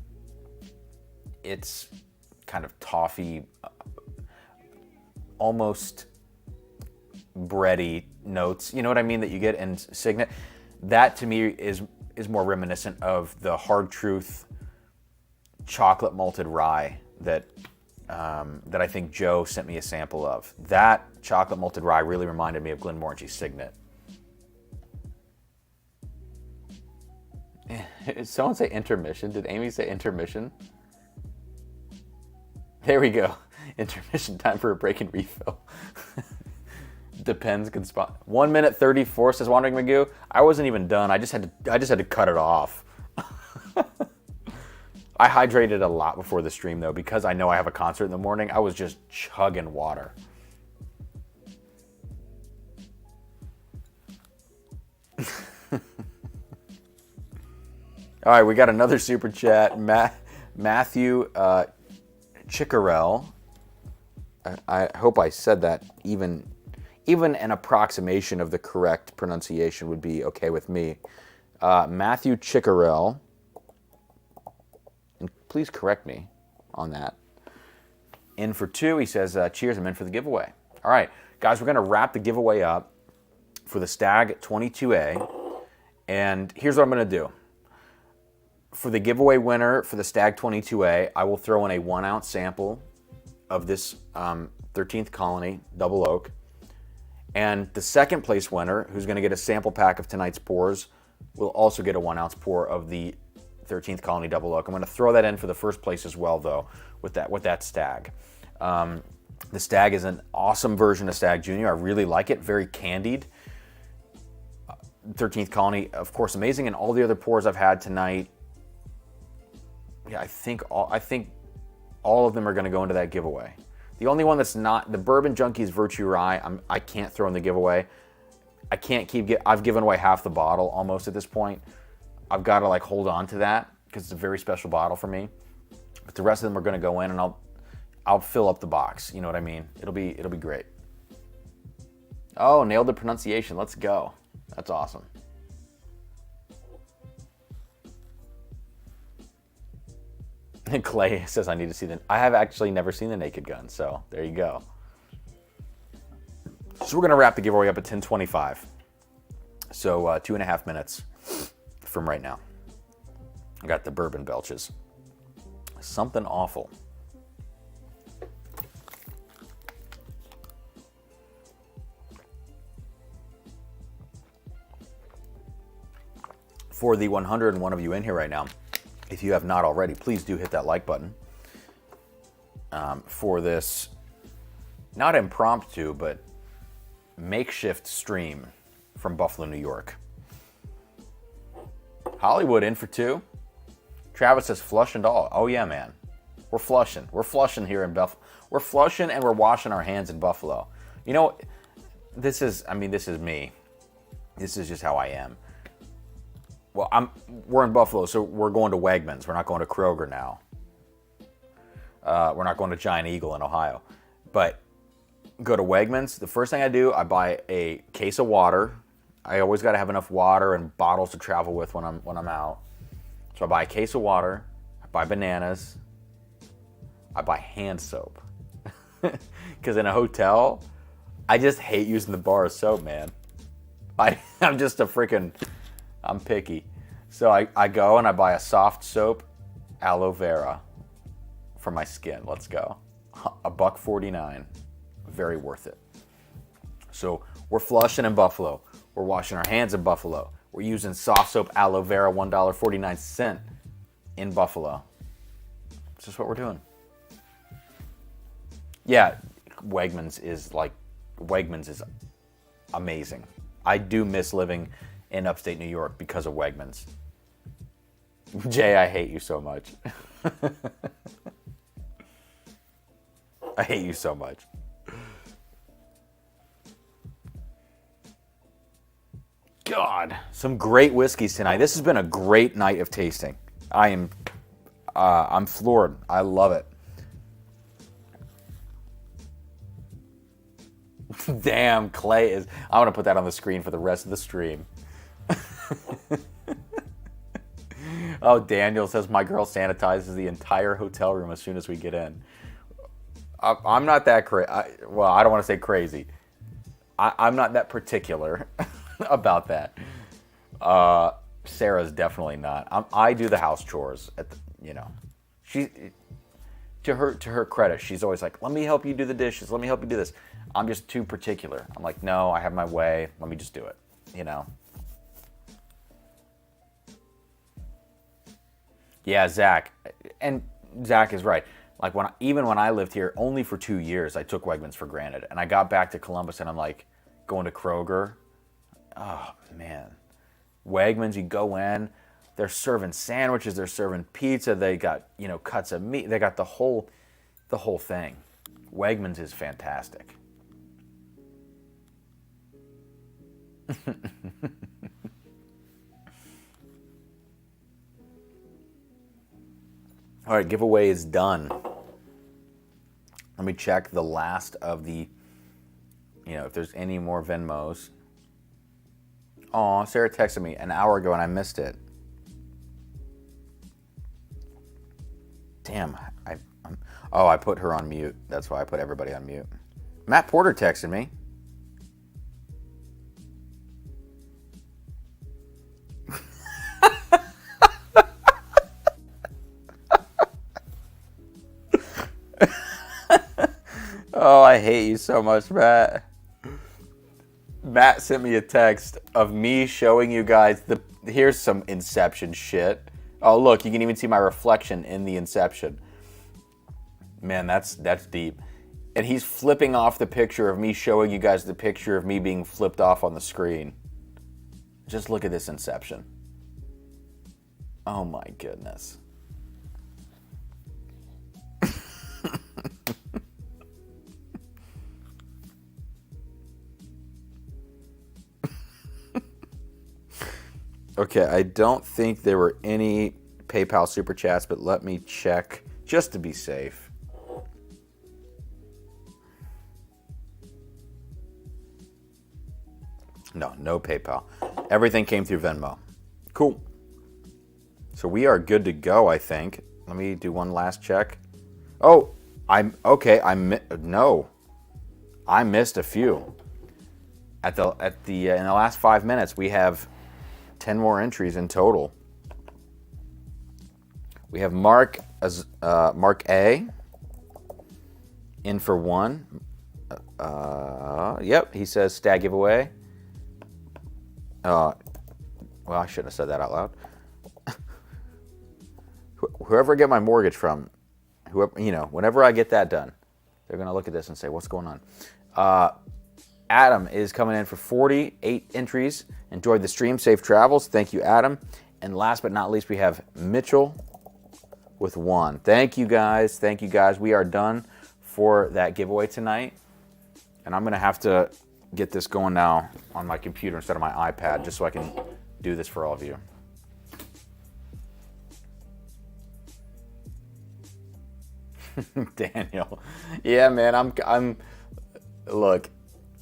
Speaker 1: its kind of toffee, almost bready notes. You know what I mean? That you get in Signet. That to me is more reminiscent of the Hard Truth chocolate malted rye that I think Joe sent me a sample of. That chocolate malted rye really reminded me of Glenmorangie Signet. Did someone say intermission? Did Amy say intermission? There we go. Intermission time for a break and refill. Depends. Can spot. 1 minute 34 says Wandering Magoo. I wasn't even done. I just had to cut it off. I hydrated a lot before the stream though, because I know I have a concert in the morning. I was just chugging water. All right, we got another super chat. Matthew Chickarell. I hope I said that even an approximation of the correct pronunciation would be okay with me. Matthew Chickarell. And please correct me on that. In for 2, he says, cheers, I'm in for the giveaway. All right, guys, we're going to wrap the giveaway up for the Stagg 22A. And here's what I'm going to do. For the giveaway winner for the Stagg 22A, I will throw in a 1 ounce sample of this 13th Colony Double Oak. And the second place winner, who's going to get a sample pack of tonight's pours, will also get a 1 ounce pour of the 13th Colony Double Oak. I'm going to throw that in for the first place as well, though, with that Stagg. The Stagg is an awesome version of Stagg Junior. I really like it. Very candied. 13th Colony, of course, amazing. And all the other pours I've had tonight, yeah, I think all of them are going to go into that giveaway. The only one that's not, the Bourbon Junkies Virtue Rye, I can't throw in the giveaway. I've given away half the bottle almost at this point. I've got to hold on to that because it's a very special bottle for me. But the rest of them are going to go in, and I'll fill up the box. You know what I mean? It'll be great. Oh, nailed the pronunciation. Let's go. That's awesome. And Clay says I need to see I have actually never seen the Naked Gun, so there you go. So we're going to wrap the giveaway up at 10:25. So 2.5 minutes from right now. I got the bourbon belches. Something awful. For the 101 of you in here right now, if you have not already, please do hit that like button for this, not impromptu, but makeshift stream from Buffalo, New York. Hollywood in for 2. Travis says flush and all. Oh yeah, man. We're flushing. We're flushing here in Buffalo. We're flushing and we're washing our hands in Buffalo. You know, this is me. This is just how I am. Well, we're in Buffalo, so we're going to Wegmans. We're not going to Kroger now. We're not going to Giant Eagle in Ohio. But go to Wegmans. The first thing I do, I buy a case of water. I always got to have enough water and bottles to travel with when I'm out. So I buy a case of water. I buy bananas. I buy hand soap. Because in a hotel, I just hate using the bar of soap, man. I'm just I'm picky. So I go and I buy a soft soap, aloe vera for my skin. Let's go. $1.49. Very worth it. So we're flushing in Buffalo. We're washing our hands in Buffalo. We're using soft soap, aloe vera, $1.49 in Buffalo. It's just what we're doing. Yeah, Wegmans is amazing. I do miss living in upstate New York because of Wegmans. Jay, I hate you so much. I hate you so much. God, some great whiskeys tonight. This has been a great night of tasting. I'm floored. I love it. Damn, Clay is... I want to put that on the screen for the rest of the stream. Oh, Daniel says, my girl sanitizes the entire hotel room as soon as we get in. I'm not that crazy. Well, I don't want to say crazy. I'm not that particular about that. Sarah's definitely not. I do the house chores. She, to her credit, she's always like, let me help you do the dishes. Let me help you do this. I'm just too particular. I'm like, no, I have my way. Let me just do it. Yeah, Zach. And Zach is right. Like even when I lived here, only for 2 years, I took Wegmans for granted. And I got back to Columbus and I'm like, going to Kroger. Oh, man. Wegmans, you go in, they're serving sandwiches, they're serving pizza, they got, cuts of meat, they got the whole thing. Wegmans is fantastic. All right, giveaway is done. Let me check the last of the, if there's any more Venmos. Aw, Sarah texted me an hour ago and I missed it. Damn, I put her on mute. That's why I put everybody on mute. Matt Porter texted me. Oh, I hate you so much, Matt. Matt sent me a text of me showing you guys here's some Inception shit. Oh, look, you can even see my reflection in the Inception. Man, that's deep. And he's flipping off the picture of me showing you guys the picture of me being flipped off on the screen. Just look at this Inception. Oh my goodness. Okay, I don't think there were any PayPal Super Chats, but let me check just to be safe. No PayPal. Everything came through Venmo. Cool. So we are good to go, I think. Let me do one last check. Oh, I missed a few. In the last 5 minutes, we have 10 more entries in total. We have Mark A in for one. Yep, he says Stagg giveaway. Well, I shouldn't have said that out loud. Whoever I get my mortgage from, whenever I get that done, they're going to look at this and say, what's going on? Adam is coming in for 48 entries. Enjoyed the stream. Safe travels. Thank you, Adam. And last but not least, we have Mitchell with 1. Thank you, guys. Thank you, guys. We are done for that giveaway tonight. And I'm going to have to get this going now on my computer instead of my iPad just so I can do this for all of you. Daniel. Yeah, man, I'm look,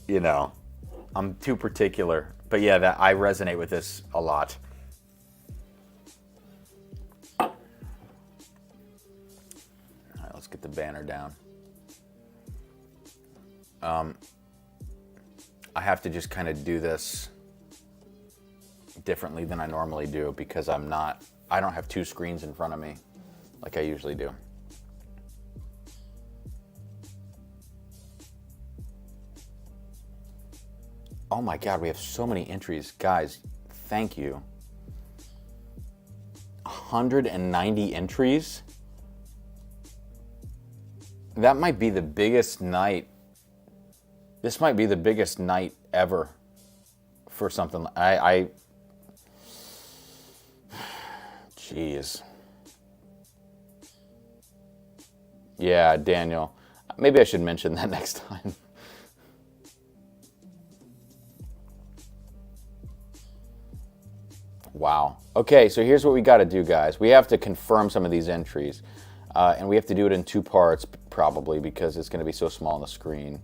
Speaker 1: I'm too particular. But yeah, that I resonate with this a lot. All right, let's get the banner down. I have to just kind of do this differently than I normally do because I don't have 2 screens in front of me like I usually do. Oh my God, we have so many entries. Guys, thank you. 190 entries? That might be the biggest night. This might be the biggest night ever for something. Jeez. Yeah, Daniel. Maybe I should mention that next time. Wow. Okay, so here's what we got to do, guys. We have to confirm some of these entries. And we have to do it in 2 parts, probably, because it's going to be so small on the screen.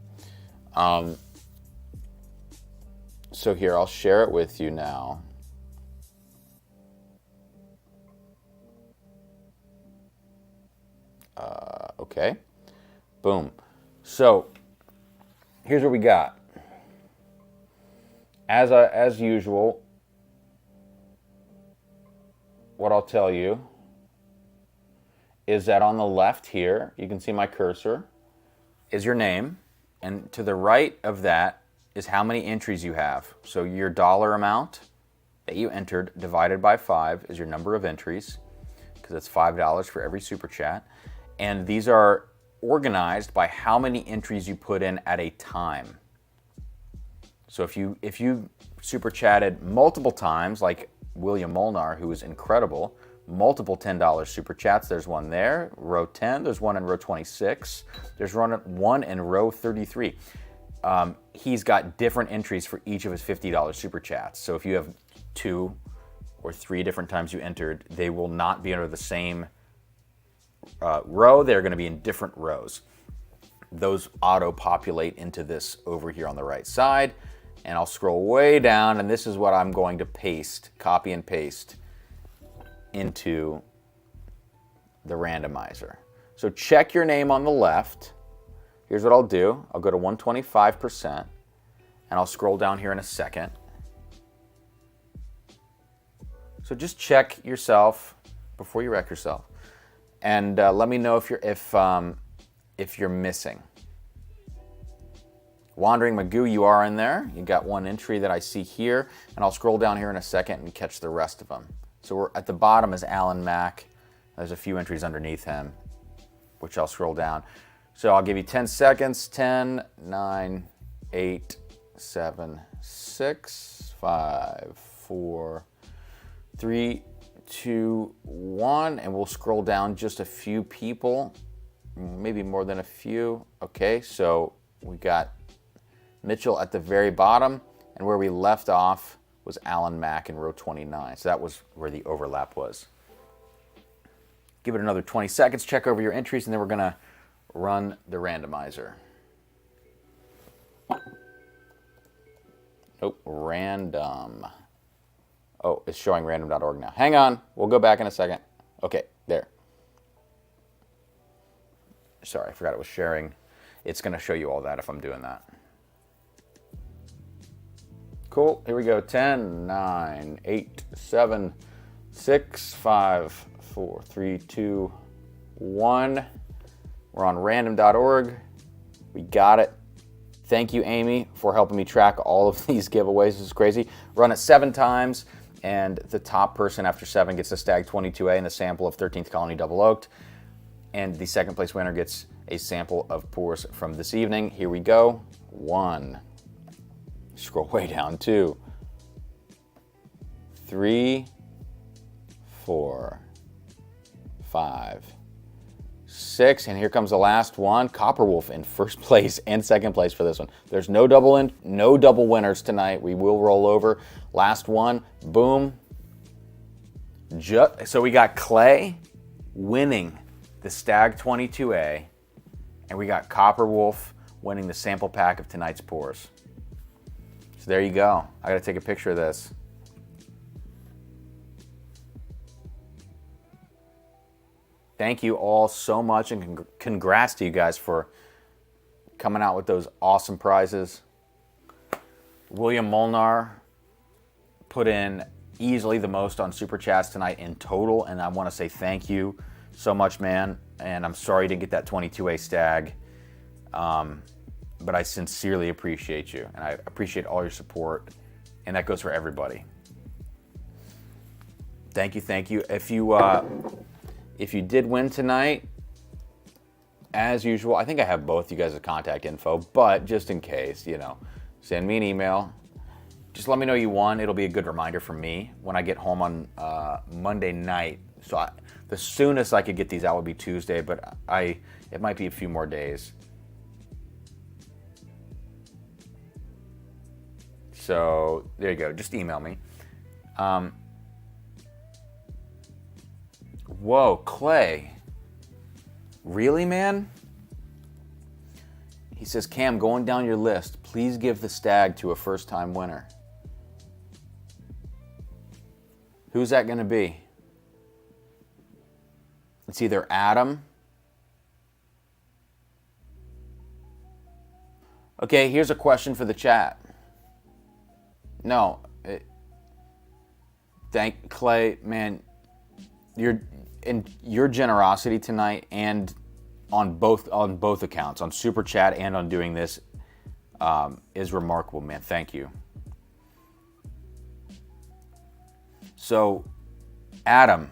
Speaker 1: So here, I'll share it with you now. Okay. Boom. So here's what we got. As usual, what I'll tell you is that on the left here, you can see my cursor, is your name. And to the right of that is how many entries you have. So your dollar amount that you entered divided by 5 is your number of entries, because it's $5 for every super chat. And these are organized by how many entries you put in at a time. So if you super chatted multiple times, like William Molnar, who is incredible, multiple $10 super chats. There's one there, row 10. There's one in row 26. There's one in row 33. He's got different entries for each of his $50 super chats. So if you have 2 or 3 different times you entered, they will not be under the same row. They're going to be in different rows. Those auto-populate into this over here on the right side. And I'll scroll way down, and this is what I'm going to paste, copy and paste into the randomizer. So check your name on the left. Here's what I'll do. I'll go to 125%, and I'll scroll down here in a second. So just check yourself before you wreck yourself, and let me know if you're missing. Wandering Magoo, you are in there. You got one entry that I see here, and I'll scroll down here in a second and catch the rest of them. So we're at the bottom is Alan Mack. There's a few entries underneath him, which I'll scroll down. So I'll give you 10 seconds. 10, 9, 8, 7, 6, 5, 4, 3, 2, 1, and we'll scroll down just a few people, maybe more than a few. Okay, so we got Mitchell at the very bottom, and where we left off was Alan Mack in row 29. So that was where the overlap was. Give it another 20 seconds, check over your entries, and then we're going to run the randomizer. Nope, random. Oh, it's showing random.org now. Hang on, we'll go back in a second. Okay, there. Sorry, I forgot it was sharing. It's going to show you all that if I'm doing that. Cool, here we go. 10, 9, 8, 7, 6, 5, 4, 3, 2, 1. We're on random.org. We got it. Thank you, Amy, for helping me track all of these giveaways. This is crazy. Run it 7 times, and the top person after 7 gets a Stagg 22A and the sample of 13th Colony Double Oaked. And the second place winner gets a sample of pours from this evening. Here we go. 1. Scroll way down. 2, 3, 4, 5, 6, and here comes the last one. Copperwolf in first place and second place for this one. There's no double winners tonight. We will roll over. Last one. Boom. So we got Clay winning the Stagg 22A, and we got Copperwolf winning the sample pack of tonight's pours. So there you go. I got to take a picture of this. Thank you all so much, and congrats to you guys for coming out with those awesome prizes. William Molnar put in easily the most on Super Chats tonight in total, and I want to say thank you so much, man. And I'm sorry to get that 22A Stagg, but I sincerely appreciate you, and I appreciate all your support, and that goes for everybody. Thank you, thank you. If you did win tonight, as usual, I think I have both you guys' contact info, but just in case, send me an email, just let me know you won. It'll be a good reminder for me when I get home on Monday night. So the soonest I could get these out would be Tuesday, but it might be a few more days. So there you go. Just email me. Whoa, Clay. Really, man? He says, Cam, going down your list, please give the Stagg to a first-time winner. Who's that going to be? It's either Adam. Okay, here's a question for the chat. No. Thank Clay, man. Your generosity tonight and on both accounts, on Super Chat and on doing this, is remarkable, man. Thank you. So, Adam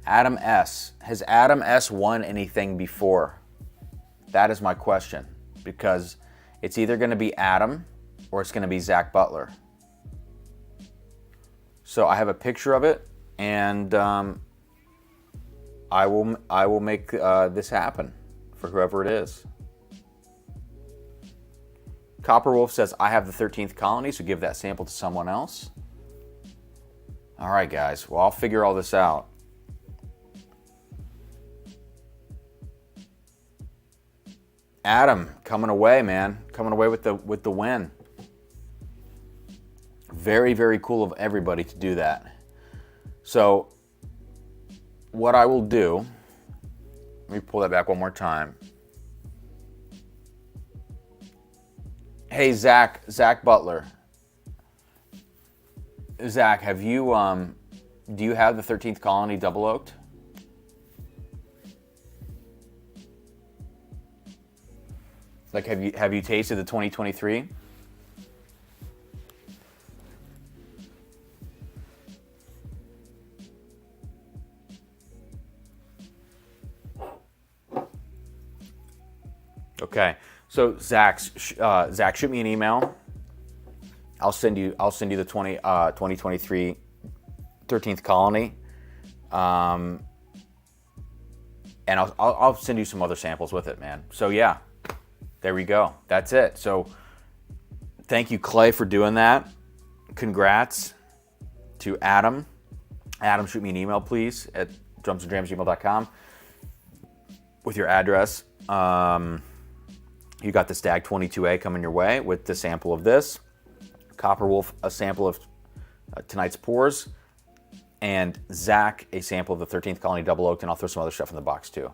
Speaker 1: S. Has Adam S. won anything before? That is my question, because it's either going to be Adam or it's going to be Zach Butler. So I have a picture of it, and I will make this happen for whoever it is. Copper Wolf says, I have the 13th colony, so give that sample to someone else. All right, guys. Well, I'll figure all this out. Adam, coming away, man. Coming away with the win. Very, very cool of everybody to do that. So, what I will do, let me pull that back one more time. Hey, Zach Butler. Zach, have you, do you have the 13th colony double oaked? Like, have you tasted the 2023? Okay, so Zach, shoot me an email. I'll send you the 2023 13th colony, and I'll send you some other samples with it, man. So yeah, there we go. That's it. So thank you, Clay, for doing that. Congrats to Adam. Adam, shoot me an email, please, at drumsanddrams@gmail.com with your address. You got the Stagg 22A coming your way with the sample of this. Copper Wolf, a sample of tonight's pours. And Zach, a sample of the 13th colony double oaked, and I'll throw some other stuff in the box too.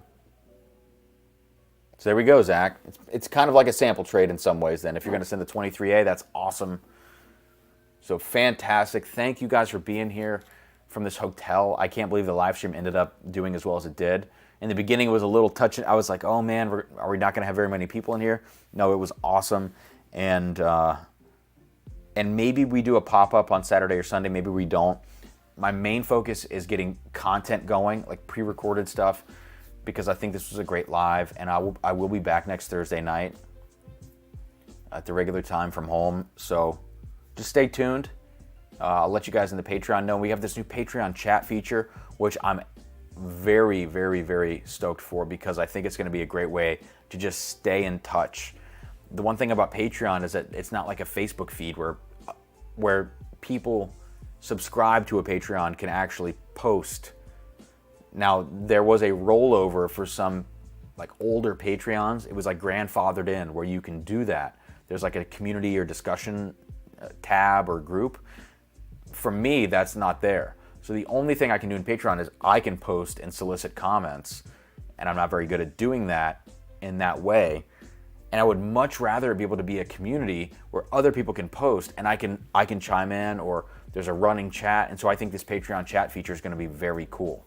Speaker 1: So there we go, Zach. It's kind of like a sample trade in some ways then. If you're going to send the 23A, that's awesome. So fantastic. Thank you guys for being here from this hotel. I can't believe the live stream ended up doing as well as it did. In the beginning, it was a little touching. I was like, oh man, are we not going to have very many people in here? No, it was awesome. And maybe we do a pop-up on Saturday or Sunday. Maybe we don't. My main focus is getting content going, like pre-recorded stuff, because I think this was a great live. And I will be back next Thursday night at the regular time from home. So just stay tuned. I'll let you guys in the Patreon know. We have this new Patreon chat feature, which I'm very, very, very stoked for, because I think it's going to be a great way to just stay in touch. The one thing about Patreon is that it's not like a Facebook feed where people subscribe to a Patreon can actually post. Now, there was a rollover for some like older Patreons. It was like grandfathered in where you can do that. There's like a community or discussion tab or group. For me, that's not there. So the only thing I can do in Patreon is I can post and solicit comments, and I'm not very good at doing that in that way. And I would much rather be able to be a community where other people can post and I can chime in, or there's a running chat. And so I think this Patreon chat feature is going to be very cool.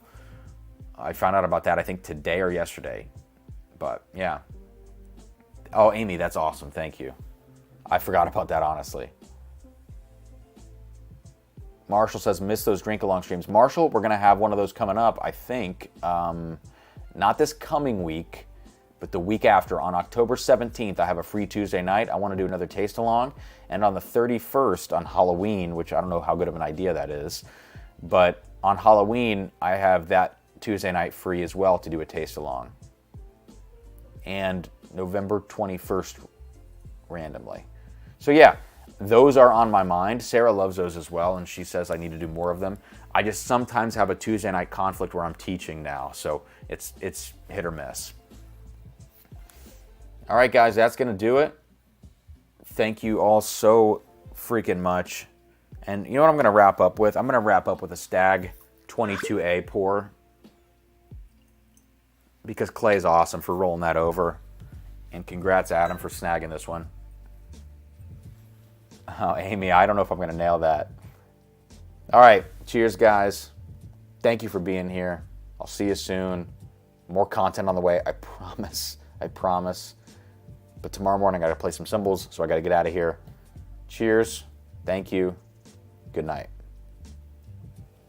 Speaker 1: I found out about that, I think, today or yesterday. But yeah. Oh, Amy, that's awesome. Thank you. I forgot about that, honestly. Marshall says, miss those drink-along streams. Marshall, we're going to have one of those coming up, I think. Not this coming week, But the week after, on October 17th, I have a free Tuesday night. I want to do another taste along. And on the 31st, on Halloween, which I don't know how good of an idea that is, but on Halloween, I have that Tuesday night free as well to do a taste along. And November 21st randomly. So yeah, those are on my mind. Sarah loves those as well, and she says I need to do more of them. I just sometimes have a Tuesday night conflict where I'm teaching now, so it's hit or miss. All right, guys, that's going to do it. Thank you all so freaking much. And you know what I'm going to wrap up with? I'm going to wrap up with a Stagg 22A pour, because Clay's awesome for rolling that over. And congrats, Adam, for snagging this one. Oh, Amy, I don't know if I'm going to nail that. All right, cheers, guys. Thank you for being here. I'll see you soon. More content on the way, I promise. I promise. But tomorrow morning, I got to play some cymbals, so I got to get out of here. Cheers. Thank you. Good night.